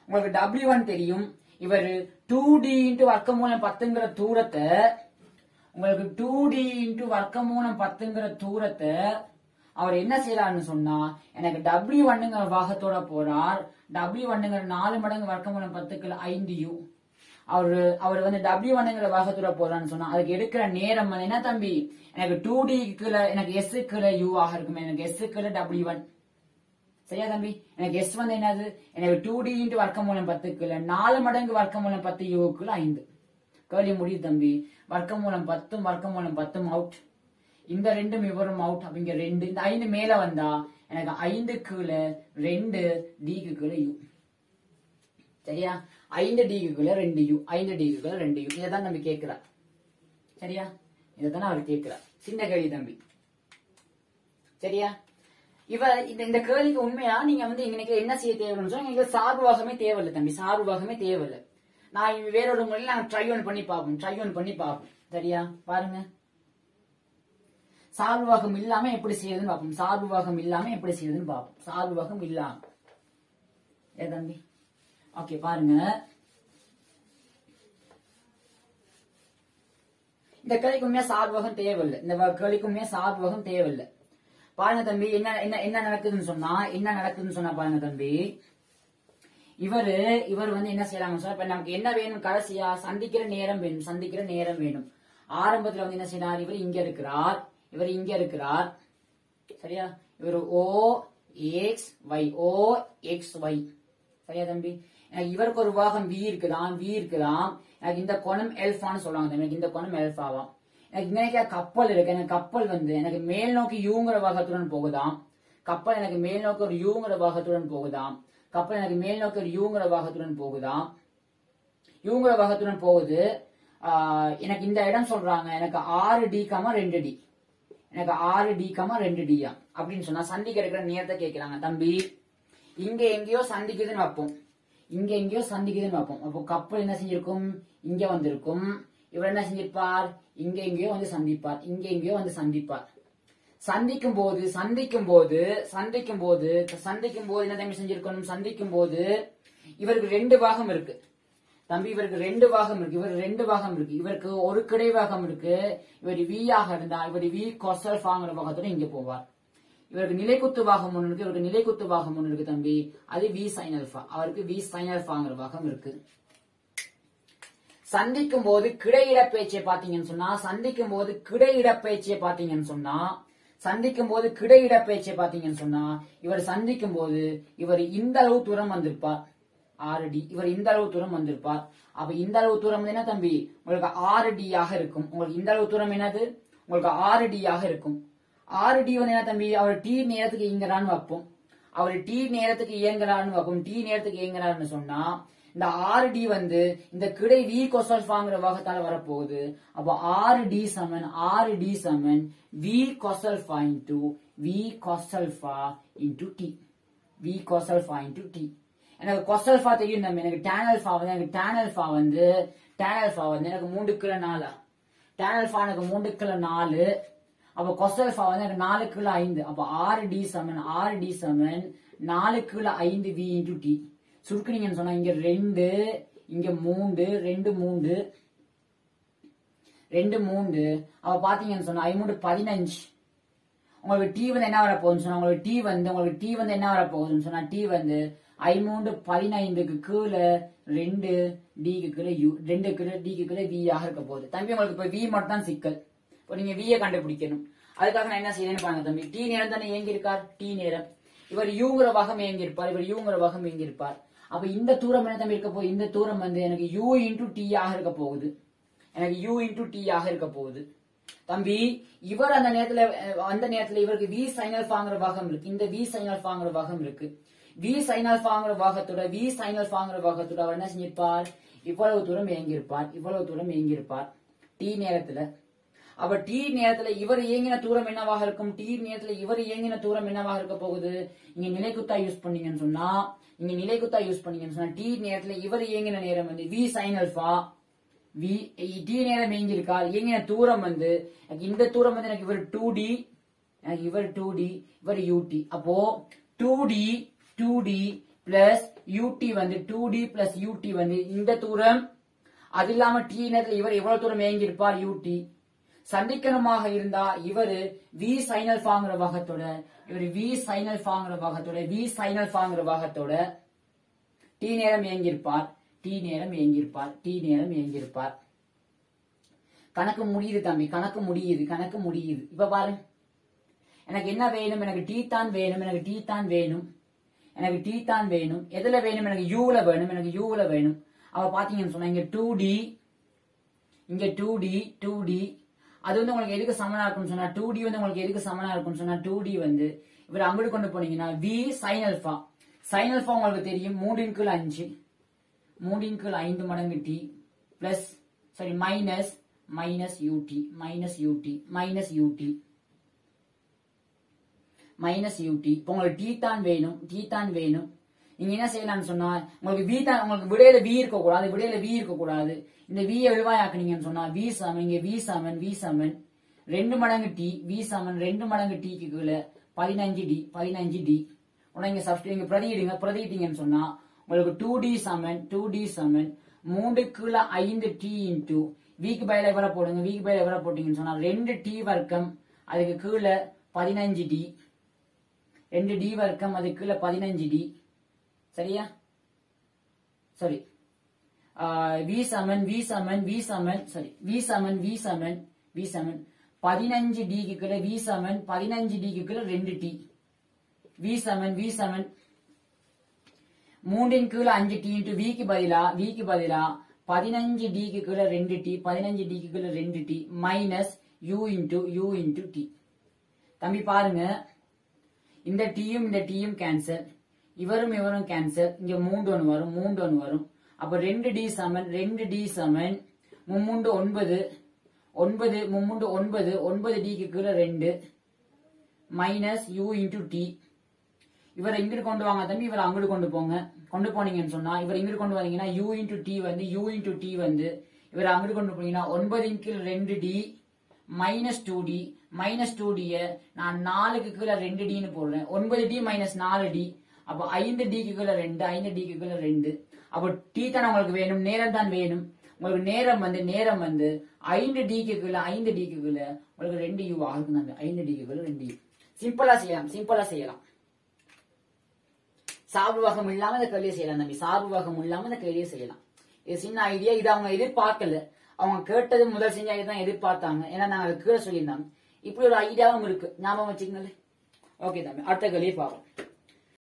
உங்களுக்கு W1 தெரியும். இவர் 2D இன்டு வர்க்கமூலம் 10ங்கிற தூரத்தை, உங்களுக்கு 2D இன்டு வர்க்கமூலம் 10ங்கிற தூரத்தை அவர் என்ன செய்யறாருன்னு சொன்னா, எனக்கு W1ங்கிற பாகத்தோட போறார். W1ங்கிற 4 மடங்கு வர்க்கமூலம் 10க்கு 5U. அவர் வந்து W1ங்கிற பாகத்தோட போறான்னு சொன்னா அதுக்கு எடுக்கிற நேரம் வந்து என்ன தம்பி, எனக்கு 2D க்குள்ள எனக்கு S க்குள்ள U ஆக இருக்கும், எனக்கு S க்குள்ள W1. சரியா தம்பி? எனக்கு S வந்து என்னது, எனக்கு 2D இன்டு வர்க்கமூலம் 10க்குள்ள 4 மடங்கு வர்க்கமூலம் 10 U க்குள்ள 5. கேள்வி முடியுது தம்பி. வர்க்கமூலம் 10 அவுட், இந்த ரெண்டும் இவரும் அவுட். அப்படிங்க 2, இந்த 5 மேல வந்தா எனக்கு 5 கீழே 2 D க்குள்ள U. சரியா? 5 D க்குள்ள 2U, 5 D க்குள்ள 2U. இதான் தம்பி கேட்கிறார். சரியா? இதான் அவர் கேட்கிறார். சின்ன கேள்வி தம்பி. சரியா? இந்த கேள்விக்கு உண்மையா நீங்க வந்து இன்னைக்கு என்ன செய்ய தேவைன்னு சொன்னா, எங்களுக்கு சார்புவாகமே தேவையில்லை தம்பி, சார்புவாகமே தேவையில்லை. நான் வேறொரு முறையில் நாங்க ட்ரை ஒன் பண்ணி பார்ப்போம். சரியா? பாருங்க, சார்புவாகம் இல்லாம எப்படி செய்யுதுன்னு பார்ப்போம். சார்புவாகம் இல்லாம எப்படி செய்யுதுன்னு பார்ப்போம். சார்புவாகம் இல்லாம ஏ தம்பி, ஓகே பாருங்க. இந்த கேள்விக்கு உண்மையா சார்புவாகம் தேவையில்லை, இந்த கேள்விக்கு உண்மையா சார்புவாகம் தேவையில்லை. பாருங்க தம்பி, என்ன நடக்குதுன்னு சொன்னா பாருங்க தம்பி, இவர் வந்து என்ன செய்யறாங்க சொன்னா, இப்ப நமக்கு என்ன வேணும், கடைசியா சந்திக்கிற நேரம் வேணும். ஆரம்பத்துல வந்து என்ன செய்யறார், இவர் இங்க இருக்கிறார், சரியா? இவர் OXY, சரியா தம்பி? இவருக்கு ஒரு பாகம் V இருக்குதான். எனக்கு இந்த கோணம் எல்பான்னு சொல்லுவாங்க, எனக்கு இந்த கோணம் எல்பாவா. எனக்கு இன்னைக்கு கப்பல் இருக்கு, எனக்கு கப்பல் வந்து எனக்கு மேல் நோக்கி யூங்கிற பாகத்துடன் போகுதாம். கப்பல் எனக்கு மேல் நோக்கி ஒரு யூங்கிற பாகத்துடன் போகுதாம். யூங்கிற பாகத்துடன் போகுது. எனக்கு இந்த இடம் சொல்றாங்க, எனக்கு 6D, 2D, எனக்கு 6D, 2D அப்படின்னு சொன்னா சந்திக்க இருக்கிற நேரத்தை கேட்கிறாங்க. தம்பி இங்க எங்கேயோ சந்திக்குதுன்னு வைப்போம், அப்போ கப்பல் என்ன செஞ்சிருக்கும், இங்க வந்திருக்கும். இவர் என்ன செஞ்சிருப்பார், இங்க எங்கேயோ வந்து சந்திப்பார். சந்திக்கும் போது என்ன தம்பி செஞ்சிருக்கணும், சந்திக்கும் போது இவருக்கு 2 பாகம் இருக்கு தம்பி, இவருக்கு 2 பாகம் இருக்கு. இவருக்கு ஒரு கிடை பாகம் இருக்கு. இவர் V ஆக இருந்தா இவர் V கொசல்ஃபாங்கிற பாகத்தோட இங்க போவார். இவருக்கு நிலைக்குத்து பாகம் ஒண்ணு இருக்கு, தம்பி, அது V sin alpha. அவருக்கு V sin alphaங்கிற பாகம் இருக்கு. சந்திக்கும் போது கிடையிட பேச்சை பாத்தீங்கன்னு சொன்னா, இவர் சந்திக்கும் போது இவர் இந்த அளவு தூரம் வந்திருப்பார், 6D. இவர் இந்த அளவு தூரம் வந்திருப்பார். அப்ப இந்த அளவு தூரம் என்ன தம்பி, உங்களுக்கு 6D ஆக இருக்கும். உங்களுக்கு இந்த அளவு தூரம் என்னது, உங்களுக்கு 6D ஆக இருக்கும். 6D வந்து என்ன தம்பி, அவர் T நேரத்துக்கு இயங்குறான்னு வைப்போம். T நேரத்துக்கு இயங்குறாருன்னு சொன்னா, இந்த 6D வந்து இந்த கிடை V கொசல்ஃபாங்கிற பாகத்தால வரப்போகுது. அப்ப 6D சமன் V cos alpha into V cos alpha into T. எனக்கு கொசல்ஃபா தெரியும் தம்பி. எனக்கு tan alpha வந்து எனக்கு 3/4. tan alpha எனக்கு 3/4. அப்ப கொசல்ஃபா வந்து எனக்கு 4/5. அப்ப 6D சமன் 4/5 V இன்டு T. சுருக்குனீங்கன்னு சொன்னா இங்க 2, இங்க 3, 2 3. அப்ப பாத்தீங்கன்னு சொன்னா 15. உங்களுக்கு T வந்து என்ன வர போகுதுன்னு சொன்னா, உங்களுக்கு T வந்து என்ன வர போகுதுன்னு சொன்னா, T வந்து 15க்கு கீழே 2D கீழே U, 2 கீழே D கீழே V ஆக இருக்க போகுது. தம்பி உங்களுக்கு இப்ப V மட்டும் தான் சிக்கல். இப்போ நீங்க V கண்டுபிடிக்கணும். அதுக்காக நான் என்ன செய்யறேன்னு பாருங்க தம்பி. T நேரம் தானே இயங்கி இருக்கார், T நேரம். இவர் யூங்கிற பாகம் இயங்கி இருப்பார். அப்ப இந்த தூரம் என்ன தம்பி இருக்க போகுது, இந்த தூரம் வந்து எனக்கு U இன்டு T ஆக இருக்க போகுது. தம்பி இவர் அந்த நேரத்துல இவருக்கு V sin alphaங்கிற பாகம் இருக்கு. இந்த V sin alphaங்கிற பாகம் இருக்கு. V sin alphaங்கிற பாகத்தோட அவர் என்ன செஞ்சிருப்பார், இவ்வளவு தூரம் இயங்கியிருப்பார் T நேரத்துல. அப்ப T நேரத்துல இவர் இயங்கின தூரம் என்னவாக இருக்கும், T நேரத்துல இவர் இயங்கின தூரம் என்னவாக இருக்க போகுது. நீங்க நிலைக்குத்தா யூஸ் பண்ணீங்கன்னு சொன்னா இங்க நிலைக்குத்தா யூஸ் பண்ணீங்கன்னு சொன்னா டி நேரத்துல இவர் இயங்கின நேரம் வந்து V sine alpha V T நேரம் இயங்கியிருக்கா இயங்கின தூரம் வந்து இந்த தூரம் வந்து எனக்கு இவர் 2D இவர் 2D இவர் யூடி அப்போ 2D பிளஸ் யூடி வந்து 2D பிளஸ் யூடி வந்து இந்த தூரம் அது இல்லாம டி நேரத்துல இவர் எவ்வளவு தூரம் இயங்கியிருப்பார் யூடி சந்திக்கணமாக இருந்தா இவரு வி சைனல் ஃபாங்கிற பாகத்தோட இவர் வி சைனல் ஃபாங்கிற பாகத்தோட வி சைனல் ஃபாங்கிற பாகத்தோட டி நேரம் இயங்கியிருப்பார் டி நேரம் இயங்கியிருப்பார் டி நேரம் இயங்கியிருப்பார் கணக்கு முடியுது தம்பி கணக்கு முடியுது இப்ப பாருங்க எனக்கு என்ன வேணும் எனக்கு டி தான் வேணும் எனக்கு டி தான் வேணும் எனக்கு டி தான் வேணும் எதுல வேணும் எனக்கு யூல வேணும் எனக்கு யூல வேணும் அவ பாத்தீங்கன்னு சொன்னா இங்க 2D இங்க 2D அது வந்து உங்களுக்கு எதுக்கு சமனா இருக்கும்னு சொன்னா 2D வந்து உங்களுக்கு எதுக்கு சமனா இருக்கும்னு சொன்னா 2D வந்து இவர் அங்கிட்டு கொண்டு போனீங்கன்னா V sin alpha உங்களுக்கு தெரியும் 3 ன் கீழ் 5 3 ன் கீழ் 5 மடங்கு t plus sorry minus ut இப்போ உங்களுக்கு t தான் வேணும் நீங்க என்ன செய்யலாம்னு சொன்னா உங்களுக்கு v தான் உங்களுக்கு விடையில v இருக்க கூடாது இந்த v எழுவாயாக்குனீங்கன்னு சொன்னா v சமன் இங்க v சமன் 2 மடங்கு t v சமன் 2 மடங்கு t க்கு கீழ 15d உடனே இங்க சப்ஸ்டிட்யூட் பிரதியிட்டீங்கன்னு சொன்னா உங்களுக்கு 2d சமன் 3 கீழ 5t இன்டு v க்கு பதிலா எவ்வளவு போடுங்க v க்கு பதிலா எவ்வளவு போட்டீங்கன்னு சொன்னா 2t வர்க்கம் அதுக்கு கீழ 15d 2d வர்க்கம் அதுக்கு கீழ 15d சரியா சரி v சமன் 15d க்கு கீழ v சமன் 15d க்கு கீழ 2t v சமன் 3 ன் கீழ 5t இன்டு v க்கு பதிலா 15d க்கு கீழ 2t minus u into t தம்பி பாருங்க இந்த டீயும் கேன்சல் இவரும் கேன்சல் இங்க 3 வரும் அப்ப 2d சமன் 9d க்கு கீழ 2 மைனஸ் u இன்டு t இவரை இங்கிட்டு கொண்டு வாங்க தம்பி இவரை அங்கிட்டு கொண்டு போனீங்கன்னு சொன்னா இவர் இங்கிட்டு கொண்டு வந்தீங்கன்னா u இன்டு t வந்து இவரை அங்கிட்டு கொண்டு போனீங்கன்னா 9 ன் கீழ் 2d மைனஸ் 2d நான் 4 க்கு கீழ 2d ன்னு போடுறேன் 9d மைனஸ் 4d அப்ப 5d க்கு கீழ 2 அப்ப t தான் உங்களுக்கு வேணும் நேரம் தான் வேணும் உங்களுக்கு நேரம் வந்து 5d க்கு கீழ உங்களுக்கு 2u ஆகும் 5d க்கு கீழ 2u சிம்பிளா செய்யலாம் சார்பு வகம் இல்லாம இந்த கேள்வியை செய்யலாம் தம்பி இது சின்ன ஐடியா இது அவங்க எதிர்பார்க்கல அவங்க கேட்டது முதல் செஞ்சாங்க தான் எதிர்பார்த்தாங்க ஏன்னா நாங்க கீழே சொல்லியிருந்தாங்க இப்படி ஒரு ஐடியாவும் இருக்கு ஞாபகம் வச்சுக்கங்களே ஓகே தம்பி அடுத்த கேள்வியை பார்ப்போம்